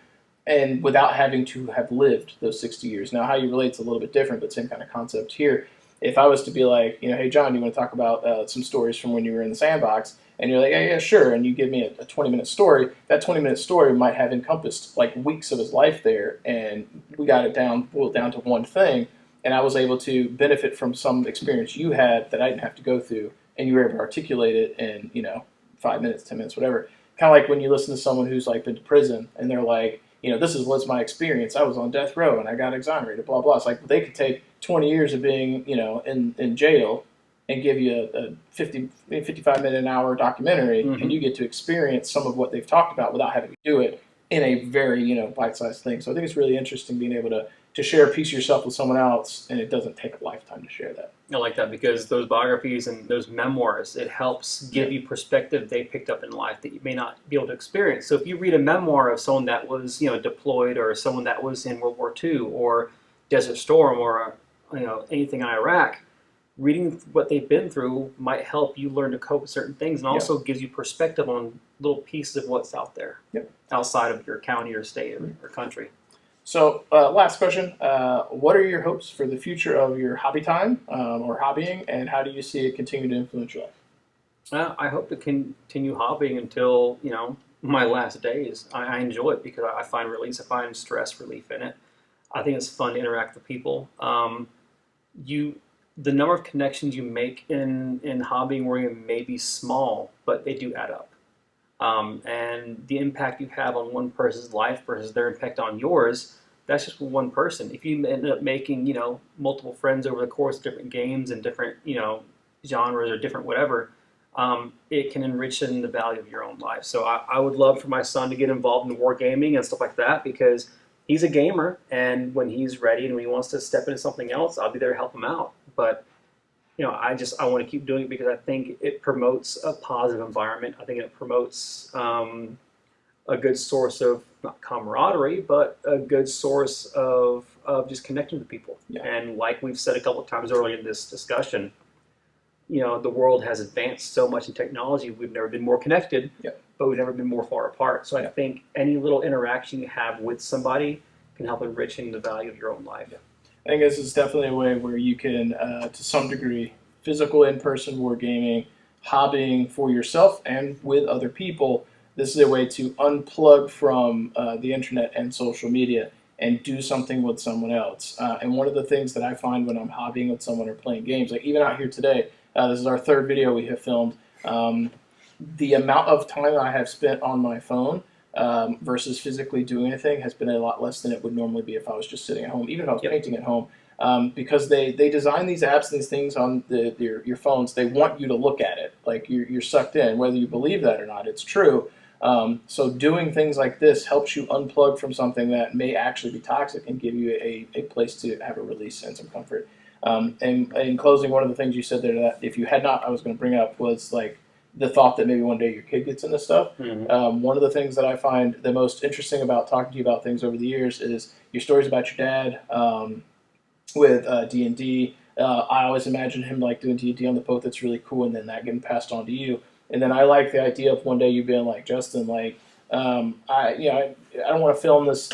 S1: and without having to have lived those 60 years. Now, how you relate is a little bit different, but same kind of concept here. If I was to be like, hey, John, you want to talk about some stories from when you were in the sandbox? And you're like, yeah, sure. And you give me a 20-minute story. That 20-minute story might have encompassed like weeks of his life there. And we got it boiled down to one thing. And I was able to benefit from some experience you had that I didn't have to go through. And you were able to articulate it in, 5 minutes, 10 minutes, whatever. Kind of like when you listen to someone who's like been to prison and they're like, this was my experience. I was on death row and I got exonerated, blah, blah. It's like they could take 20 years of being, in jail and give you a 55-minute an hour documentary, and you get to experience some of what they've talked about without having to do it in a very, bite-sized thing. So I think it's really interesting being able to share a piece of yourself with someone else, and it doesn't take a lifetime to share that.
S2: I like that, because those biographies and those memoirs, it helps give you perspective they picked up in life that you may not be able to experience. So if you read a memoir of someone that was, deployed, or someone that was in World War II or Desert Storm, or anything in Iraq, reading what they've been through might help you learn to cope with certain things, and also gives you perspective on little pieces of what's out there outside of your county or state or country.
S1: So, last question. What are your hopes for the future of your hobby time or hobbying, and how do you see it continue to influence your life?
S2: I hope to continue hobbying until my last days. I enjoy it because I find release. I find stress relief in it. I think it's fun to interact with people. You, the number of connections you make in hobbying where you may be small, but they do add up. And the impact you have on one person's life versus their impact on yours, that's just one person. If you end up making, multiple friends over the course of different games and different, genres or different whatever, it can enrich in the value of your own life. So I would love for my son to get involved in wargaming and stuff like that because he's a gamer, and when he's ready and when he wants to step into something else, I'll be there to help him out. But I want to keep doing it because I think it promotes a positive environment. I think it promotes a good source of not camaraderie, but a good source of just connecting with people. Yeah. And like we've said a couple of times earlier in this discussion, the world has advanced so much in technology. We've never been more connected, but we've never been more far apart. So I think any little interaction you have with somebody can help enriching the value of your own life. Yeah.
S1: I think this is definitely a way where you can, to some degree, physical in-person wargaming, hobbying for yourself and with other people. This is a way to unplug from the internet and social media and do something with someone else. And one of the things that I find when I'm hobbying with someone or playing games, like even out here today, this is our third video we have filmed, the amount of time I have spent on my phone versus physically doing anything has been a lot less than it would normally be if I was just sitting at home, even if I was painting at home. Because they design these apps and these things on your phones. They want you to look at it. Like you're sucked in, whether you believe that or not. It's true. So doing things like this helps you unplug from something that may actually be toxic and give you a place to have a release and some comfort. And in closing, one of the things you said there that if you had not, I was going to bring up was like the thought that maybe one day your kid gets into stuff. Mm-hmm. One of the things that I find the most interesting about talking to you about things over the years is your stories about your dad. With D&D, I always imagine him like doing D&D on the boat. That's really cool, and then that getting passed on to you. And then I like the idea of one day you being like, Justin, like, I don't want to film this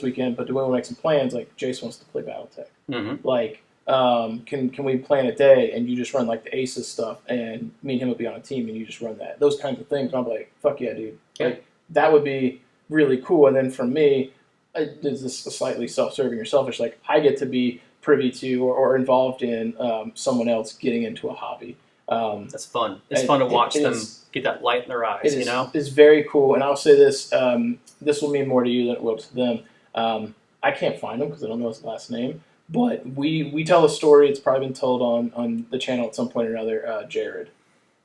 S1: weekend, but do we want to make some plans? Like, Jace wants to play Battletech. Mm-hmm. Like, can we plan a day and you just run like the Aces stuff, and me and him will be on a team, and you just run that. Those kinds of things. And I'm like, fuck yeah, dude. Like, that would be really cool. And then for me, is this slightly self-serving or selfish? Like, I get to be privy to or involved in someone else getting into a hobby.
S2: That's fun. It's fun to watch them get that light in their eyes.
S1: It's very cool. And I'll say this: this will mean more to you than it will to them. I can't find him because I don't know his last name. But we tell a story. It's probably been told on the channel at some point or another. Jared.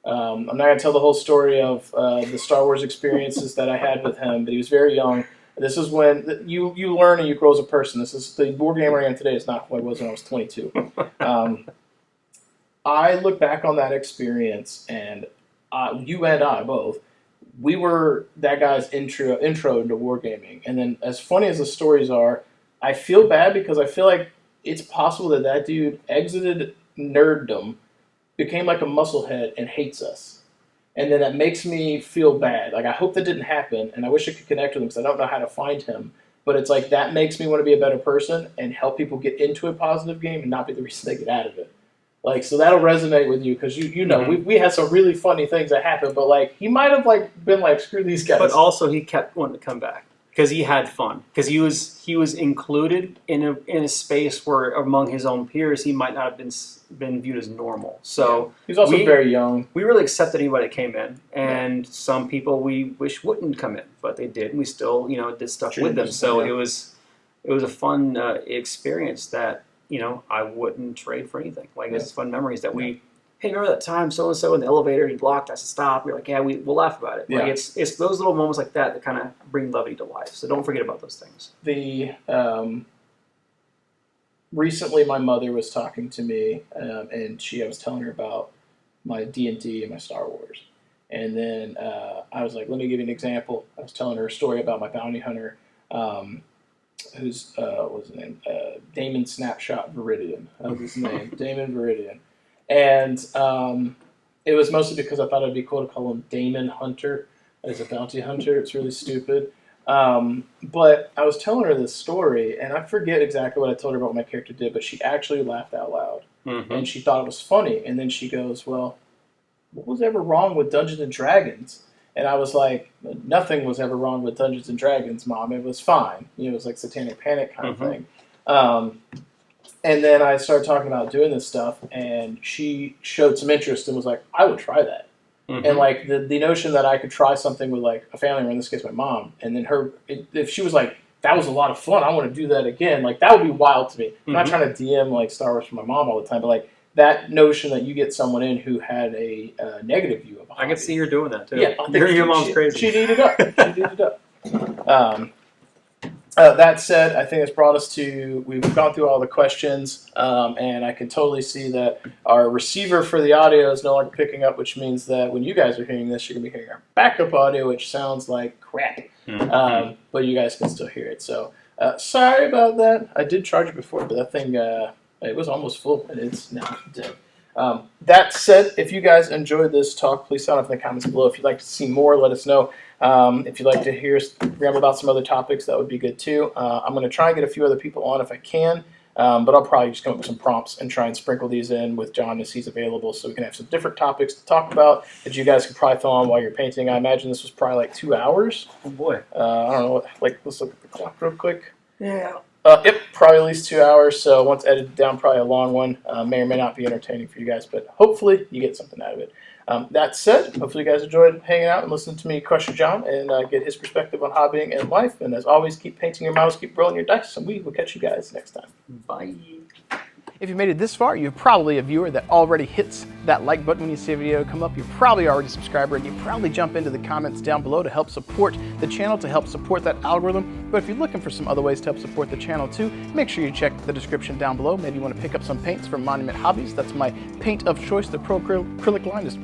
S1: I'm not going to tell the whole story of the Star Wars experiences that I had with him, but he was very young. This is when you learn and you grow as a person. This is the board gamer I am today. Is not who I was when I was 22. I look back on that experience, and you and I both, we were that guy's intro into wargaming. And then, as funny as the stories are, I feel bad because I feel like it's possible that dude exited nerddom, became like a musclehead, and hates us. And then that makes me feel bad. Like, I hope that didn't happen, and I wish I could connect with him because I don't know how to find him. But it's like that makes me want to be a better person and help people get into a positive game and not be the reason they get out of it. Like, so that'll resonate with you because you know we had some really funny things that happened, but like he might have like been like, screw these guys.
S2: But also he kept wanting to come back because he had fun, because he was included in a space where among his own peers he might not have been viewed as normal. So
S1: he's also very young.
S2: We really accepted anybody that came in, and some people we wish wouldn't come in, but they did, and we still did stuff with them. So it was a fun experience that I wouldn't trade for anything. Like, it's fun memories that we. Hey, remember that time so-and-so in the elevator, he blocked us to stop? We're like, yeah, we'll laugh about it. Like, it's those little moments like that kind of bring levity to life. So don't forget about those things.
S1: Recently, my mother was talking to me, and I was telling her about my D&D and my Star Wars. And then I was like, let me give you an example. I was telling her a story about my bounty hunter, who's what's his name? Damon Snapshot Viridian. That was his name, Damon Viridian. And it was mostly because I thought it'd be cool to call him Damon Hunter as a bounty hunter. It's really stupid. But I was telling her this story, and I forget exactly what I told her about what my character did, but she actually laughed out loud. And she thought it was funny. And then she goes, well, what was ever wrong with Dungeons and Dragons? And I was like, nothing was ever wrong with Dungeons and Dragons, Mom. It was fine. You know, it was like Satanic Panic kind of thing. And then I started talking about doing this stuff, and she showed some interest and was like, I would try that. And like the notion that I could try something with like a family member, in this case my mom, and then if she was like, that was a lot of fun, I want to do that again, like that would be wild to me. I'm not trying to DM like Star Wars for my mom all the time, but like that notion that you get someone in who had a negative view of a hobby.
S2: I can see her doing that too.
S1: Yeah,
S2: your mom's crazy.
S1: She did it up. She did it up. That said, I think it's brought us to, we've gone through all the questions, and I can totally see that our receiver for the audio is no longer picking up, which means that when you guys are hearing this, you're going to be hearing our backup audio, which sounds like crap. But you guys can still hear it. So sorry about that. I did charge it before, but that thing, it was almost full, and it's now dead. That said, if you guys enjoyed this talk, please sound off in the comments below. If you'd like to see more, let us know. If you'd like to hear us ramble about some other topics, that would be good too. I'm going to try and get a few other people on if I can, but I'll probably just come up with some prompts and try and sprinkle these in with John as he's available, so we can have some different topics to talk about that you guys can probably throw on while you're painting. I imagine this was probably like 2 hours.
S2: Oh boy.
S1: I don't know. Like, let's look at the clock real quick.
S2: Yeah.
S1: Yep, probably at least 2 hours. So once edited down, probably a long one. May or may not be entertaining for you guys, but hopefully you get something out of it. That said, hopefully you guys enjoyed hanging out and listening to me crush John and get his perspective on hobbying and life. And as always, keep painting your models, keep rolling your dice, and we will catch you guys next time.
S2: Bye.
S1: If you made it this far, you're probably a viewer that already hits that like button when you see a video come up. You're probably already a subscriber, and you probably jump into the comments down below to help support the channel, to help support that algorithm. But if you're looking for some other ways to help support the channel too, make sure you check the description down below. Maybe you want to pick up some paints from Monument Hobbies. That's my paint of choice. The Pro Acrylic line is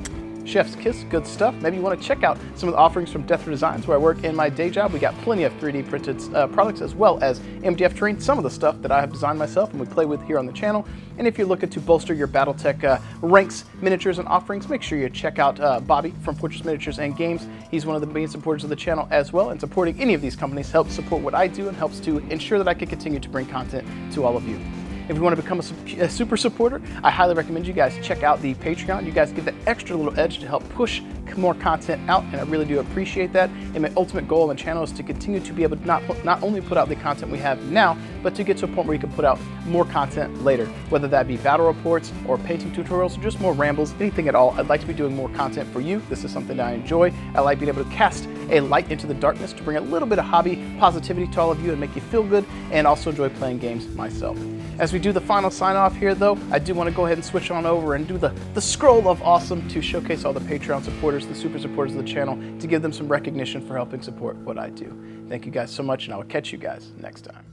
S1: chef's kiss, good stuff. Maybe you want to check out some of the offerings from Death Designs, where I work in my day job. We got plenty of 3D printed products, as well as MDF terrain, some of the stuff that I have designed myself and we play with here on the channel. And if you're looking to bolster your Battletech ranks, miniatures, and offerings, make sure you check out Bobby from Fortress Miniatures and Games. He's one of the main supporters of the channel as well, and supporting any of these companies helps support what I do and helps to ensure that I can continue to bring content to all of you. If you want to become a super supporter, I highly recommend you guys check out the Patreon. You guys give that extra little edge to help push more content out, and I really do appreciate that. And my ultimate goal on the channel is to continue to be able to not only put out the content we have now, but to get to a point where you can put out more content later, whether that be battle reports or painting tutorials or just more rambles, anything at all. I'd like to be doing more content for you. This is something that I enjoy. I like being able to cast a light into the darkness to bring a little bit of hobby positivity to all of you and make you feel good, and also enjoy playing games myself. As we do the final sign off here though, I do want to go ahead and switch on over and do the scroll of awesome to showcase all the Patreon supporters, the super supporters of the channel, to give them some recognition for helping support what I do. Thank you guys so much, and I will catch you guys next time.